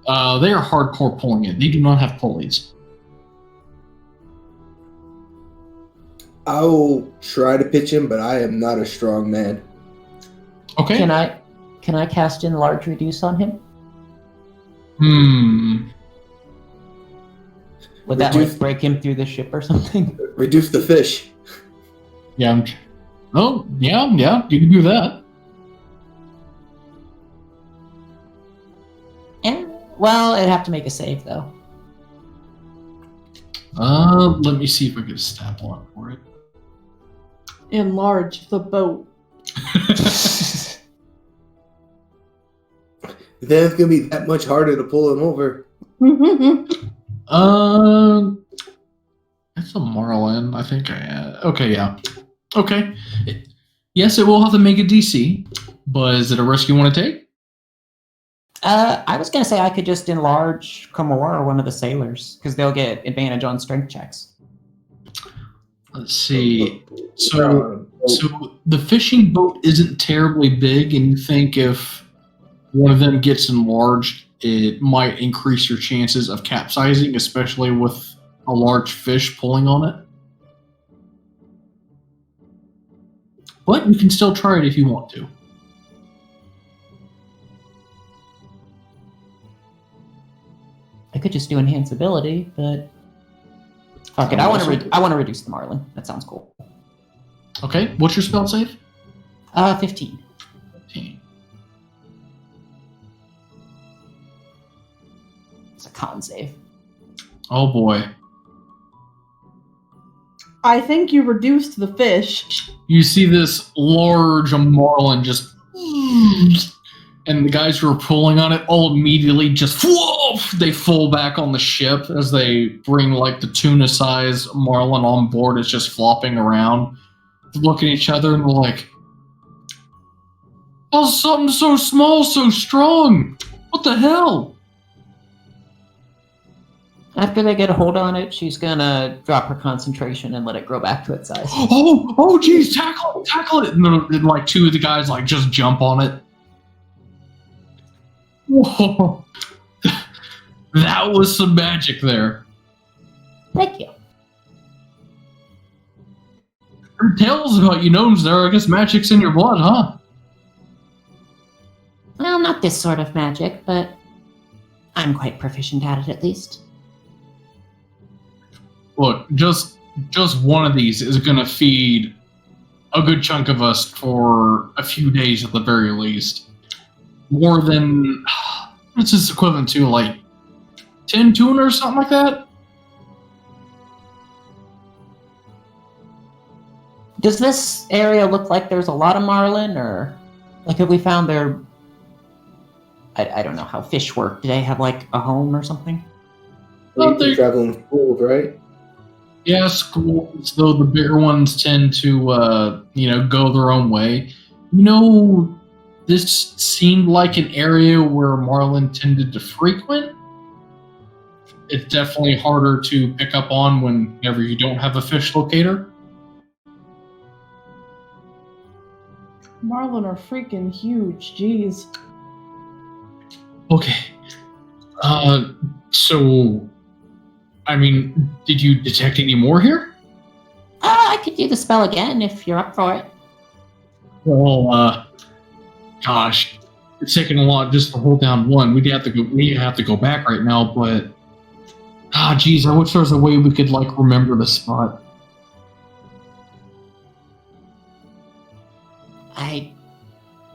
They are hardcore pulling it. They do not have pulleys. I'll try to pitch him, but I am not a strong man. Okay. Can I cast Enlarge Reduce on him? Would that like break him through the ship or something? Reduce the fish. Yeah. Oh, yeah, you can do that. Well, it'd have to make a save though. Let me see if I get a stat block for it. Enlarge the boat. Then it's gonna be that much harder to pull him over. That's a Marlin. I think okay, yeah. Okay. Yes, it will have to make a DC, but is it a risk you want to take? I was gonna say I could just enlarge Komor or one of the sailors because they'll get advantage on strength checks. Let's see. So the fishing boat isn't terribly big, and you think if one of them gets enlarged, it might increase your chances of capsizing, especially with a large fish pulling on it. But you can still try it if you want to. I could just do enhance ability, but fuck it. I want to reduce the Marlin. That sounds cool. Okay, what's your spell save? 15. 15. It's a con save. Oh boy. I think you reduced the fish. You see this large marlin just, and the guys who are pulling on it all immediately just, they fall back on the ship as they bring like the tuna-sized marlin on board. It's just flopping around. They look at each other and they're like, "Oh, something so small, so strong. What the hell?" After they get a hold on it, she's gonna drop her concentration and let it grow back to its size. Oh, geez, tackle it! And like two of the guys like just jump on it. Whoa, that was some magic there. Thank you. Heard tales about you gnomes there. I guess magic's in your blood, huh? Well, not this sort of magic, but I'm quite proficient at it at least. Look, just one of these is gonna feed a good chunk of us for a few days at the very least. More than, what's this equivalent to, like 10 tuna or something like that? Does this area look like there's a lot of marlin, or like have we found their? I don't know how fish work. Do they have like a home or something? They travel in schools, right? Yeah, schools, though the bigger ones tend to, go their own way. You know, this seemed like an area where marlin tended to frequent. It's definitely harder to pick up on whenever you don't have a fish locator. Marlin are freaking huge, jeez. Okay. So, I mean, did you detect any more here? I could do the spell again if you're up for it. Well, gosh, it's taking a lot just to hold down one. We have to go back right now, but geez, I wish there was a way we could like remember the spot.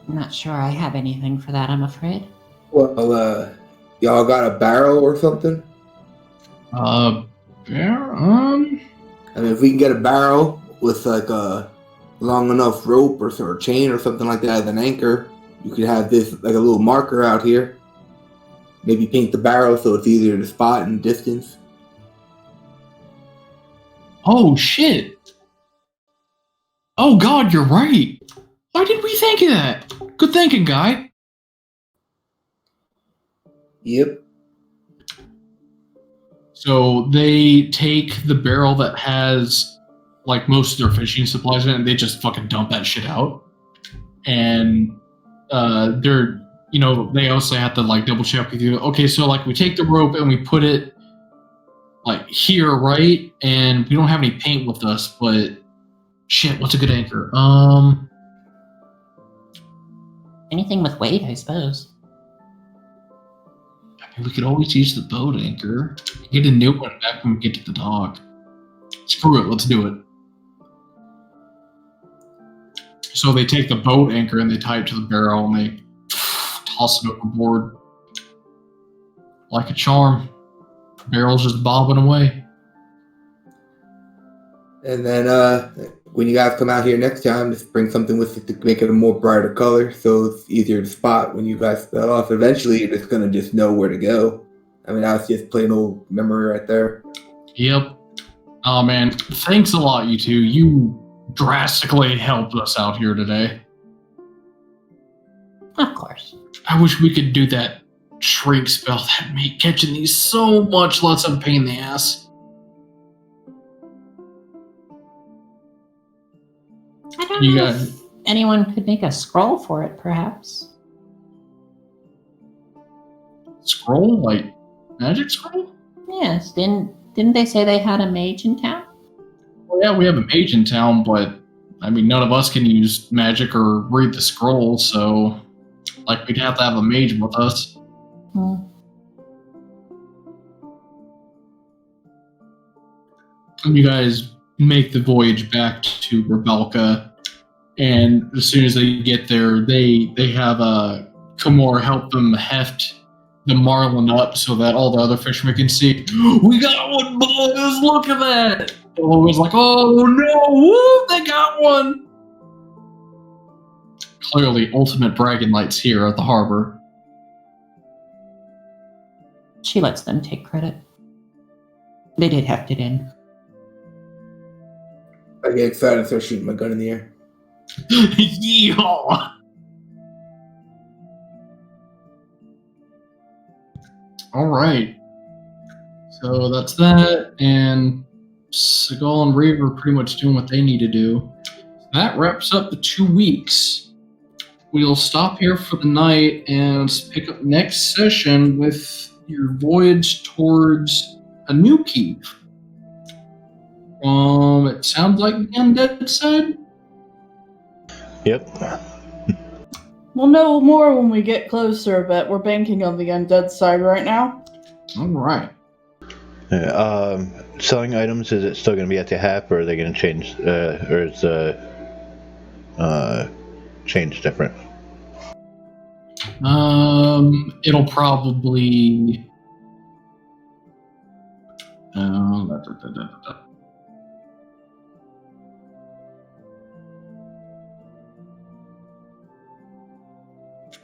I'm not sure I have anything for that, I'm afraid. Well, y'all got a barrel or something? I mean, if we can get a barrel with like a long enough rope or sort of chain or something like that as an anchor, you could have this like a little marker out here. Maybe paint the barrel so it's easier to spot in distance. Oh, shit. Oh, God, you're right. Why didn't we think of that? Good thinking, guy. Yep. So they take the barrel that has like most of their fishing supplies in it, and they just fucking dump that shit out. And they're, you know, they also have to like double check with you. Okay, so like we take the rope and we put it like here, right? And we don't have any paint with us, but shit, what's a good anchor? Anything with weight, I suppose. I mean, we could always use the boat anchor. Get a new one back when we get to the dock. Screw it, let's do it. So they take the boat anchor and they tie it to the barrel and they toss it overboard like a charm. The barrel's just bobbing away. And then when you guys come out here next time, just bring something with it to make it a more brighter color so it's easier to spot when you guys set off. Eventually, you're just going to just know where to go. I mean, that's just plain old memory right there. Yep. Oh man, thanks a lot, you two. You drastically helped us out here today. Of course. I wish we could do that shrink spell. That made catching these so much less of a pain in the ass. I don't You know guys- if anyone could make a scroll for it, perhaps. Scroll? Like magic scroll? Yes, didn't they say they had a mage in town? Well, yeah, we have a mage in town, but I mean, none of us can use magic or read the scroll, so like we'd have to have a mage with us. Hmm. And you guys make the voyage back to Rybalka, and as soon as they get there, they have Kamor help them heft the marlin up so that all the other fishermen can see. We got one, boys! Look at that! Everyone was like, "Oh no! Woo! They got one!" Clearly, ultimate bragging rights here at the harbor. She lets them take credit. They did heft it in. I get excited and start shooting my gun in the air. Yeehaw! All right. So that's that, and Seagal and Raiver are pretty much doing what they need to do. That wraps up the 2 weeks. We'll stop here for the night and pick up next session with your voyage towards a new keep. It sounds like the undead side. Yep. We'll know more when we get closer, but we're banking on the undead side right now. All right. Selling items, is it still going to be at the half, or are they going to change, or is the change different? It'll probably.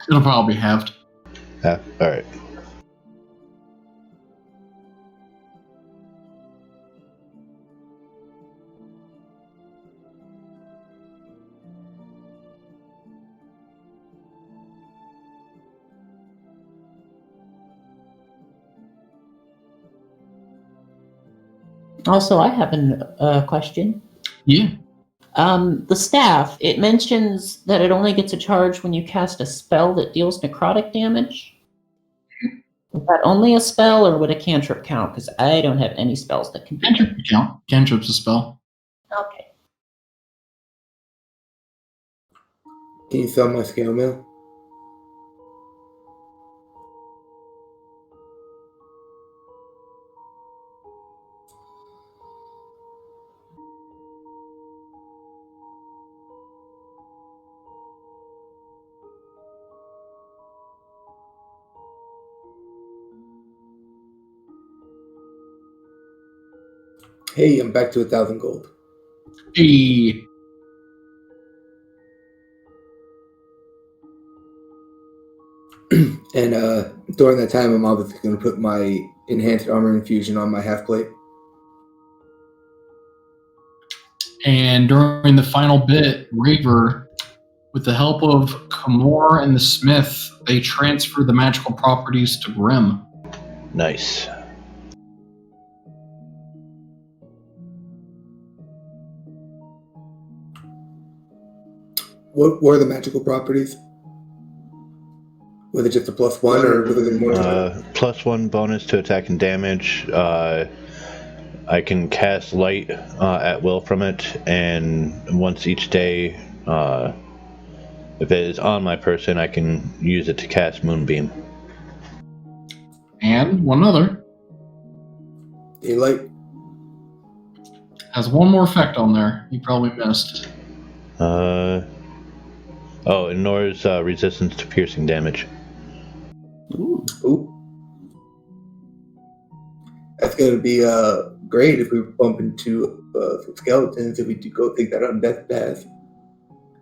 It'll probably be halved. Half? Alright. Also, I have a question. Yeah. The staff, it mentions that it only gets a charge when you cast a spell that deals necrotic damage. Is that only a spell, or would a cantrip count? Because I don't have any spells that can do Cantrip can count. Cantrip's a spell. Okay. Can you sell my scale mail? Hey, I'm back to 1,000 gold. Hey. And during that time, I'm obviously going to put my enhanced armor infusion on my half plate. And during the final bit, Raiver, with the help of Kamor and the Smith, they transfer the magical properties to Grim. Nice. What were the magical properties? Was it just a +1, or was it more? +1 bonus to attack and damage. I can cast light at will from it, and once each day, if it is on my person, I can use it to cast Moonbeam. And one other. Daylight. Has one more effect on there. You probably missed. Oh, ignores resistance to piercing damage. Ooh. That's going to be great if we bump into some skeletons, if we do go take that undeath path.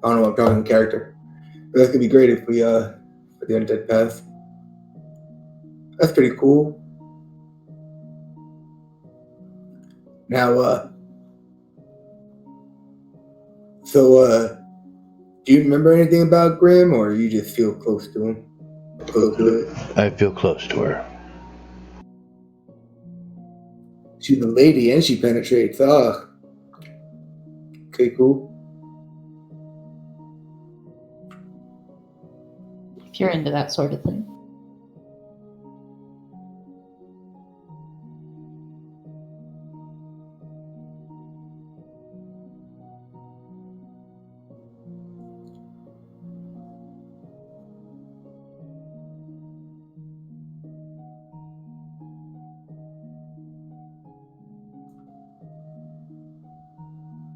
I don't know, I'm talking character. But that's going to be great if we for the undead path. That's pretty cool. Now, do you remember anything about Grim, or you just feel close to him? Close to it? I feel close to her. She's a lady and she penetrates. Ah. Okay, cool. If you're into that sort of thing.